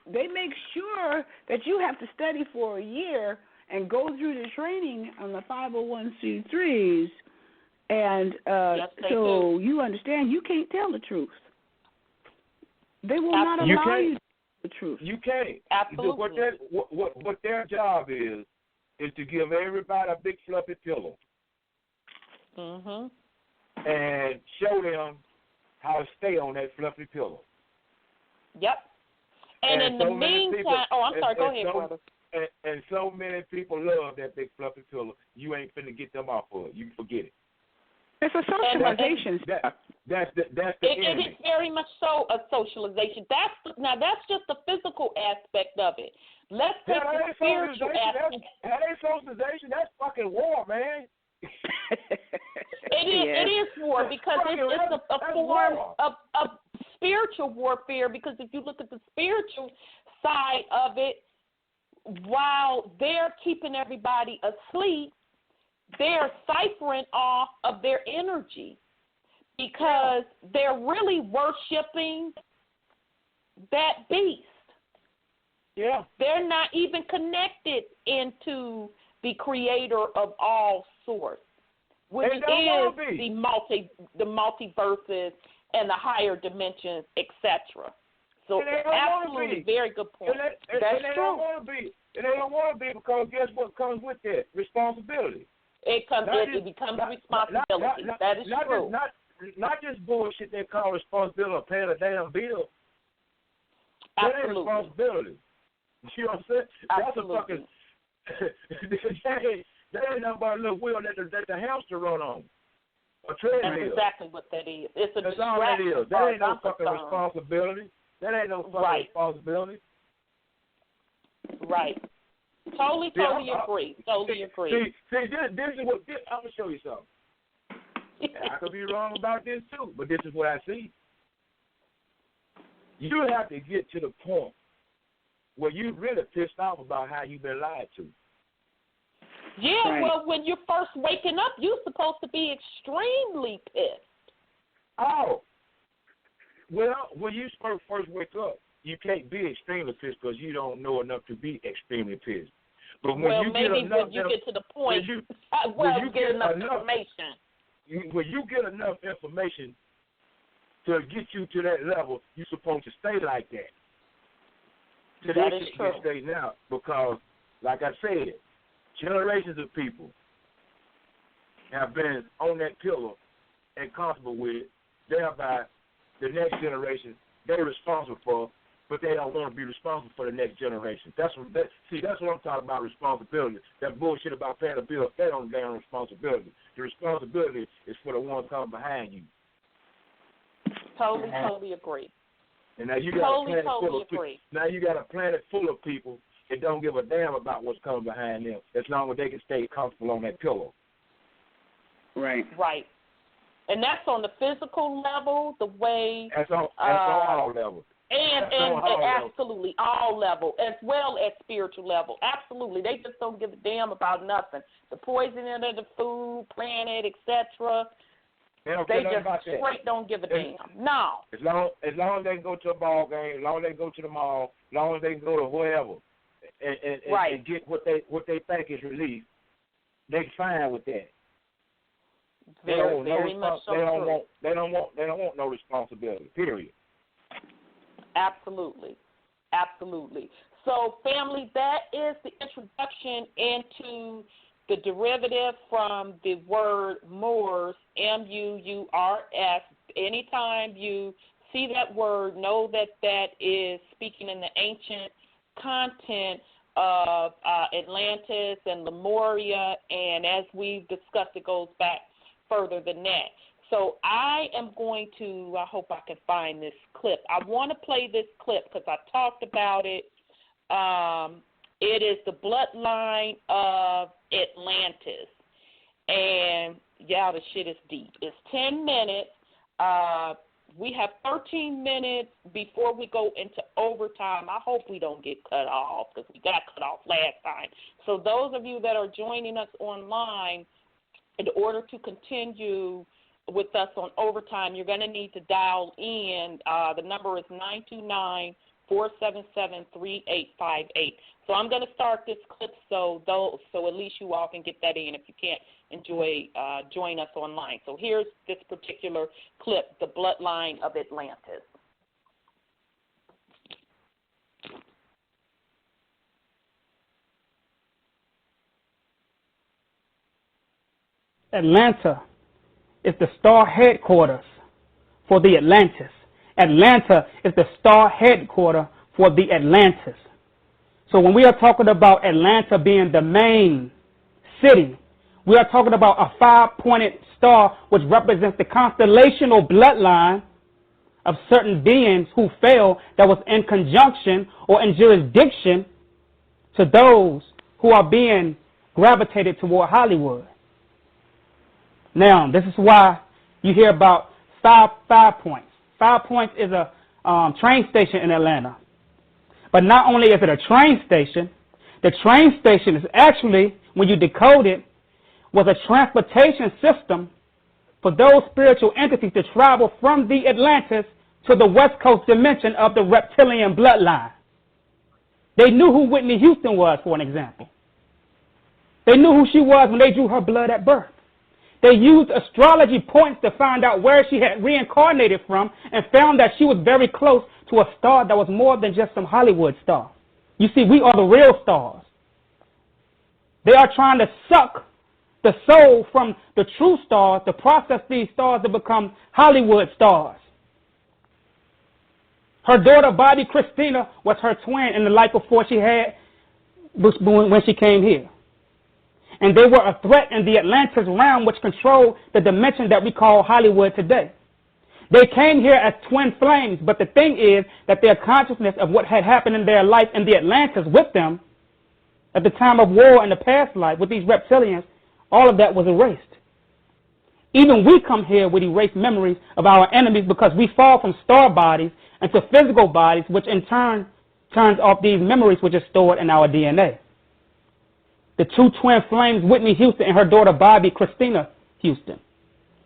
they make sure that you have to study for a year and go through the training on the 501c3s, and so you understand you can't tell the truth. They will not allow you to tell the truth. You can't. Absolutely. What their job is to give everybody a big fluffy pillow and show them how to stay on that fluffy pillow. Yep. And in the meantime, I'm sorry, go ahead, brother. And so many people love that big fluffy pillow, you ain't finna get them off of it. You forget it. It's a socialization. That's the enemy. It is very much so a socialization. That's just the physical aspect of it. Let's take the spiritual aspect. That ain't socialization. That's fucking war, man. It is war, because it's a form of spiritual warfare, because if you look at the spiritual side of it, while they're keeping everybody asleep, they're ciphering off of their energy because they're really worshiping that beast. Yeah. They're not even connected into the creator of all source, which is the multiverses and the higher dimensions, etc. So absolutely, very good point. That's they true. Don't want to be. And they don't want to be because guess what comes with that? Responsibility. It becomes responsibility. That is true. Not just bullshit they call responsibility or paying a damn bill. Absolutely. That ain't responsibility. You know what I'm saying? Absolutely. That ain't nothing but a little wheel that the hamster run on. A treadmill. That's exactly what that is. It's a That's distraction. all that is. That ain't no fucking responsibility. That ain't no fucking responsibility. Right. Totally agree. Totally agree. See, this is what I'm gonna show you something. I could be wrong about this too, but this is what I see. You have to get to the point where you really pissed off about how you've been lied to. Yeah, right. Well, when you're first waking up, you're supposed to be extremely pissed. Oh. Well, when you first wake up, you can't be extremely pissed because you don't know enough to be extremely pissed. But when you get to the point, you get enough information. When you get enough information to get you to that level, you're supposed to stay like that. That is true. Get straightened out because, like I said, generations of people have been on that pillow and comfortable with it, thereby the next generation they're responsible for, but they don't want to be responsible for the next generation. That's what I'm talking about, responsibility. That bullshit about paying a bill, they don't damn responsibility. The responsibility is for the ones coming behind you. Totally agree. And now you got a planet full of people. Now you got a planet full of people that don't give a damn about what's coming behind them, as long as they can stay comfortable on that pillow. Right. Right. And that's on the physical level, the way. That's on all levels. And absolutely all level, as well as spiritual level. Absolutely, they just don't give a damn about nothing. The poisoning of the food, planet, etc. They just straight don't give a damn. No. As long as they can go to a ball game, as long as they can go to the mall, as long as they can go to wherever, and get what they think is relief, they're fine with that. Very much so. They don't want no responsibility. Period. Absolutely. So, family, that is the introduction into the derivative from the word Moors, M-U-U-R-S. Anytime you see that word, know that is speaking in the ancient content of Atlantis and Lemuria, and as we've discussed, it goes back further than that. So I am going to, I hope I can find this clip. I want to play this clip because I talked about it. It is the bloodline of Atlantis. And, yeah, the shit is deep. It's 10 minutes. We have 13 minutes before we go into overtime. I hope we don't get cut off because we got cut off last time. So those of you that are joining us online, in order to continue with us on overtime, you're going to need to dial in. The number is 929-477-3858. So I'm going to start this clip so at least you all can get that in if you can't join us online. So here's this particular clip, The Bloodline of Atlantis. Atlanta is the star headquarters for the Atlantis. Atlanta is the star headquarters for the Atlantis. So when we are talking about Atlanta being the main city, we are talking about a 5-pointed star which represents the constellational bloodline of certain beings who fell that was in conjunction or in jurisdiction to those who are being gravitated toward Hollywood. Now, this is why you hear about 5 points. 5 points is a train station in Atlanta. But not only is it a train station, The train station is actually, when you decode it, was a transportation system for those spiritual entities to travel from the Atlantis to the West Coast dimension of the reptilian bloodline. They knew who Whitney Houston was, for an example. They knew who she was when they drew her blood at birth. They used astrology points to find out where she had reincarnated from and found that she was very close to a star that was more than just some Hollywood star. You see, we are the real stars. They are trying to suck the soul from the true stars to process these stars to become Hollywood stars. Her daughter, Bobby Christina, was her twin in the life before she had when she came here. And they were a threat in the Atlantis realm, which controlled the dimension that we call Hollywood today. They came here as twin flames, but the thing is that their consciousness of what had happened in their life in the Atlantis with them, at the time of war in the past life with these reptilians, all of that was erased. Even we come here with erased memories of our enemies because we fall from star bodies into physical bodies, which in turn turns off these memories which are stored in our DNA. The two twin flames, Whitney Houston and her daughter Bobby Christina Houston,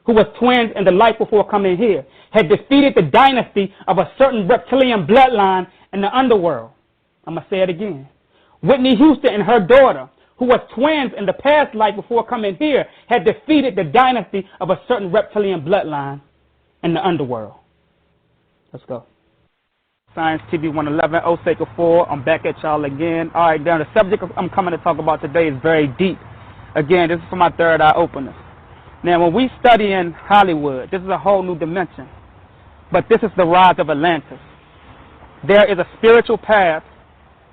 who was twins in the life before coming here, had defeated the dynasty of a certain reptilian bloodline in the underworld. I'm going to say it again. Whitney Houston and her daughter, who was twins in the past life before coming here, had defeated the dynasty of a certain reptilian bloodline in the underworld. Let's go. Science TV 111, Osaka 4. I'm back at y'all again. All right, now the subject I'm coming to talk about today is very deep. Again, this is for my third eye openers. Now, when we study in Hollywood, this is a whole new dimension. But this is the rise of Atlantis. There is a spiritual path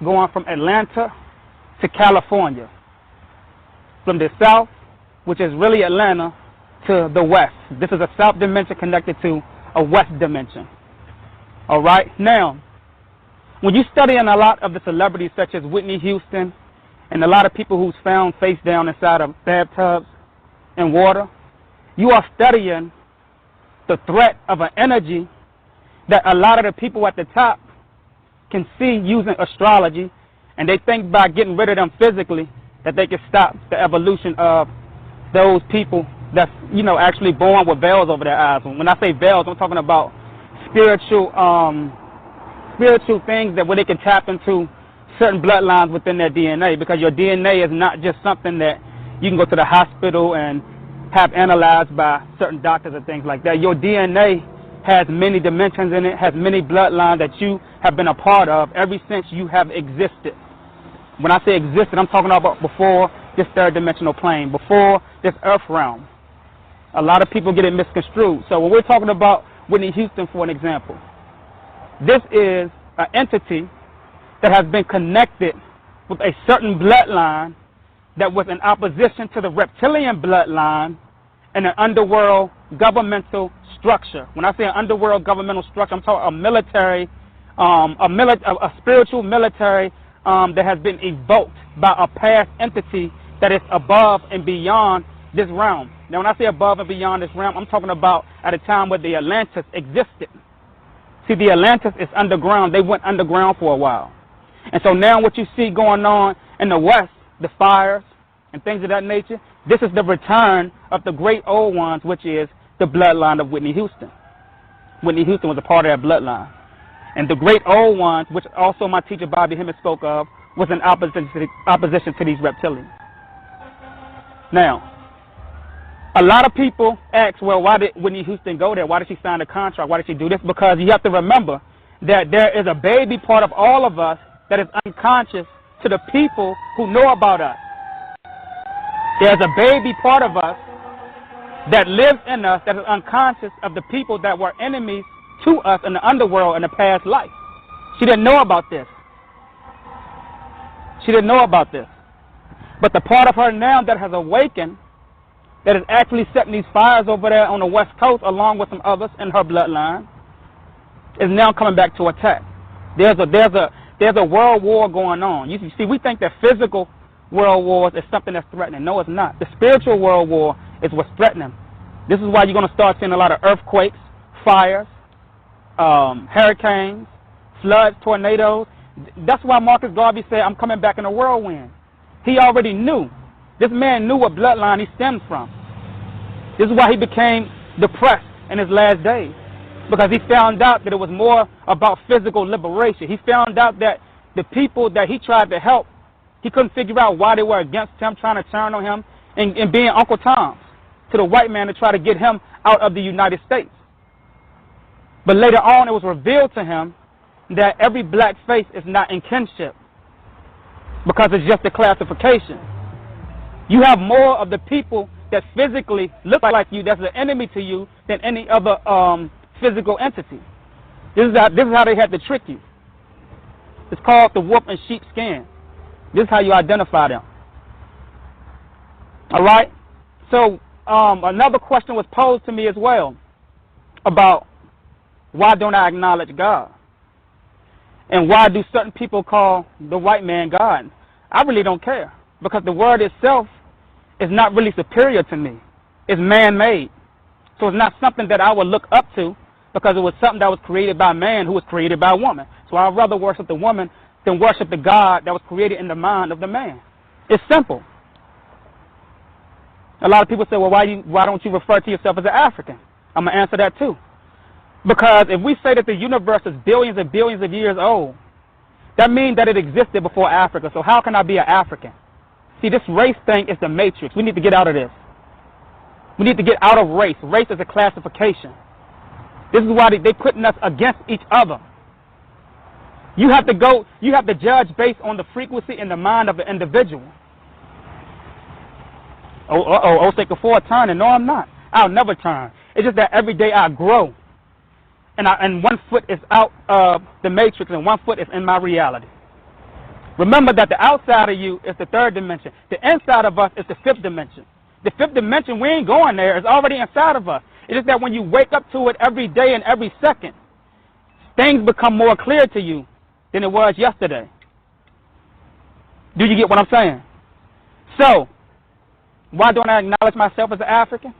going from Atlanta to California. From the south, which is really Atlanta, to the west. This is a south dimension connected to a west dimension. All right? Now, when you study in a lot of the celebrities such as Whitney Houston and a lot of people who's found face down inside of bathtubs and water, you are studying the threat of an energy that a lot of the people at the top can see using astrology, and they think by getting rid of them physically that they can stop the evolution of those people that's, you know, actually born with veils over their eyes. When I say veils, I'm talking about spiritual things that where they can tap into certain bloodlines within their DNA, because your DNA is not just something that you can go to the hospital and have analyzed by certain doctors and things like that. Your DNA has many dimensions in it, has many bloodlines that you have been a part of ever since you have existed. When I say existed, I'm talking about before this third dimensional plane, before this earth realm. A lot of people get it misconstrued. So when we're talking about Whitney Houston, for an example, this is an entity that has been connected with a certain bloodline that was in opposition to the reptilian bloodline in an underworld governmental structure. When I say an underworld governmental structure, I'm talking a military, a spiritual military that has been evoked by a past entity that is above and beyond this realm. Now, when I say above and beyond this realm, I'm talking about at a time where the Atlantis existed. See, the Atlantis is underground. They went underground for a while. And so now what you see going on in the West, the fires and things of that nature, this is the return of the great old ones, which is the bloodline of Whitney Houston. Whitney Houston was a part of that bloodline. And the great old ones, which also my teacher Bobby Hemmett spoke of, was in opposition to these reptilians. Now, a lot of people ask, well, why did Whitney Houston go there? Why did she sign a contract? Why did she do this? Because you have to remember that there is a baby part of all of us that is unconscious to the people who know about us. There's a baby part of us that lives in us that is unconscious of the people that were enemies to us in the underworld in the past life. She didn't know about this. She didn't know about this. But the part of her now that has awakened, that is actually setting these fires over there on the West Coast along with some others in her bloodline, is now coming back to attack. There's a world war going on. You see, we think that physical world wars is something that's threatening. No, it's not. The spiritual world war is what's threatening. This is why you're going to start seeing a lot of earthquakes, fires, hurricanes, floods, tornadoes. That's why Marcus Garvey said, I'm coming back in a whirlwind. He already knew. This man knew what bloodline he stemmed from. This is why he became depressed in his last days, because he found out that it was more about physical liberation. He found out that the people that he tried to help, he couldn't figure out why they were against him, trying to turn on him, and being Uncle Tom to the white man to try to get him out of the United States. But later on, it was revealed to him that every black face is not in kinship, because it's just a classification. You have more of the people that physically look like you that's an enemy to you than any other physical entity. This is how they had to trick you. It's called the wolf in sheep skin. This is how you identify them. All right? So another question was posed to me as well about why don't I acknowledge God? And why do certain people call the white man God? I really don't care, because the word itself is not really superior to me. It's man-made. So it's not something that I would look up to, because it was something that was created by man who was created by woman. So I'd rather worship the woman than worship the God that was created in the mind of the man. It's simple. A lot of people say, well, why don't you refer to yourself as an African? I'm going to answer that too. Because if we say that the universe is billions and billions of years old, that means that it existed before Africa. So how can I be an African? See, this race thing is the matrix. We need to get out of this. We need to get out of race. Race is a classification. This is why they're putting us against each other. You have to judge based on the frequency and the mind of the individual. Oh, take a forward turn. No, I'm not. I'll never turn. It's just that every day I grow. And 1 foot is out of the matrix and 1 foot is in my reality. Remember that the outside of you is the 3rd dimension. The inside of us is the 5th dimension. The 5th dimension, we ain't going there. It's already inside of us. It's just that when you wake up to it every day and every second, things become more clear to you than it was yesterday. Do you get what I'm saying? So, why don't I acknowledge myself as an African?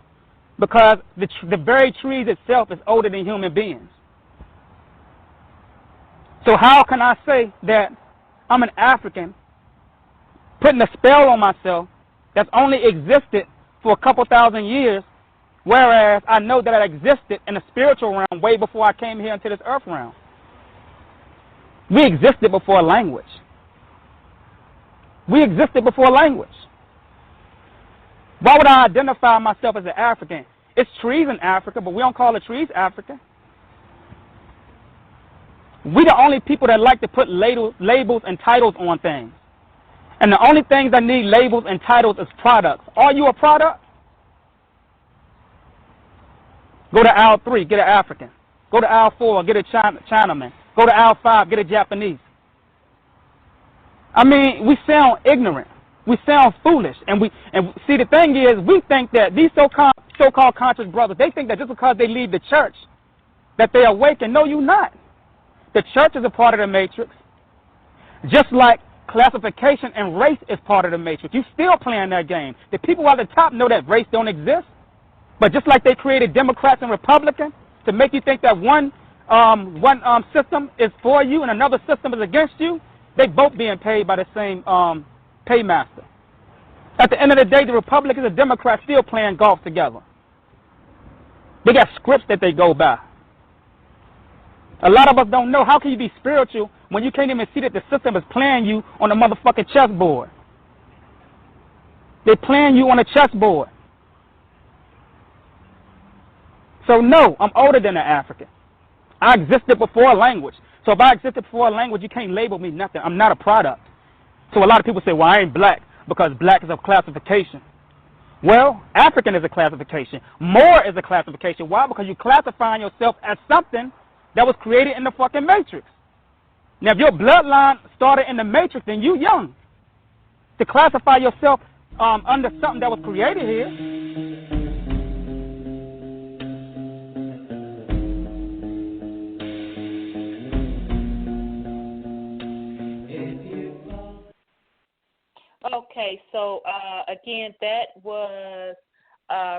Because the very trees itself is older than human beings. So how can I say that I'm an African putting a spell on myself that's only existed for a couple thousand years, whereas I know that it existed in the spiritual realm way before I came here into this earth realm? We existed before language. We existed before language. Why would I identify myself as an African? It's trees in Africa, but we don't call the trees African. We the only people that like to put labels and titles on things. And the only things that need labels and titles is products. Are you a product? Go to aisle 3, get an African. Go to aisle 4, get a Chinaman. Go to aisle 5, get a Japanese. I mean, we sound ignorant. We sound foolish. And see, the thing is, we think that these so-called conscious brothers, they think that just because they leave the church, that they awaken. No, you're not. The church is a part of the matrix. Just like classification and race is part of the matrix. You still playing that game. The people at the top know that race don't exist. But just like they created Democrats and Republicans to make you think that one system is for you and another system is against you, they both being paid by the same paymaster. At the end of the day, the Republicans and Democrats still playing golf together. They got scripts that they go by. A lot of us don't know. How can you be spiritual when you can't even see that the system is playing you on a motherfucking chessboard? They're playing you on a chessboard. So no, I'm older than an African. I existed before language. So if I existed before language, you can't label me nothing. I'm not a product. So a lot of people say, well, I ain't black because black is a classification. Well, African is a classification. Moor is a classification. Why? Because you're classifying yourself as something that was created in the fucking matrix. Now, if your bloodline started in the matrix, then you young. To classify yourself under something that was created here. Okay, so again, that was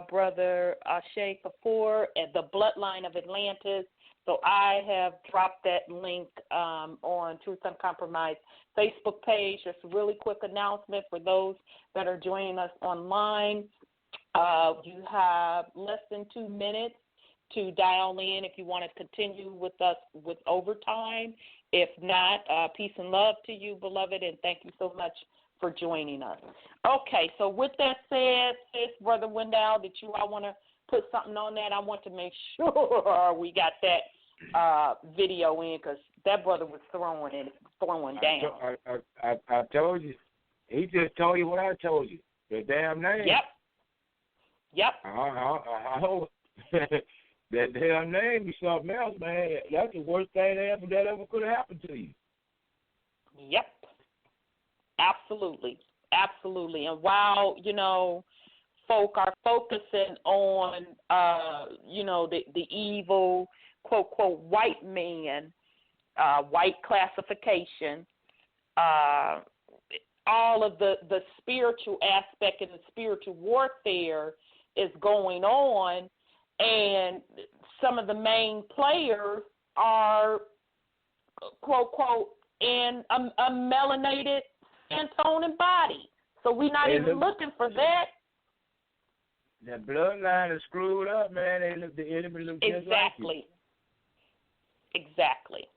Brother Shay Kapoor and the Bloodline of Atlantis. So I have dropped that link on Truth Uncompromised Facebook page. Just a really quick announcement for those that are joining us online. You have less than 2 minutes to dial in if you want to continue with us with overtime. If not, peace and love to you, beloved, and thank you so much for joining us. Okay, so with that said, Brother Wendell, that you all want to put something on that, I want to make sure we got that video in, because that brother was throwing down. I told you. He just told you what I told you. The damn name. Yep. I hope that damn name is something else, man. That's the worst thing that ever could have happened to you. Yep. Absolutely. And while, folk are focusing on, the evil, quote, quote, white man, white classification, all of the spiritual aspect and the spiritual warfare is going on, and some of the main players are, quote, quote, in a melanated skin tone and body. So we're not even looking for that. That bloodline is screwed up, man. The enemy looks just like you. Exactly.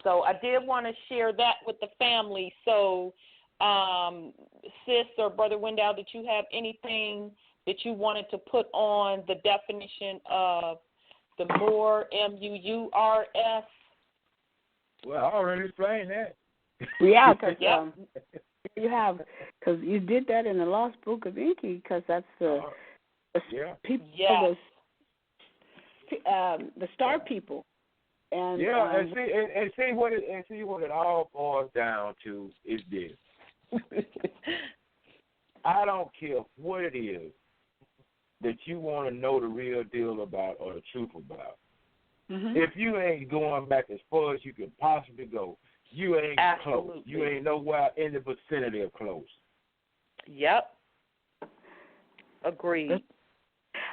So I did want to share that with the family. So, sis or Brother Wendell, did you have anything that you wanted to put on the definition of the moor, M-U-U-R-S? Well, I already explained that. Yeah, because you have, because you did that in the Lost Book of Inky, because that's the people, the star people. And and see what it all boils down to is this. I don't care what it is that you want to know the real deal about or the truth about. Mm-hmm. If you ain't going back as far as you can possibly go, you ain't close. You ain't nowhere in the vicinity of close. Yep. Agreed.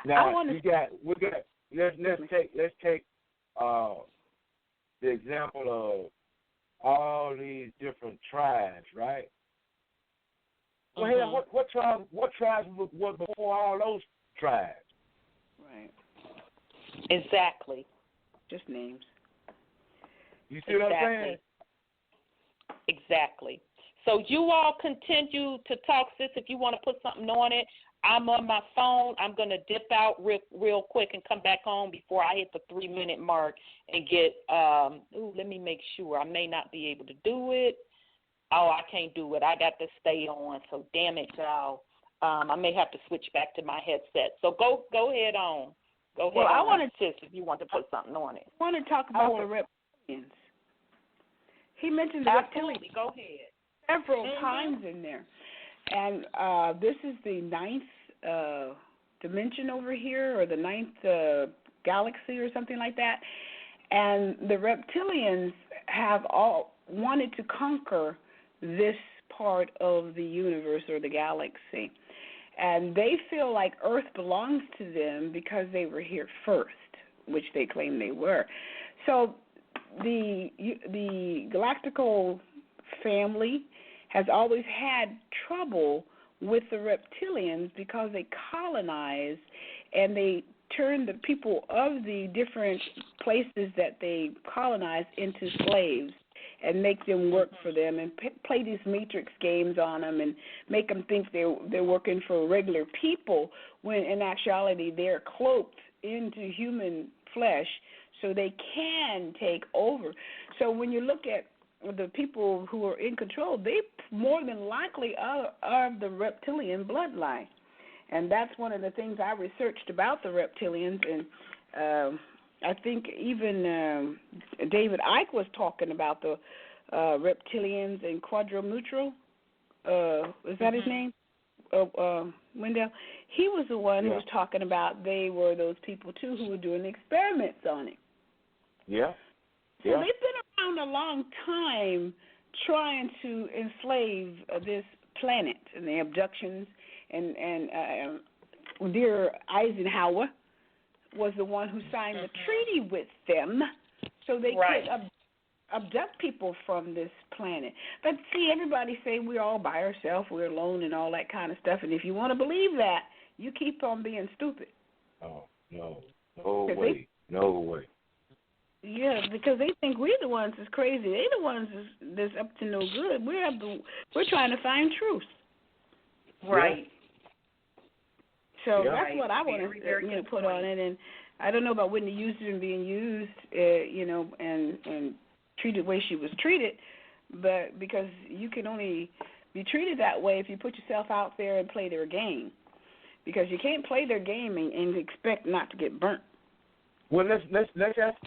Now let's take the example of all these different tribes, right? Well, what tribes were before all those tribes? Right. Exactly. Just names. You see what I'm saying? Exactly. So you all continue to talk, sis. If you want to put something on it, I'm on my phone. I'm going to dip out real quick and come back on before I hit the 3-minute mark and get, let me make sure. I may not be able to do it. Oh, I can't do it. I got to stay on. So damn it, y'all. I may have to switch back to my headset. So go ahead on. Go ahead on, I wanted, sis, if you want to put something on it. I want to talk about the reptilians. He mentioned the reptilians. Go ahead. Several times in there. And this is the 9th dimension over here, or the 9th galaxy or something like that. And the reptilians have all wanted to conquer this part of the universe or the galaxy. And they feel like Earth belongs to them because they were here first, which they claim they were. So the galactical family has always had trouble with the reptilians because they colonized and they turned the people of the different places that they colonized into slaves and make them work for them and play these matrix games on them and make them think they're working for regular people when in actuality they're cloaked into human flesh so they can take over. So when you look at the people who are in control, they more than likely are the reptilian bloodline. And that's one of the things I researched about the reptilians. And I think even David Icke was talking about the reptilians and quadrumutral. Is that his name? Wendell? He was the one who was talking about they were those people, too, who were doing experiments on it. Yeah. So they've been around a long time trying to enslave this planet and the abductions dear Eisenhower was the one who signed the treaty with them, so they could abduct people from this planet. But see, everybody say we're all by ourselves, we're alone, and all that kind of stuff. And if you want to believe that, you keep on being stupid. Oh no way. Yeah, because they think we're the ones that's crazy. They're the ones that's up to no good. We're trying to find truth. Right. So that's what I want to put on it. And I don't know about Whitney Houston being used, and treated the way she was treated, but because you can only be treated that way if you put yourself out there and play their game. Because you can't play their game and expect not to get burnt. Well, let's ask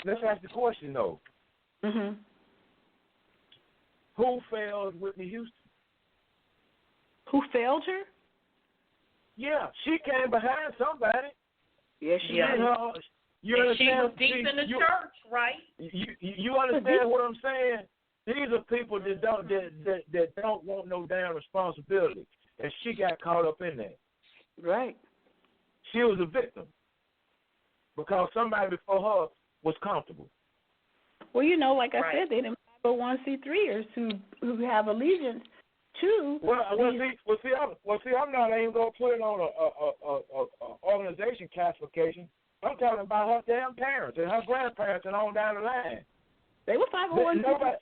the question though. Mhm. Who failed Whitney Houston? Who failed her? Yeah, she came behind somebody. Yes, she did. You understand? She was deep in the church, right? You understand what I'm saying? These are people that don't want no damn responsibility, and she got caught up in that. Right. She was a victim because somebody before her was comfortable. Well, like I said, they're them 501c3ers who have allegiance to. I'm not even gonna put it on a organization classification. I'm talking about her damn parents and her grandparents and on down the line. They were 501c3.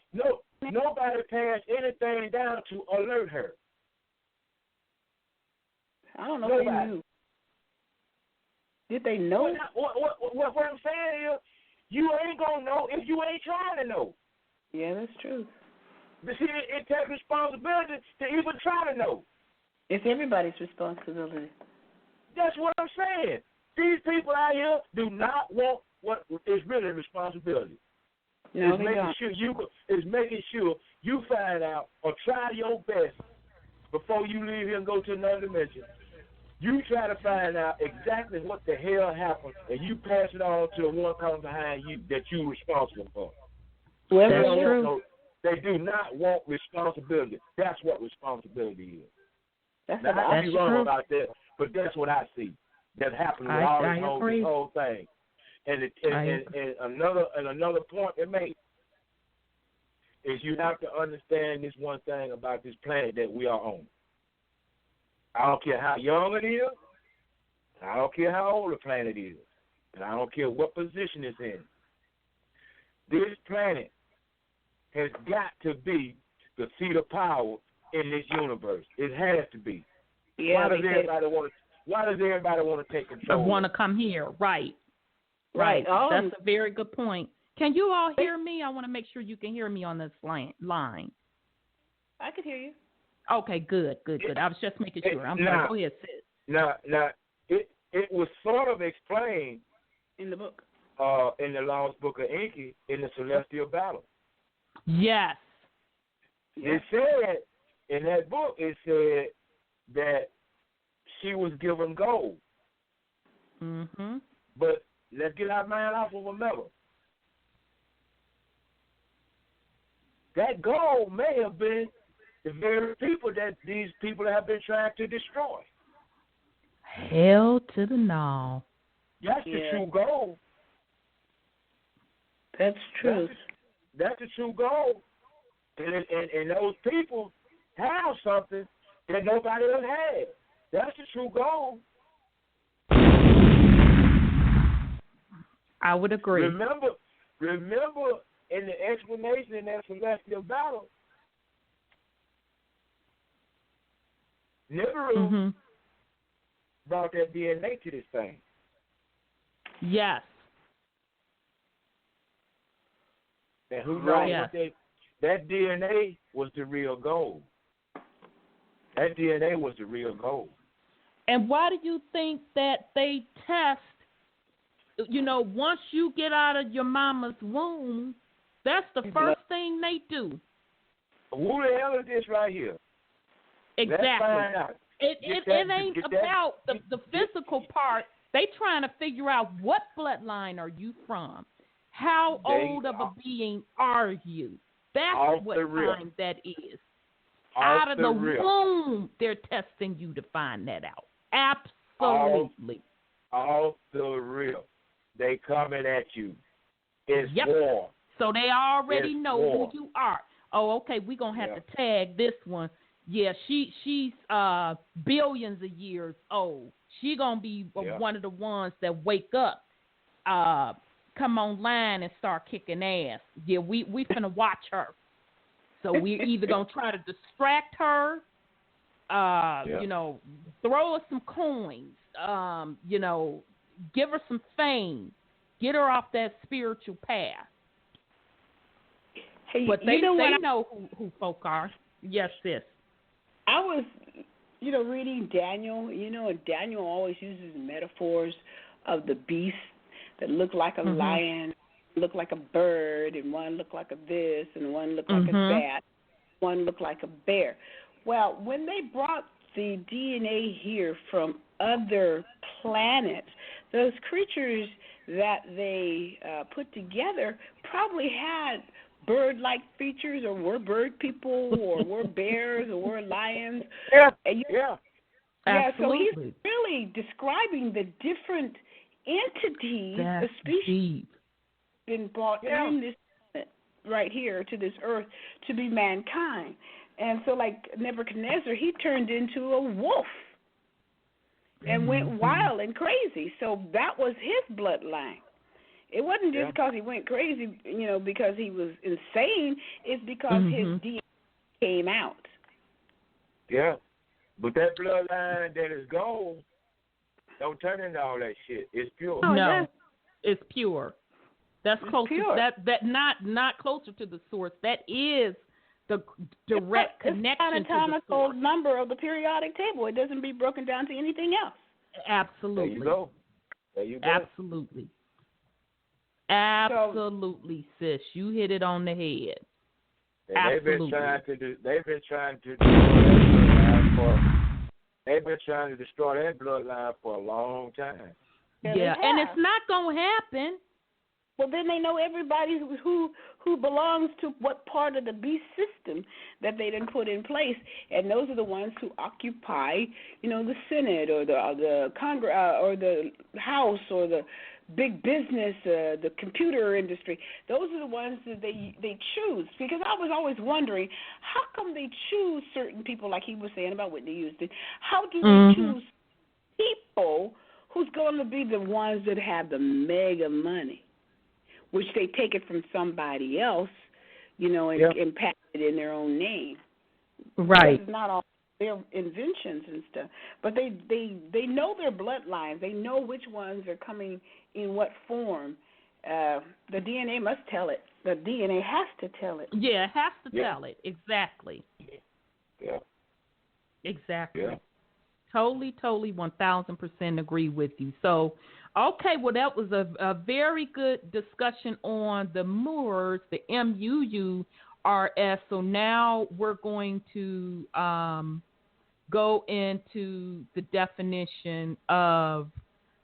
Nobody passed anything down to alert her. I don't know if they knew. Did they know? What I'm saying is, you ain't gonna know if you ain't trying to know. Yeah, that's true. But see, it takes responsibility to even try to know. It's everybody's responsibility. That's what I'm saying. These people out here do not want what is really responsibility. No, it's making sure you find out or try your best before you leave here and go to another dimension. You try to find out exactly what the hell happened, and you pass it on to the one coming behind you that you're responsible for. Well, that's true. They do not want responsibility. That's what responsibility is. That's I be wrong about that, but that's what I see. That happened with all this whole thing. And another point to make is you have to understand this one thing about this planet that we are on. I don't care how young it is, I don't care how old the planet is, and I don't care what position it's in. This planet has got to be the seat of power in this universe. It has to be. Yeah, why does everybody want to take control? Want to come here, right? Right. Oh. That's a very good point. Can you all hear me? I want to make sure you can hear me on this line. I can hear you. Okay, good. I was just making sure. I'm sorry. Go ahead, sis. Now, it was sort of explained in the book, in the Lost Book of Enki, in the Celestial Battle. Yes. It said in that book. It said that she was given gold. Mm-hmm. But let's get our mind off of a metal. That gold may have been the very people that these people have been trying to destroy. Hell to the no. That's the true gold. That's true. That's the true gold. And those people have something that nobody else had. That's the true gold. I would agree. Remember in the explanation in that celestial battle, Nibiru brought that DNA to this thing. Yes. And who knows what that DNA was the real gold. That DNA was the real gold. And why do you think that they test, once you get out of your mama's womb, that's the first thing they do? Who the hell is this right here? Exactly. Let's find out. It ain't about the physical part. They trying to figure out what bloodline are you from? How old of a being are you? That's what time that is. Out of the womb, they're testing you to find that out. Absolutely. Off the rip. They coming at you. It's war. So they already know war. who you are. Oh, okay, we're going to have to tag this one. Yeah, she's billions of years old. She going to be one of the ones that wake up, come online and start kicking ass. Yeah, we finna watch her. So we're either going to try to distract her, you know, throw her some coins, you know, give her some fame, get her off that spiritual path. Hey, but they know who folk are. Yes, sis. I was, you know, reading Daniel. You know, Daniel always uses metaphors of the beast that look like a lion, look like a bird, and one look like a this, and one look like a bat, one look like a bear. Well, when they brought the DNA here from other planets, those creatures that they put together probably had bird-like features, or were bird people, or were bears, or were lions. Yeah, so he's really describing the different entities, the species been brought in this right here to this earth to be mankind. And so, like Nebuchadnezzar, he turned into a wolf and went wild and crazy. So that was his bloodline. It wasn't just because he went crazy, you know, because he was insane. It's because his DNA came out. Yeah. But that bloodline that is gold don't turn into all that shit. It's pure. No, it's pure. That's close. That not closer to the source. That is the direct connection to the source. Number of the periodic table. It doesn't be broken down to anything else. Absolutely. There you go. Absolutely. Absolutely, sis. You hit it on the head. Absolutely. They've been trying to destroy that bloodline for a long time. Yeah, and it's not gonna happen. Well, then they know everybody who belongs to what part of the beast system that they didn't put in place, and those are the ones who occupy, you know, the Senate or the Congress or the House or the big business, the computer industry. Those are the ones that they choose. Because I was always wondering, how come they choose certain people, like he was saying about Whitney Houston? How do they choose people who's going to be the ones that have the mega money, which they take it from somebody else, you know, and pack it in their own name? Right. It's not all their inventions and stuff, but they know their bloodlines. They know which ones are coming in what form. The DNA must tell it. The DNA has to tell it. Yeah, it has to tell it. Exactly. Yeah. Exactly. Yeah. Totally, 1,000% agree with you. So, okay, well, that was a very good discussion on the Moors, the MUURS. So now we're going to go into the definition of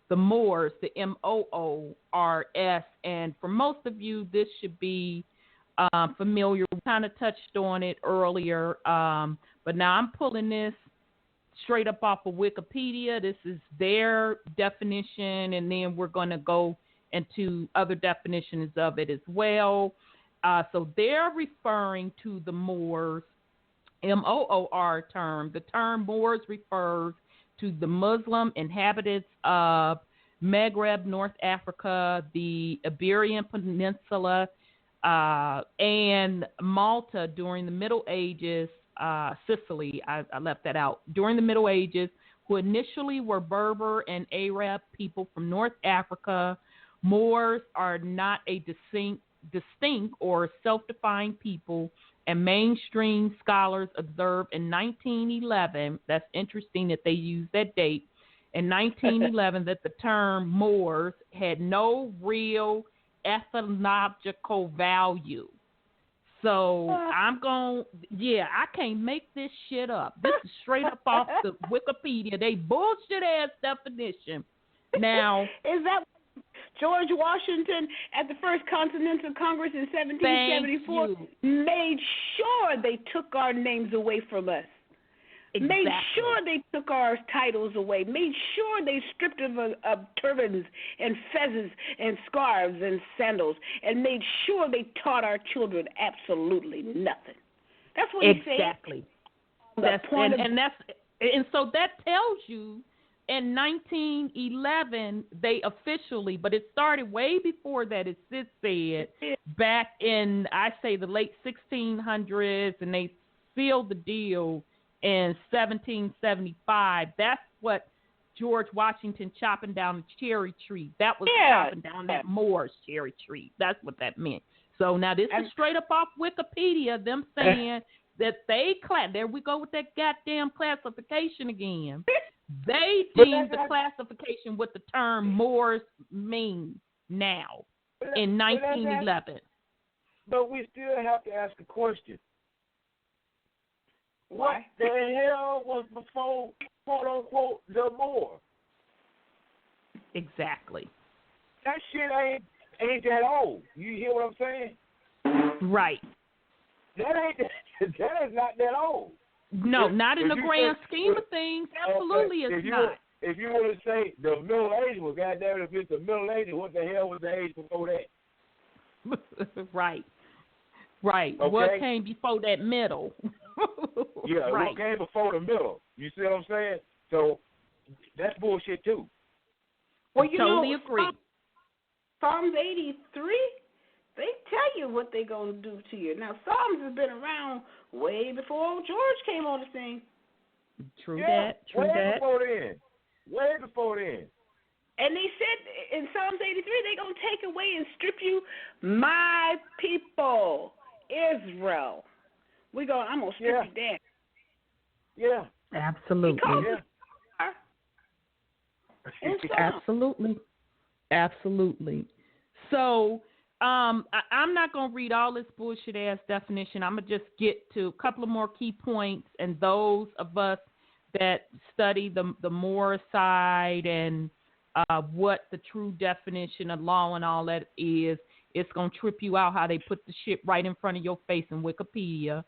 the Moors, the MOORS. And for most of you, this should be familiar. We kind of touched on it earlier, but now I'm pulling this straight up off of Wikipedia. This is their definition, and then we're going to go into other definitions of it as well. So they're referring to the Moors, MOOR term. The term Moors refers to the Muslim inhabitants of Maghreb, North Africa, the Iberian Peninsula, and Malta during the Middle Ages. Sicily, I left that out. During the Middle Ages, who initially were Berber and Arab people from North Africa. Moors are not a distinct or self-defined people, and mainstream scholars observed in 1911, that's interesting that they use that date, in 1911 that the term Moors had no real ethnological value. So I can't make this shit up. This is straight up off the Wikipedia. They bullshit ass definition. Now, is that George Washington at the First Continental Congress in 1774 made sure they took our names away from us. Exactly. Made sure they took our titles away. Made sure they stripped us of turbans and fezzes and scarves and sandals, and made sure they taught our children absolutely nothing. That's what he said. Exactly. And so that tells you in 1911 they officially, but it started way before that, as Sid said, back in, I say, the late 1600s, and they sealed the deal in 1775. That's what George Washington chopping down the cherry tree. That was chopping down that Moors cherry tree. That's what that meant. So now this is straight up off Wikipedia, them saying that they there we go with that goddamn classification again. They deemed the classification what the term Moors means now in 1911. But we still have to ask a question. What the hell was before, quote unquote, the Moor? Exactly. That shit ain't that old. You hear what I'm saying? Right. That is not that old. No, not in the grand scheme of things. Absolutely, it's not. If you want to say the Middle Ages, well, goddamn, if it's the Middle Ages, what the hell was the age before that? Right. Okay. What came before that middle? Yeah, right. What came before the middle? You see what I'm saying? So that's bullshit too. Well, you totally agree. Psalms 83, they tell you what they're going to do to you. Now, Psalms has been around way before George came on the scene. True that. Way before then. And they said in Psalms 83, they're going to take away and strip you, my people, Israel. I'm going to strip you down. Yeah. Absolutely. Absolutely. So I'm not going to read all this bullshit-ass definition. I'm going to just get to a couple of more key points, and those of us that study the Moor side and what the true definition of law and all that is, it's going to trip you out how they put the shit right in front of your face in Wikipedia.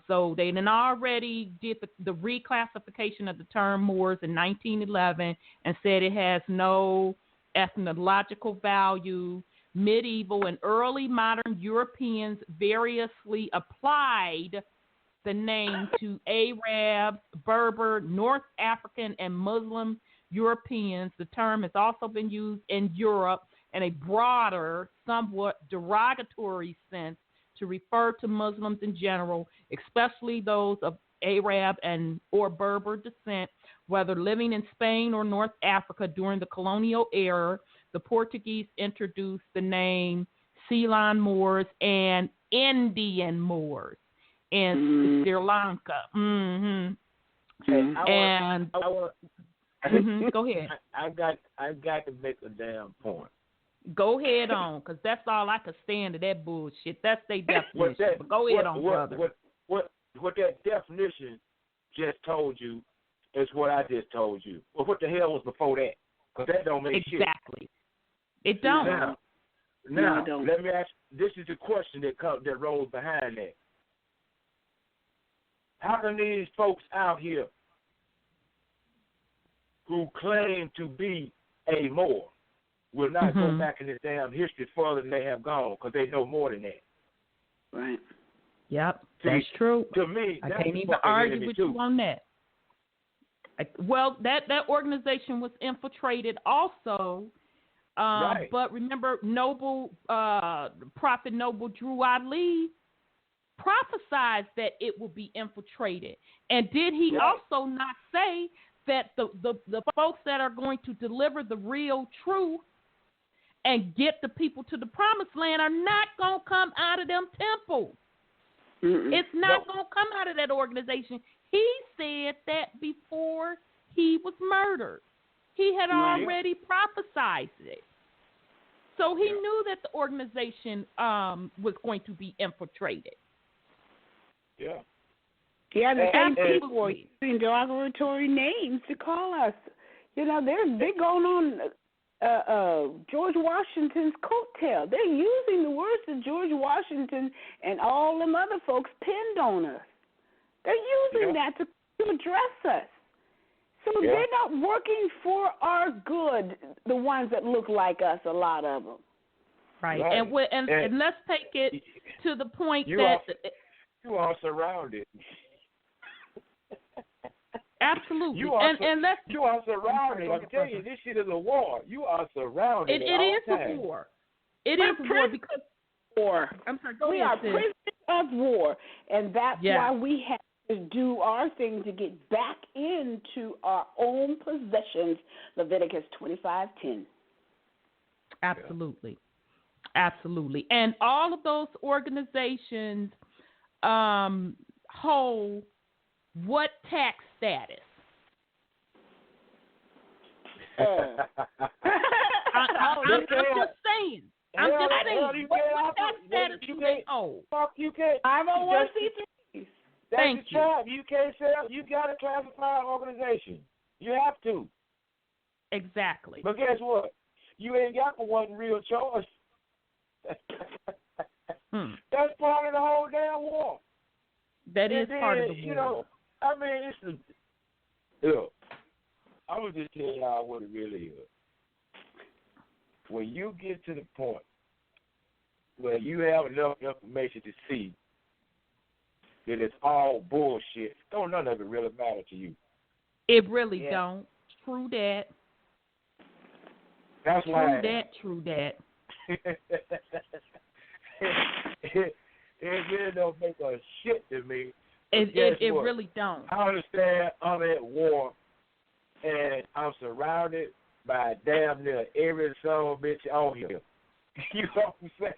So they then already did the reclassification of the term Moors in 1911 and said it has no ethnological value. Medieval and early modern Europeans variously applied the name to Arabs, Berber, North African, and Muslim Europeans. The term has also been used in Europe in a broader, somewhat derogatory sense to refer to Muslims in general, especially those of Arab and or Berber descent, whether living in Spain or North Africa during the colonial era. The Portuguese introduced the name Ceylon Moors and Indian Moors in Sri Lanka. Go ahead. I got to make a damn point. Go ahead on, because that's all I could stand of that bullshit. That's their definition. But go ahead on, brother. What that definition just told you is what I just told you. Well, what the hell was before that? Because that don't make shit. Exactly. It don't. Now, let me ask. This is the question that rolls behind that. How can these folks out here who claim to be a Moor will not go back in this damn history further than they have gone because they know more than that? Right. Yep, that's true. To me, I can't even argue with you on that. Well, that organization was infiltrated also. Right. But remember, Prophet Noble Drew Ali prophesied that it will be infiltrated. And did he also not say that the folks that are going to deliver the real truth and get the people to the promised land are not going to come out of them temples? It's not going to come out of that organization. He said that before he was murdered. He had already prophesied it. So he knew that the organization was going to be infiltrated. Yeah. Yeah, the same people were using derogatory names to call us. You know, they're going on George Washington's coattail. They're using the words that George Washington and all them other folks pinned on us. They're using that to address us. So they're not working for our good, the ones that look like us, a lot of them. Right. And let's take it to the point that you are surrounded. Absolutely. You are surrounded. I'm telling you, this shit is a war. You are surrounded. It is a war. It is a war because war. I'm sorry, go we ahead, are prisoners of war, and that's why we have to do our thing to get back into our own possessions. Leviticus 25:10. Absolutely. Absolutely. And all of those organizations hold what tax status? I'm just saying. What tax status do they hold? Fuck, you can't. 501c3s. That's the tribe. You can't sell. You got to classify an organization. You have to. Exactly. But guess what? You ain't got but one real choice. That's part of the whole damn war. That is part of the war. You know, I mean, look, I was just telling y'all what it really is. When you get to the point where you have enough information to see that it's all bullshit, don't none of it really matter to you. It really don't. True that. That's why. True that. It really don't make a shit to me. It really don't. I understand I'm at war, and I'm surrounded by damn near every son of a bitch on here. You know what I'm saying?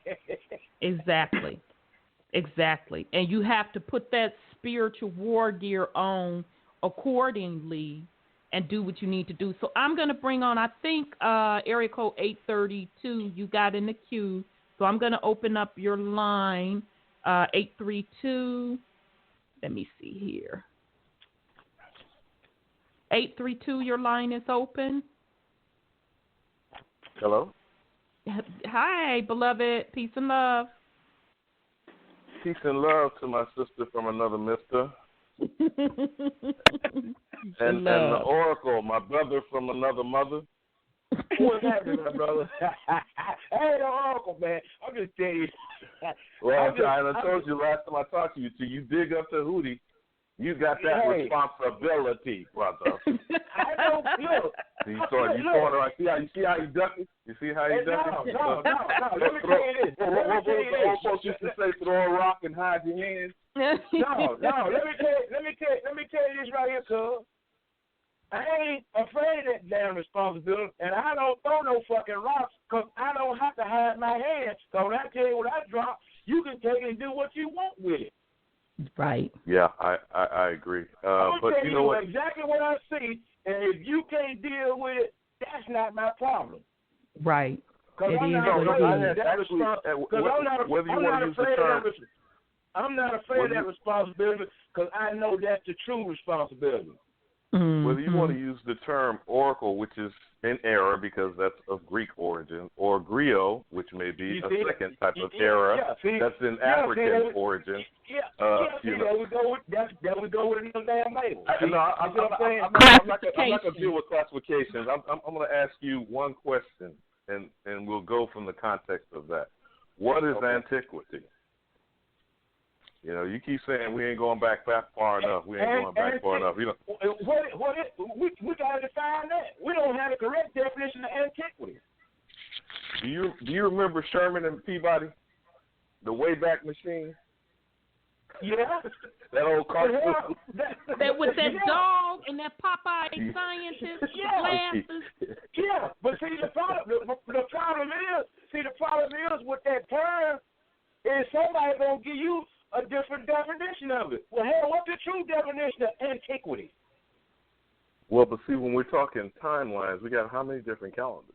Exactly. And you have to put that spiritual war gear on accordingly and do what you need to do. So I'm going to bring on, I think, area code 832 you got in the queue. So I'm going to open up your line, 832. Let me see here. 832, your line is open. Hello? Hi, beloved. Peace and love. Peace and love to my sister from another mister. and the oracle, my brother from another mother. What's happening, my brother? Hey, the oracle, man. I'm just telling you. Well, I told you last time I talked to you, till you dig up the hootie, you got that responsibility, brother. I don't look. You see how he ducked it? You see how he ducked it? No. Let me tell you this. What the old folks used to say, throw a rock and hide your hands? No. Let me tell you this right here, cuz. I ain't afraid of that damn responsibility, and I don't throw no fucking rocks because I don't have to hide my hands. So when I tell you what I drop, you can take it and do what you want with it. Right. Yeah, I agree. I'm but telling you know what? Exactly what I see, and if you can't deal with it, that's not my problem. Right. Because I'm not afraid of that responsibility because I know that's the true responsibility. Mm-hmm. Whether you want to use the term oracle, which is in error because that's of Greek origin, or griot, which may be a second type of error that's in African origin. There we go with them damn labels. I'm not going to deal with classifications. I'm going to ask you one question, and we'll go from the context of that. What is antiquity? You know, you keep saying we ain't going back far enough. We ain't going back far enough. You know, we got to define that. We don't have the correct definition of antiquity. Do you remember Sherman and Peabody, the Wayback Machine? Yeah. That old cartoon. That with that dog and that Popeye scientist glasses. Yeah, but see the problem is with that term is somebody gonna give you a different definition of it. Well, hell, what's the true definition of antiquity? Well, but see, when we're talking timelines, we got how many different calendars?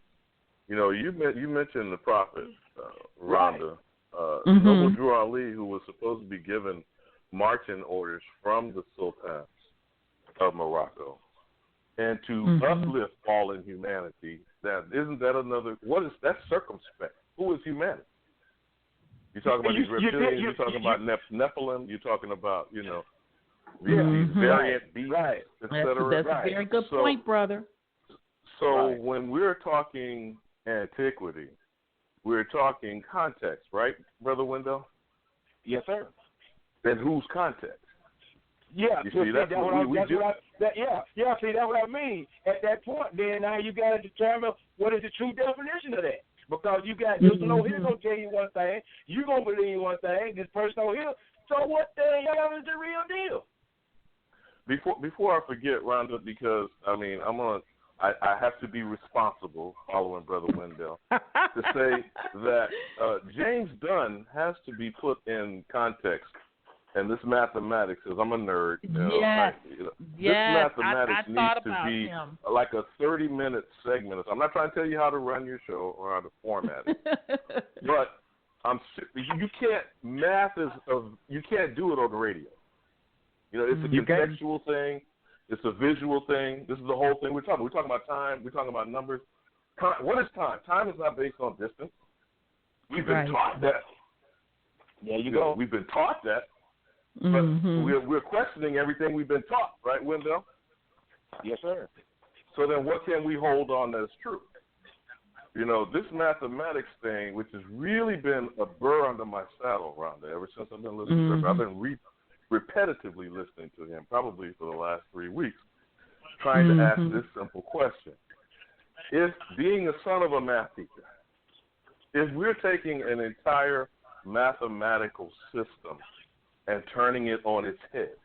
You know, you mentioned the prophet, Rhonda, Noble Drew Ali, who was supposed to be given marching orders from the Sultan of Morocco. and to uplift fallen humanity. Isn't that another? What is that? Circumspect. Who is humanity? You're talking about these reptilians. You're talking about Nephilim. You're talking about these variant beasts, etc. That's a very good point, brother. So when we're talking antiquity, we're talking context, right, Brother Wendell? Yes, sir. And whose context? Yeah, you see, that's what we do. See, that's what I mean. At that point, then now you got to determine what is the true definition of that. Because you got this one over here going to tell you one thing, you're going to believe one thing, this person over here. So what the hell is the real deal? Before I forget, Rhonda, because, I mean, I have to be responsible, following Brother Wendell, to say that James Dunn has to be put in context. And this mathematics, because I'm a nerd. This mathematics needs to be like a 30-minute segment. I'm not trying to tell you how to run your show or how to format it, but you can't you can't do it on the radio. It's a contextual thing. It's a visual thing. This is the whole thing we're talking about. We're talking about time. We're talking about numbers. Time, what is time? Time is not based on distance. We've been taught that. There you go. We've been taught that. But we're questioning everything we've been taught, right, Wendell? Yes, sir. So then what can we hold on as true? This mathematics thing, which has really been a burr under my saddle, Rhonda, ever since I've been listening to him. I've been repetitively listening to him, probably for the last 3 weeks, trying to ask this simple question. If being a son of a math teacher, if we're taking an entire mathematical system and turning it on its head,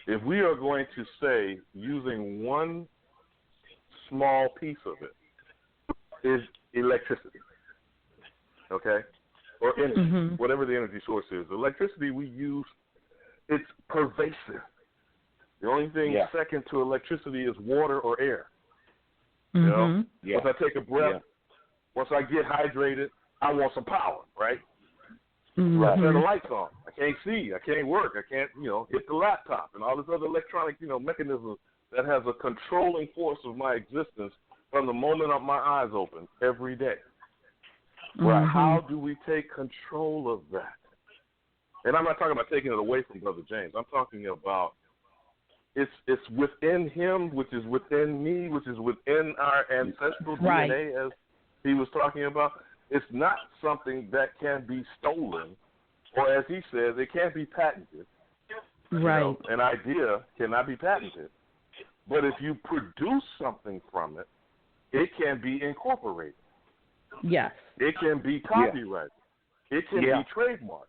if we are going to say using one small piece of it is electricity, okay, or energy, whatever the energy source is, electricity we use, it's pervasive. The only thing second to electricity is water or air. Once I take a breath, once I get hydrated, I want some power, right? I turn the lights on. I can't see. I can't work. I can't, hit the laptop and all this other electronic, mechanisms that has a controlling force of my existence from the moment of my eyes open every day. Right? How do we take control of that? And I'm not talking about taking it away from Brother James. I'm talking about it's within him, which is within me, which is within our ancestral DNA, as he was talking about. It's not something that can be stolen, or as he says, it can't be patented. Right. An idea cannot be patented. But if you produce something from it, it can be incorporated. Yes. It can be copyrighted. It can be trademarked.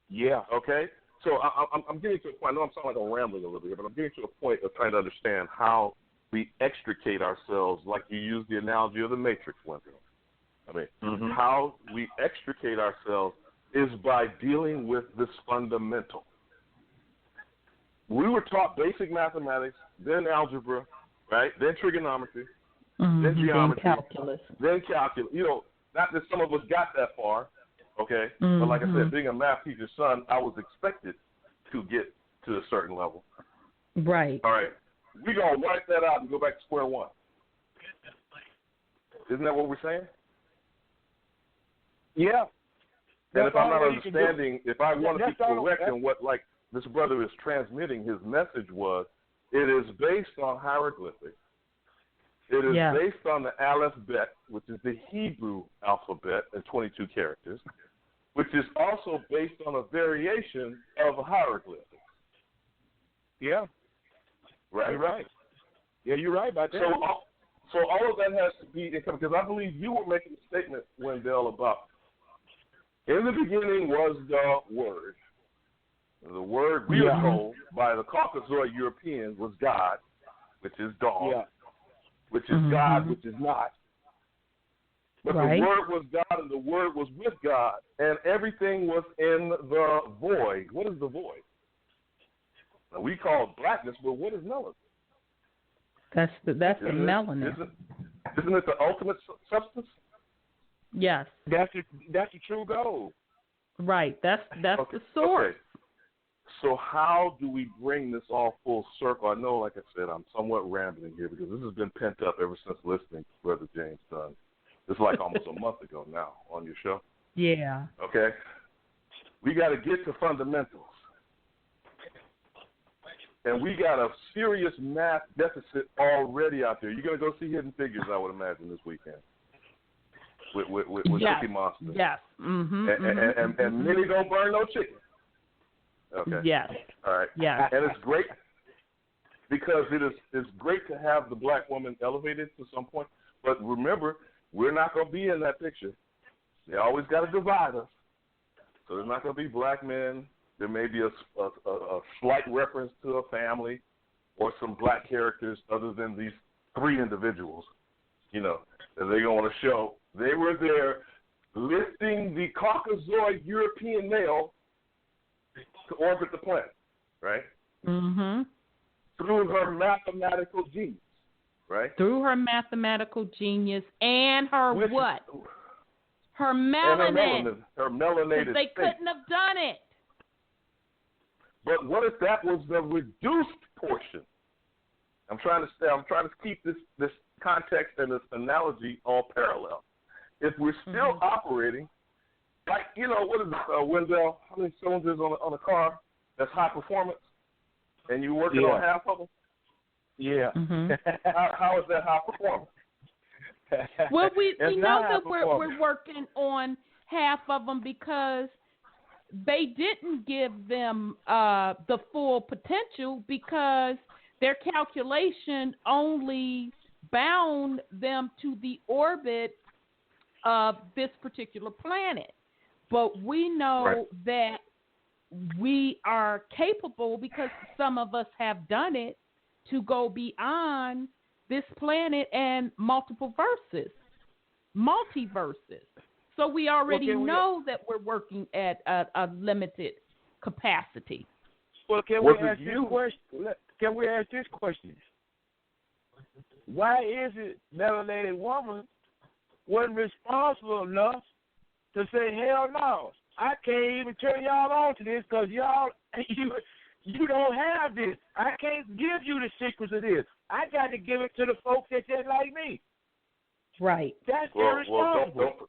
Yeah. Okay? So I'm getting to a point. I know I'm sounding like I'm rambling a little bit, but I'm getting to a point of trying to understand how we extricate ourselves, like you used the analogy of the Matrix, Wendell. I mean, how we extricate ourselves is by dealing with this fundamental. We were taught basic mathematics, then algebra, right? Then trigonometry, then geometry, then calculus. Not that some of us got that far, okay? But like I said, being a math teacher's son, I was expected to get to a certain level. Right. All right. We're going to wipe that out and go back to square one. Isn't that what we're saying? Yeah. And if I'm not understanding, if I want to be correct in what, like, this brother is transmitting, his message was, it is based on hieroglyphics. It is based on the alphabet, which is the Hebrew alphabet in 22 characters, which is also based on a variation of hieroglyphics. Yeah. Right. Right. Yeah, you're right about that. So all of that has to be, because I believe you were making a statement, Wendell, about in the beginning was the Word. The Word, we are told by the Caucasoid Europeans, was God, which is dog, which is God, which is not. But the Word was God, and the Word was with God, and everything was in the void. What is the void? Now, we call it blackness, but what is melanin? That's the melanin. Isn't it the ultimate substance? Yes. That's the true goal. Right. That's the source. Okay. So how do we bring this all full circle? I know, like I said, I'm somewhat rambling here because this has been pent up ever since listening to Brother James Dunn. It's like almost a month ago now on your show. Yeah. Okay? We got to get to fundamentals. And we got a serious math deficit already out there. You're going to go see Hidden Figures, I would imagine, this weekend with yes. Cookie Monster. Yes. Mm-hmm, and many don't burn no chicken. Okay. Yes. All right. Yes. And it's great because it's great to have the black woman elevated to some point. But remember, we're not going to be in that picture. They always got to divide us. So there's not going to be black men. There may be a slight reference to a family or some black characters other than these three individuals, you know, that they're going to show. They were there lifting the Caucasoid European male to orbit the planet, right? Mm-hmm. Through her mathematical genius, right? Through her mathematical genius and her what? Her melanin. Her melanated they state. couldn't have done it. But what if that was the reduced portion? I'm trying to keep this context and this analogy all parallel. If we're still operating, like, you know, what is it, Wendell, how many cylinders on a car that's high performance, and you're working on half of them? Yeah. Mm-hmm. How is that high performance? Well, we know that we're working on half of them because they didn't give them the full potential because their calculation only bound them to the orbit of this particular planet. But we know that we are capable, because some of us have done it, to go beyond this planet and multiverses. So we already know that we're working at a limited capacity. Well, can we ask this question? Why is it melanated woman wasn't responsible enough to say, hell no, I can't even turn y'all on to this because you don't have this. I can't give you the secrets of this. I got to give it to the folks that just like me. Right. That's irresponsible.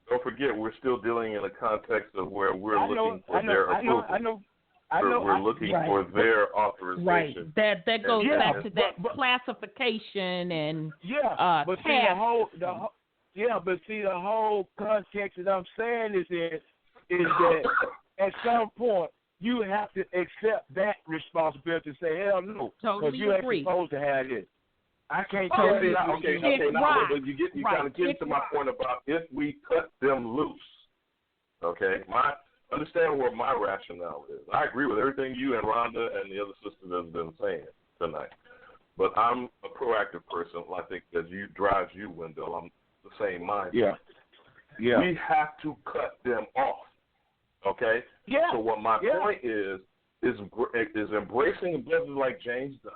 Don't forget, we're still dealing in a context of where we're looking for their approval. We're looking for their authorization. Right. That goes back to that classification and but see the whole context that I'm saying is that at some point you have to accept that responsibility and say, hell no, because you ain't supposed to have this. I can't tell you. Okay. But you kind of get to my point about if we cut them loose. Okay, understand what my rationale is. I agree with everything you and Rhonda and the other sisters have been saying tonight. But I'm a proactive person. I think that drives you, Wendell. I'm the same mind. Yeah. We have to cut them off. Okay. Yeah. So what my point is embracing brothers like James Dunn,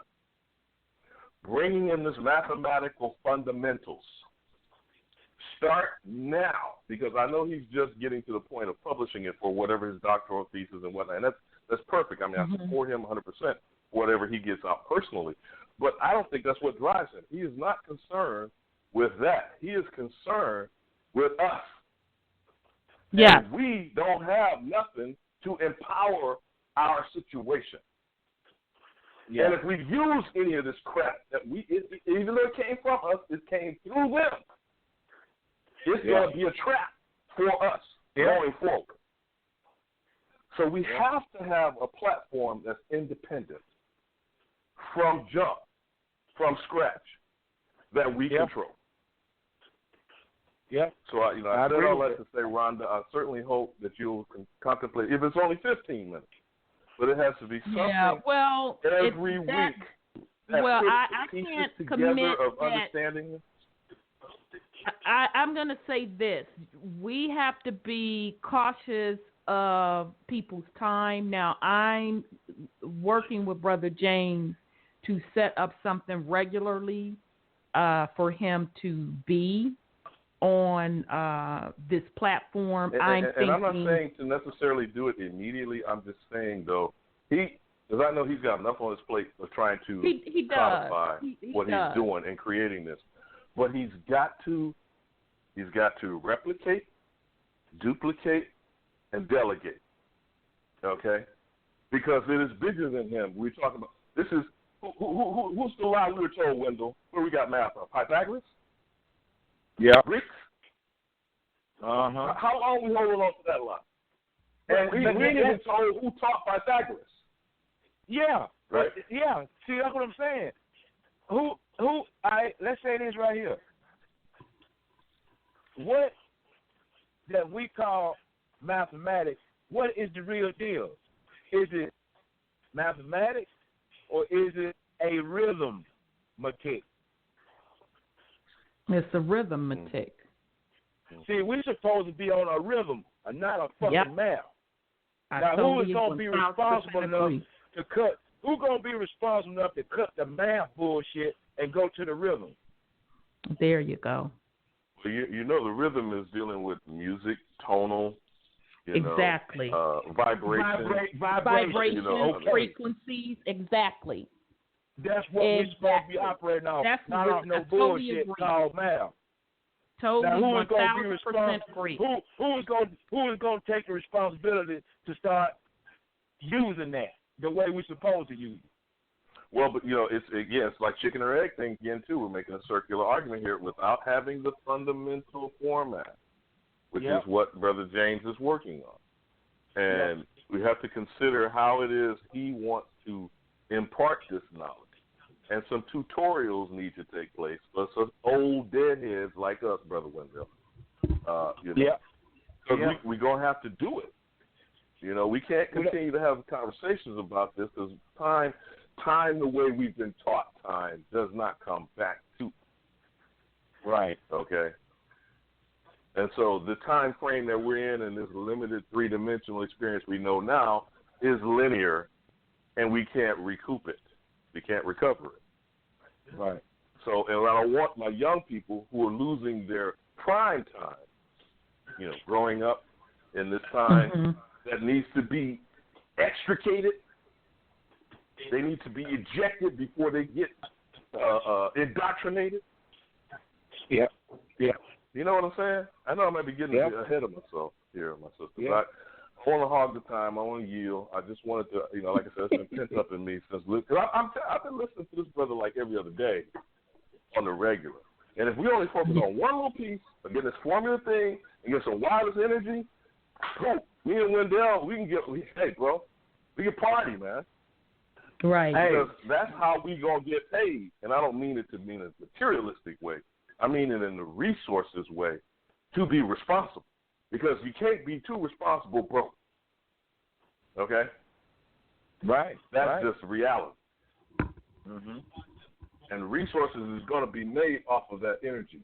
bringing in this mathematical fundamentals. Start now, because I know he's just getting to the point of publishing it for whatever his doctoral thesis and whatnot. And that's perfect. I mean, I support him 100%, whatever he gets out personally. But I don't think that's what drives him. He is not concerned with that. He is concerned with us. Yeah. And we don't have nothing to empower our situation. Yeah. And if we use any of this crap that even though it came from us, it came through them. It's going to be a trap for us going forward. So we have to have a platform that's independent from jump, from scratch, that we control. Yeah. So I said all that to say, Rhonda, I certainly hope that you'll contemplate, if it's only 15 minutes, but it has to be something every week. I can't commit of understanding this. I'm going to say this. We have to be cautious of people's time. Now, I'm working with Brother James to set up something regularly for him to be on this platform. And I'm not saying to necessarily do it immediately. I'm just saying, though, Because I know he's got enough on his plate of trying to codify what he's doing and creating this. But he's got to replicate, duplicate, and delegate. Okay? Because it is bigger than him. We're talking about this is who's the lie we were told, Wendell? Where we got math of? Pythagoras? Yeah. Greeks? Uh-huh. How long are we holding on to that lie? And we didn't even told who taught Pythagoras. Yeah. Right. Yeah. See, that's what I'm saying. Let's say this right here. What that we call mathematics, what is the real deal? Is it mathematics or is it a rhythmatic? It's a rhythmatic. See, we're supposed to be on a rhythm and not a fucking math. Now, who is going to be responsible enough to cut? Who's going to be responsible enough to cut the math bullshit and go to the rhythm? There you go. So you know the rhythm is dealing with music, tonal, exactly. Vibration, you know, frequencies, exactly. That's what we're supposed to be operating off, not off no bullshit called math. Totally, now, who is going to be 1000% agree. Who is going to take the responsibility to start using that the way we're supposed to use it? Well, but it's like chicken or egg thing again too. We're making a circular argument here without having the fundamental format, which is what Brother James is working on, and we have to consider how it is he wants to impart this knowledge. And some tutorials need to take place for some old deadheads like us, Brother Wendell. Because we're going to have to do it. You know, we can't continue to have conversations about this because time the way we've been taught time does not come back to. Right. Okay. And so the time frame that we're in and this limited three-dimensional experience we know now is linear, and we can't recoup it. We can't recover it. Right. So, and I want my young people who are losing their prime time, growing up in this time that needs to be extricated. They need to be ejected before they get indoctrinated. Yeah. Yeah. You know what I'm saying? I know I might be getting ahead of myself here, my sister. But I want to hog the time. I want to yield. I just wanted to, like I said, it's been pent up in me since. Because I've been listening to this brother like every other day on the regular. And if we only focus on one little piece, or get this formula thing, and get some wireless energy, me and Wendell, we can party, man. Right. Because that's how we going to get paid. And I don't mean it to mean a materialistic way. I mean it in the resources way to be responsible. Because you can't be too responsible broke. Okay? Right. That's just reality. Mm-hmm. And resources is going to be made off of that energy.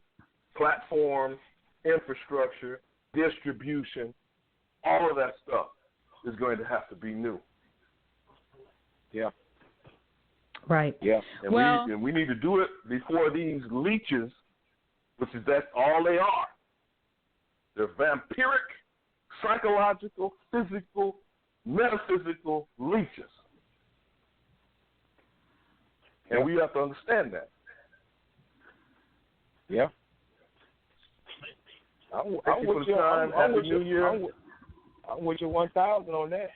Platforms, infrastructure, distribution, all of that stuff is going to have to be new. Yeah. Right. Yeah. And we need to do it before these leeches, that's all they are. They're vampiric, psychological, physical, metaphysical leeches. And we have to understand that. Yeah. Thank you for the time. Happy New Year. I'm with you 1,000 on that.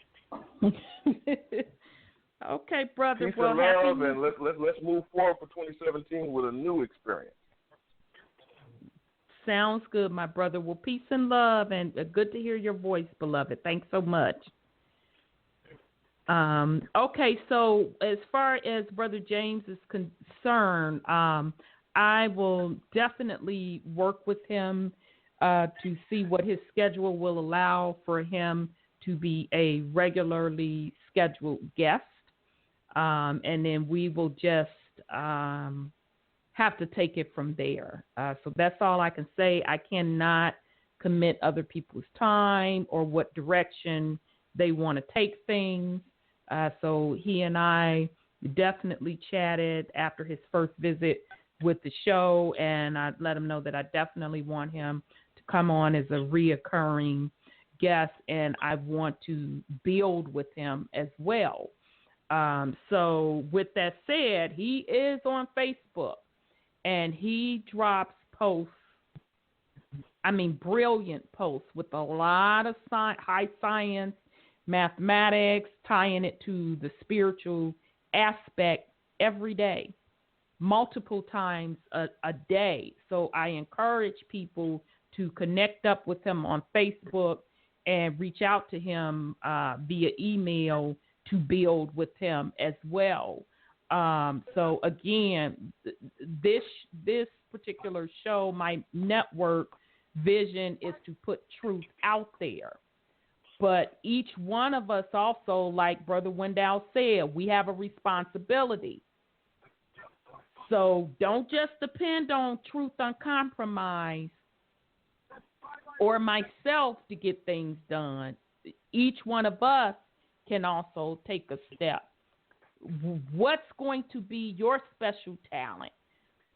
Okay, brother. Peace and love, and let's move forward for 2017 with a new experience. Sounds good, my brother. Well, peace and love, and good to hear your voice, beloved. Thanks so much. Okay, so as far as Brother James is concerned, I will definitely work with him to see what his schedule will allow for him to be a regularly scheduled guest. And then we will just have to take it from there. So that's all I can say. I cannot commit other people's time or what direction they want to take things. So he and I definitely chatted after his first visit with the show, and I let him know that I definitely want him to come on as a reoccurring guest, and I want to build with him as well. So with that said, he is on Facebook, and he drops posts, brilliant posts with a lot of high science, mathematics, tying it to the spiritual aspect every day, multiple times a day. So I encourage people to connect up with him on Facebook and reach out to him via email to build with him as well. So again, this particular show, my network vision is to put truth out there. But each one of us also, like Brother Wendell said, we have a responsibility. So don't just depend on Truth Uncompromised or myself to get things done. Each one of us can also take a step. What's going to be your special talent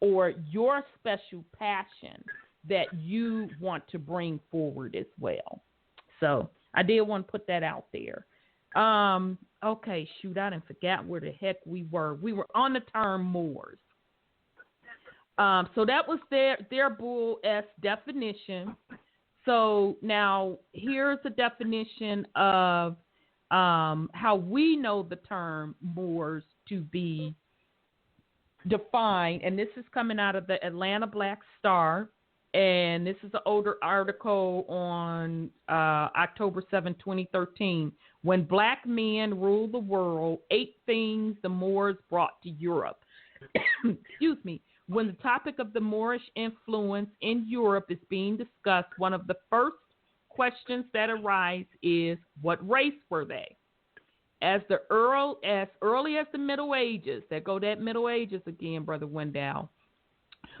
or your special passion that you want to bring forward as well? So I did want to put that out there. Okay, shoot, I didn't forget where the heck we were. We were on the term Moors. So that was their bull-esque definition. So now here's a definition of how we know the term Moors to be defined. And this is coming out of the Atlanta Black Star. And this is an older article on October 7, 2013. When black men ruled the world, 8 things the Moors brought to Europe. Excuse me. When the topic of the Moorish influence in Europe is being discussed, one of the first questions that arise is, what race were they? As early as the Middle Ages, there go that Middle Ages again, Brother Wendell,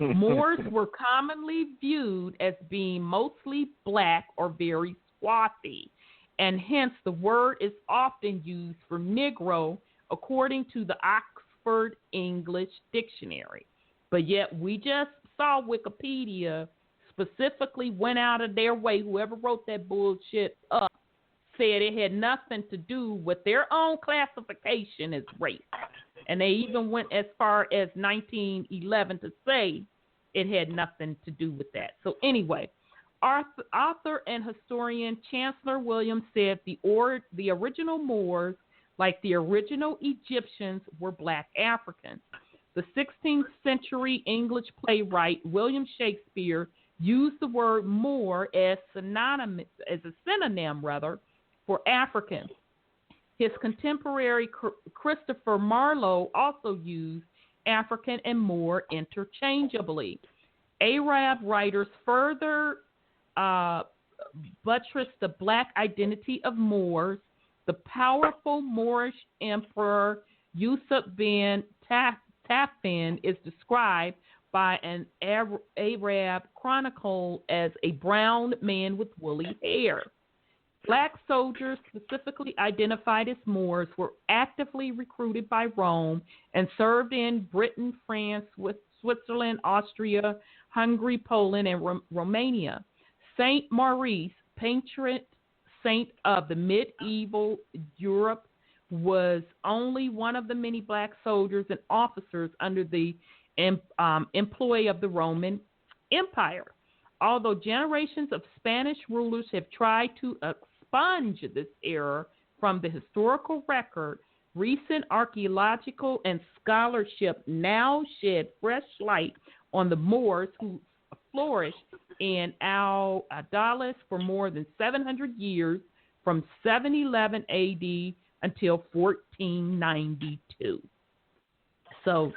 Moors were commonly viewed as being mostly black or very swarthy, and hence the word is often used for Negro according to the Oxford English Dictionary. But yet we just saw Wikipedia specifically went out of their way, whoever wrote that bullshit up, said it had nothing to do with their own classification as race. And they even went as far as 1911 to say it had nothing to do with that. So anyway, author and historian Chancellor Williams said the original Moors, like the original Egyptians, were black Africans. The 16th century English playwright William Shakespeare used the word Moor as a synonym for African. His contemporary Christopher Marlowe also used African and Moor interchangeably. Arab writers further buttressed the black identity of Moors. The powerful Moorish emperor Yusuf bin Tafin is described by an Arab chronicle as a brown man with woolly hair. Black soldiers, specifically identified as Moors, were actively recruited by Rome and served in Britain, France, Switzerland, Austria, Hungary, Poland, and Romania. Saint Maurice, patron saint of the medieval Europe, was only one of the many black soldiers and officers under the employ of the Roman Empire. Although generations of Spanish rulers have tried to expunge this era from the historical record, recent archaeological and scholarship now shed fresh light on the Moors who flourished in Al-Andalus for more than 700 years, from 711 AD until 1492. So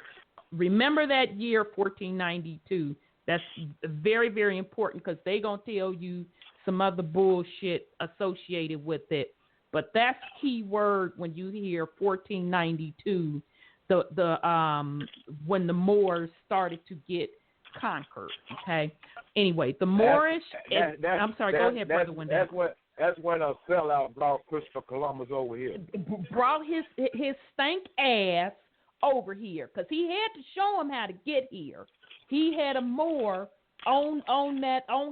remember that year, 1492. That's very, very important because they're going to tell you some other bullshit associated with it. But that's key word when you hear 1492, when the Moors started to get conquered. Okay. Anyway, the Moorish. I'm sorry. Go ahead, Brother Wendell. That's when a sellout brought Christopher Columbus over here. Brought his stank ass over here because he had to show him how to get here. He had a Moor on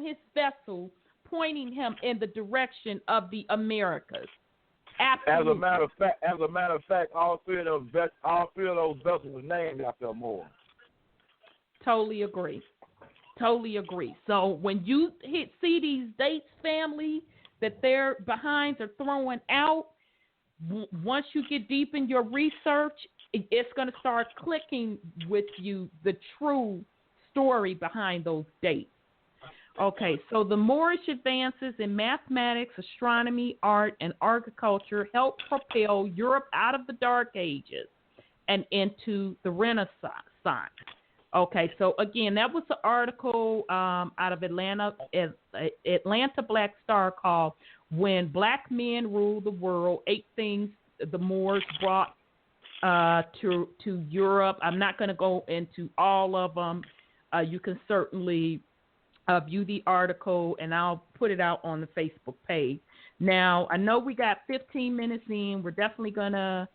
his vessel, pointing him in the direction of the Americas. Absolutely. As a matter of fact, all three of those vessels were named after a Moor. Totally agree. So when you see these dates, family, that their behinds are throwing out, once you get deep in your research, it's going to start clicking with you the true story behind those dates. Okay, so the Moorish advances in mathematics, astronomy, art, and agriculture helped propel Europe out of the Dark Ages and into the Renaissance. Okay, so again, that was the article out of Atlanta Black Star called "When Black Men Rule the World: 8 Things the Moors Brought to Europe." I'm not going to go into all of them. You can certainly view the article, and I'll put it out on the Facebook page. Now, I know we got 15 minutes in. We're definitely going to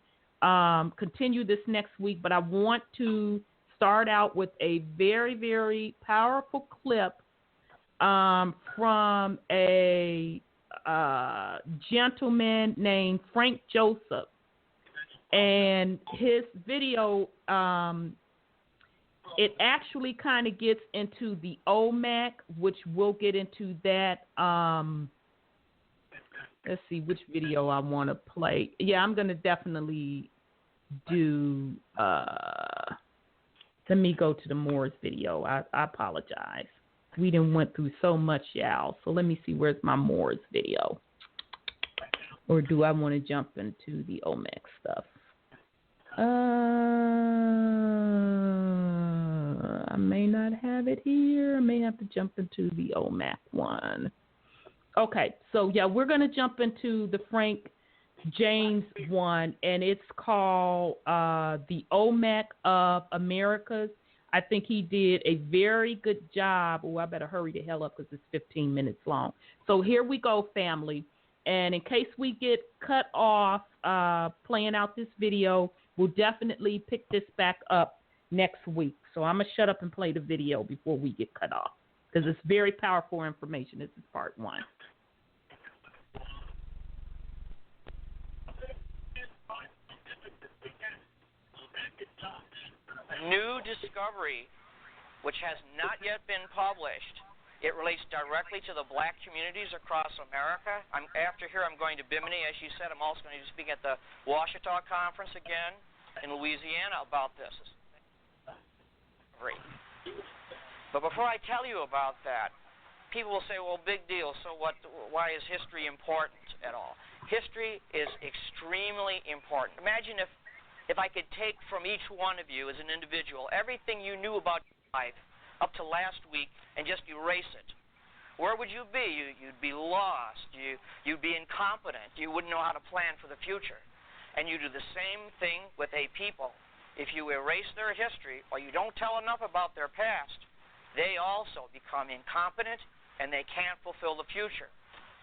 continue this next week, but I want to start out with a very, very powerful clip from a gentleman named Frank Joseph. And his video, it actually kind of gets into the Olmec, which we'll get into that. Let's see which video I want to play. Yeah, I'm going to definitely do, let me go to the Moors video. I apologize. We done went through so much, y'all. So let me see, where's my Moors video? Or do I want to jump into the Olmec stuff? I may not have it here. I may have to jump into the Olmec one. Okay, so yeah, we're going to jump into the Frank James one, and it's called The Olmec of Americas. I think he did a very good job. Oh, I better hurry the hell up because it's 15 minutes long. So here we go, family. And in case we get cut off playing out this video, we'll definitely pick this back up next week. So I'm going to shut up and play the video before we get cut off because it's very powerful information. This is part 1. New discovery, which has not yet been published. It relates directly to the black communities across America. After here, I'm going to Bimini. As you said, I'm also going to be speaking at the Ouachita Conference again in Louisiana about this. But before I tell you about that, people will say, well, big deal, so what? Why is history important at all? History is extremely important. Imagine if I could take from each one of you as an individual everything you knew about your life up to last week and just erase it. Where would you be? You'd be lost. You'd be incompetent. You wouldn't know how to plan for the future. And you do the same thing with a people. If you erase their history or you don't tell enough about their past, they also become incompetent and they can't fulfill the future.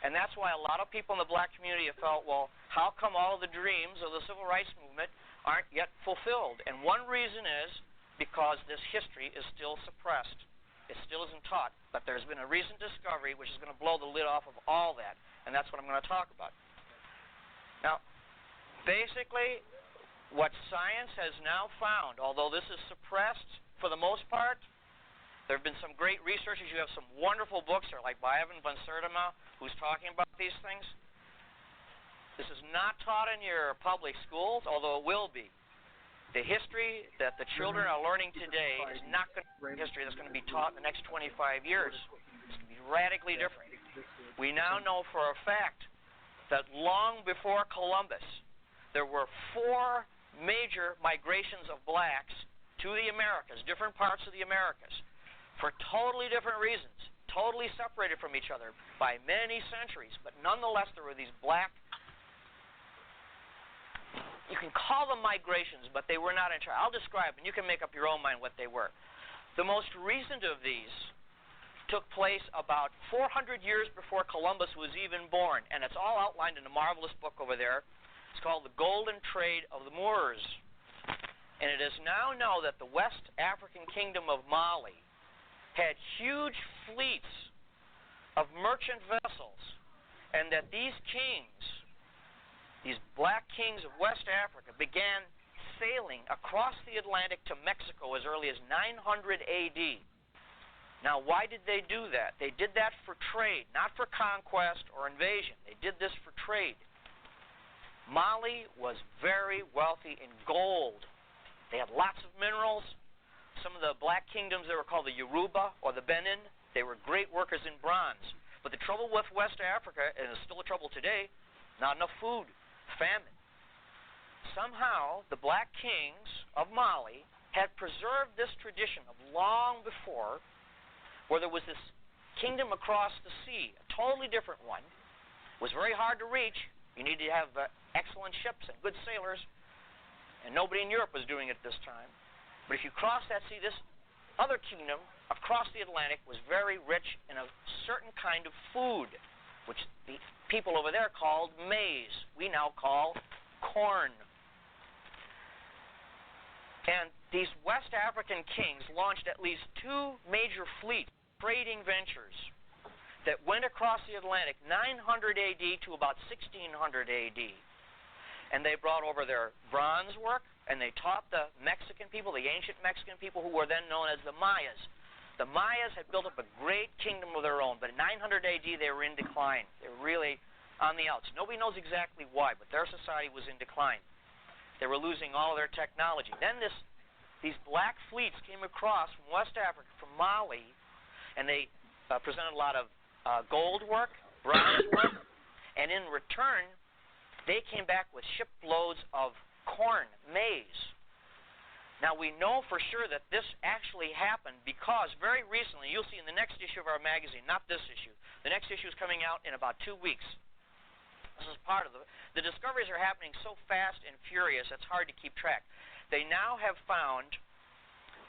And that's why a lot of people in the black community have felt, well, how come all of the dreams of the civil rights movement aren't yet fulfilled? And one reason is because this history is still suppressed. It still isn't taught. But there's been a recent discovery which is going to blow the lid off of all that. And that's what I'm going to talk about. Now, basically, what science has now found, although this is suppressed for the most part, there have been some great researchers. You have some wonderful books there, like by Ivan van Sertima, who's talking about these things. This is not taught in your public schools, although it will be. The history that the children are learning today is not going to be history that's going to be taught in the next 25 years. It's going to be radically different. We now know for a fact that long before Columbus, there were 4 major migrations of blacks to the Americas, different parts of the Americas, for totally different reasons, totally separated from each other by many centuries. But nonetheless, there were these black, you can call them migrations, but they were not in charge. I'll describe, and you can make up your own mind what they were. The most recent of these took place about 400 years before Columbus was even born, and it's all outlined in a marvelous book over there. It's called The Golden Trade of the Moors. And it is now known that the West African Kingdom of Mali had huge fleets of merchant vessels, and that these kings these black kings of West Africa began sailing across the Atlantic to Mexico as early as 900 AD. Now, why did they do that? They did that for trade, not for conquest or invasion. They did this for trade. Mali was very wealthy in gold. They had lots of minerals. Some of the black kingdoms, they were called the Yoruba or the Benin. They were great workers in bronze. But the trouble with West Africa, and it's still a trouble today, not enough food, famine. Somehow, the black kings of Mali had preserved this tradition of long before, where there was this kingdom across the sea, a totally different one. It was very hard to reach. You needed to have excellent ships and good sailors, and nobody in Europe was doing it at this time. But if you cross that sea, this other kingdom across the Atlantic was very rich in a certain kind of food, which the people over there called maize. We now call corn. And these West African kings launched at least 2 major fleets, trading ventures, that went across the Atlantic 900 AD to about 1600 AD. And they brought over their bronze work, and they taught the Mexican people, the ancient Mexican people, who were then known as the Mayas. The Mayas had built up a great kingdom of their own, but in 900 AD they were in decline. They were really on the outs. Nobody knows exactly why, but their society was in decline. They were losing all of their technology. Then these black fleets came across from West Africa, from Mali, and they presented a lot of gold work, bronze work, and in return, they came back with shiploads of corn, maize. Now, we know for sure that this actually happened because very recently, you'll see in the next issue of our magazine, not this issue, the next issue is coming out in about 2 weeks. This is part of the discoveries are happening so fast and furious, it's hard to keep track. They now have found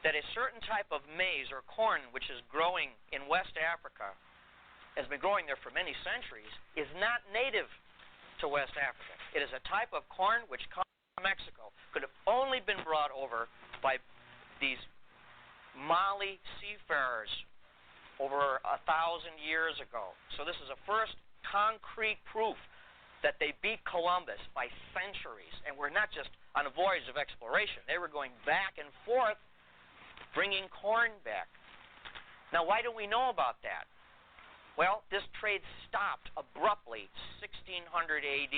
that a certain type of maize or corn, which is growing in West Africa, has been growing there for many centuries, is not native to West Africa. It is a type of corn which comes from Mexico. Could have only been brought over by these Mali seafarers over 1,000 years ago. So this is a first concrete proof that they beat Columbus by centuries. And we're not just on a voyage of exploration. They were going back and forth, bringing corn back. Now, why don't we know about that? Well, this trade stopped abruptly 1600 AD.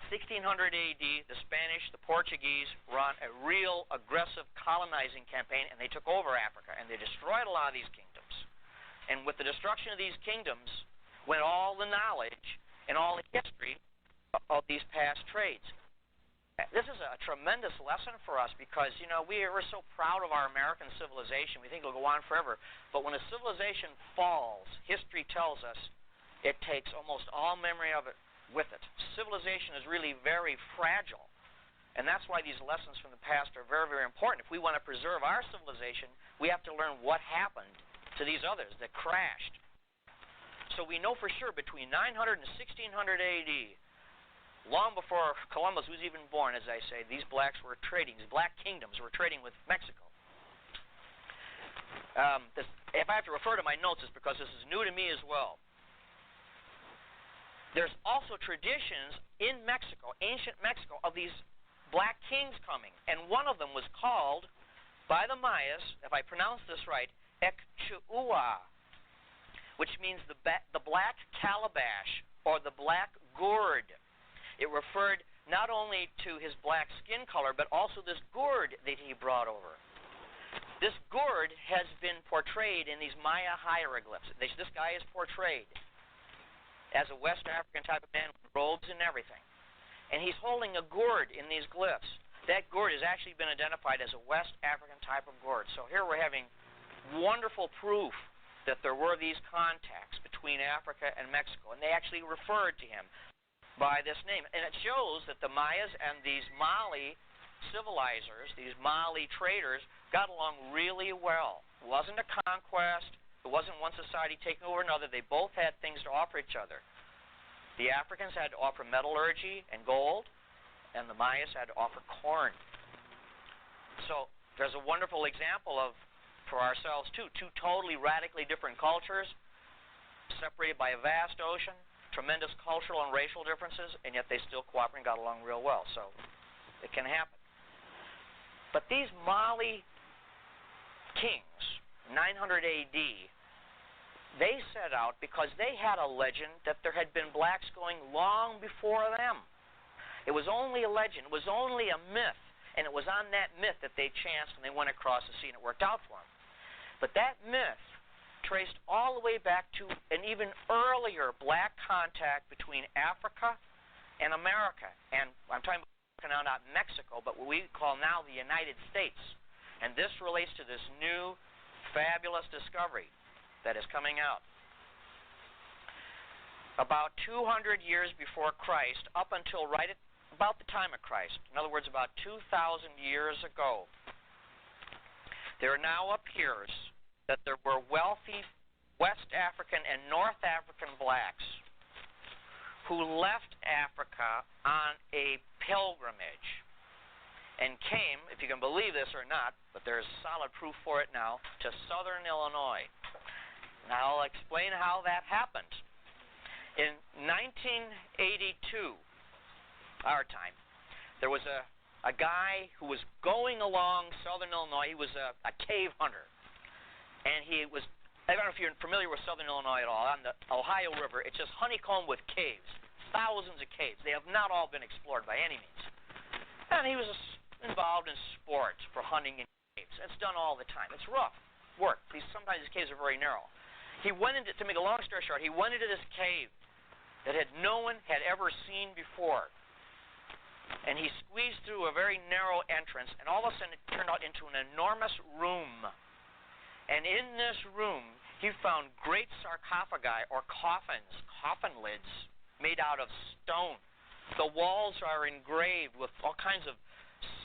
1600 AD, the Spanish, the Portuguese run a real aggressive colonizing campaign, and they took over Africa, and they destroyed a lot of these kingdoms. And with the destruction of these kingdoms went all the knowledge and all the history of these past trades. This is a tremendous lesson for us because, you know, we're so proud of our American civilization. We think it'll go on forever. But when a civilization falls, history tells us it takes almost all memory of it with it. Civilization is really very fragile. And that's why these lessons from the past are very, very important. If we want to preserve our civilization, we have to learn what happened to these others that crashed. So we know for sure between 900 and 1600 AD, long before Columbus was even born, as I say, these blacks were trading, these black kingdoms were trading with Mexico. If I have to refer to my notes, it's because this is new to me as well. There's also traditions in Mexico, ancient Mexico, of these black kings coming. And one of them was called, by the Mayas, if I pronounce this right, Ecchua, which means the black calabash or the black gourd. It referred not only to his black skin color, but also this gourd that he brought over. This gourd has been portrayed in these Maya hieroglyphs. This guy is portrayed as a West African type of man with robes and everything. And he's holding a gourd in these glyphs. That gourd has actually been identified as a West African type of gourd. So here we're having wonderful proof that there were these contacts between Africa and Mexico. And they actually referred to him by this name. And it shows that the Mayas and these Mali civilizers, these Mali traders, got along really well. It wasn't a conquest. It wasn't one society taking over another. They both had things to offer each other. The Africans had to offer metallurgy and gold, and the Mayas had to offer corn. So there's a wonderful example of, for ourselves too, two totally radically different cultures, separated by a vast ocean, tremendous cultural and racial differences, and yet they still cooperated and got along real well. So it can happen. But these Mali kings, 900 AD, they set out because they had a legend that there had been blacks going long before them. It was only a legend. It was only a myth. And it was on that myth that they chanced and they went across the sea and it worked out for them. But that myth traced all the way back to an even earlier black contact between Africa and America. And I'm talking about now not Mexico, but what we call now the United States. And this relates to this new fabulous discovery that is coming out. About 200 years before Christ, up until right at about the time of Christ, in other words, about 2,000 years ago, there now appears that there were wealthy West African and North African blacks who left Africa on a pilgrimage and came, if you can believe this or not, but there's solid proof for it now, to southern Illinois. Now I'll explain how that happened. In 1982, our time, there was a guy who was going along southern Illinois. He was a cave hunter. And he was, I don't know if you're familiar with southern Illinois at all, on the Ohio River, it's just honeycombed with caves, thousands of caves. They have not all been explored by any means. And he was involved in sports for hunting in caves. It's done all the time. It's rough work. Sometimes these caves are very narrow. He went into, to make a long story short, he went into this cave that no one had ever seen before. And he squeezed through a very narrow entrance, and all of a sudden it turned out into an enormous room. And in this room, he found great sarcophagi, or coffins, coffin lids, made out of stone. The walls are engraved with all kinds of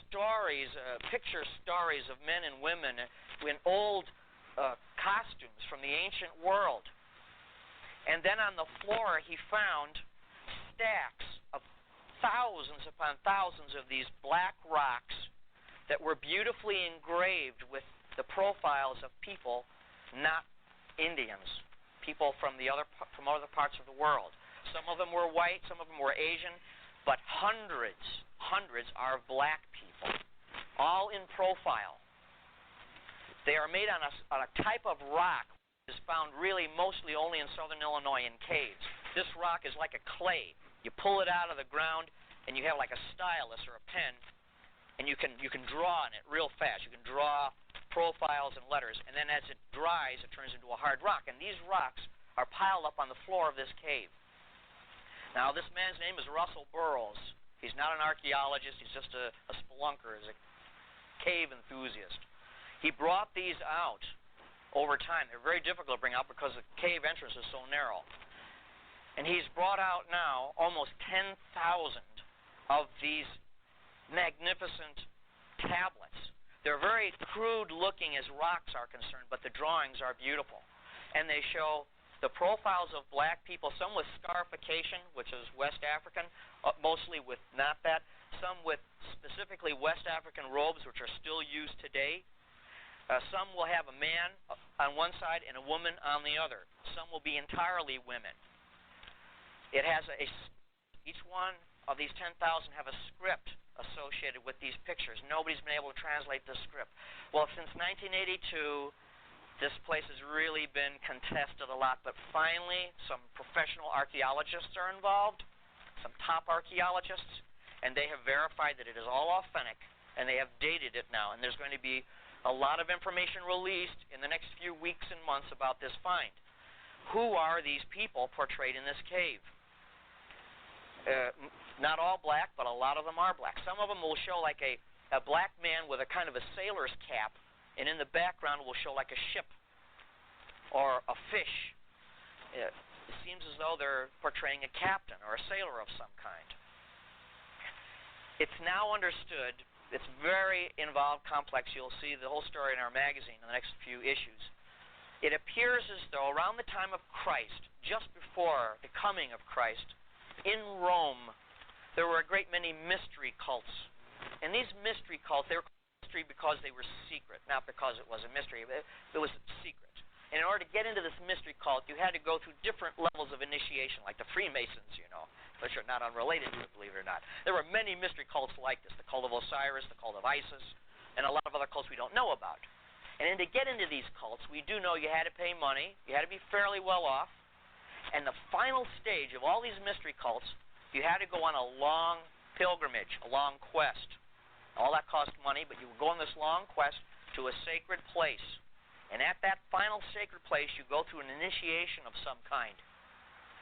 stories, picture stories of men and women in old costumes from the ancient world. And then on the floor, he found stacks of thousands upon thousands of these black rocks that were beautifully engraved with the profiles of people, not Indians, people from other parts of the world. Some of them were white, some of them were Asian, but hundreds are black people, all in profile. They are made on a type of rock that is found really mostly only in southern Illinois in caves. This rock is like a clay. You pull it out of the ground, and you have like a stylus or a pen, and you can draw on it real fast. You can draw profiles and letters, and then as it dries, it turns into a hard rock. And these rocks are piled up on the floor of this cave. Now, this man's name is Russell Burroughs. He's not an archaeologist. He's just a spelunker. He's a cave enthusiast. He brought these out over time. They're very difficult to bring out because the cave entrance is so narrow. And he's brought out now almost 10,000 of these magnificent tablets. They're very crude looking as rocks are concerned, but the drawings are beautiful. And they show the profiles of black people, some with scarification, which is West African, mostly with not that, some with specifically West African robes, which are still used today. Some will have a man on one side and a woman on the other. Some will be entirely women. It has each one of these 10,000 have a script associated with these pictures. Nobody's been able to translate this script. Well, since 1982, this place has really been contested a lot, but finally some professional archaeologists are involved, some top archaeologists, and they have verified that it is all authentic, and they have dated it now, and there's going to be a lot of information released in the next few weeks and months about this find. Who are these people portrayed in this cave? Not all black, but a lot of them are black. Some of them will show like a black man with a kind of a sailor's cap, and in the background will show like a ship or a fish. It seems as though they're portraying a captain or a sailor of some kind. It's now understood, it's very involved, complex. You'll see the whole story in our magazine in the next few issues. It appears as though around the time of Christ, just before the coming of Christ, in Rome, there were a great many mystery cults. And these mystery cults, they were called mystery because they were secret, not because it was a mystery. It was secret. And in order order to get into this mystery cult, you had to go through different levels of initiation, like the Freemasons, which are not unrelated to it, believe it or not. There were many mystery cults like this, the cult of Osiris, the cult of Isis, and a lot of other cults we don't know about. And then to get into these cults, we do know you had to pay money, you had to be fairly well off, and the final stage of all these mystery cults, you had to go on a long pilgrimage, a long quest. All that cost money, but you would go on this long quest to a sacred place. And at that final sacred place, you go through an initiation of some kind.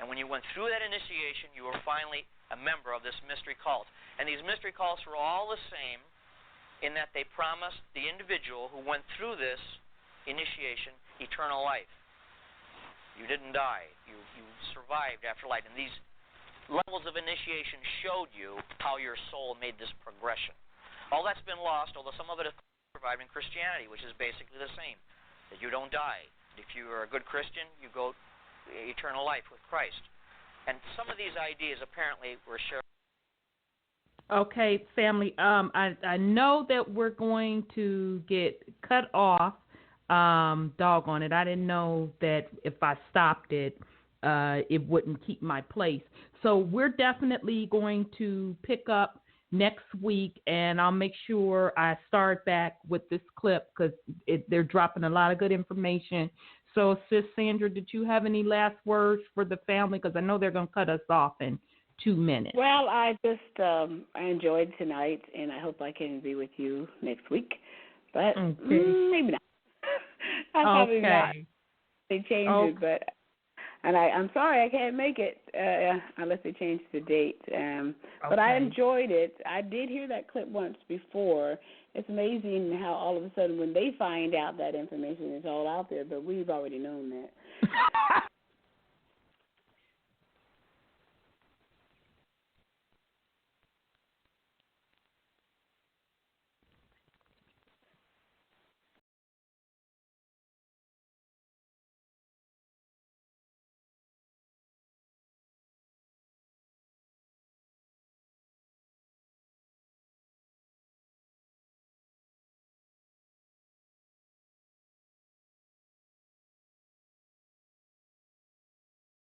And when you went through that initiation, you were finally a member of this mystery cult. And these mystery cults were all the same in that they promised the individual who went through this initiation eternal life. You didn't die. You survived after life. And these levels of initiation showed you how your soul made this progression. All that's been lost, although some of it is survived in Christianity, which is basically the same, that you don't die. If you are a good Christian, you go eternal life with Christ. And some of these ideas apparently were shared. Okay, family, I know that we're going to get cut off. Doggone it. I didn't know that if I stopped it, it wouldn't keep my place. So we're definitely going to pick up next week, and I'll make sure I start back with this clip because they're dropping a lot of good information. So, Sis Sandra, did you have any last words for the family? Because I know they're going to cut us off in 2 minutes. Well, I just I enjoyed tonight, and I hope I can be with you next week. But maybe not. I probably not. They changed it, but I'm sorry I can't make it unless they change the date. But I enjoyed it. I did hear that clip once before. It's amazing how all of a sudden when they find out that information is all out there, but we've already known that.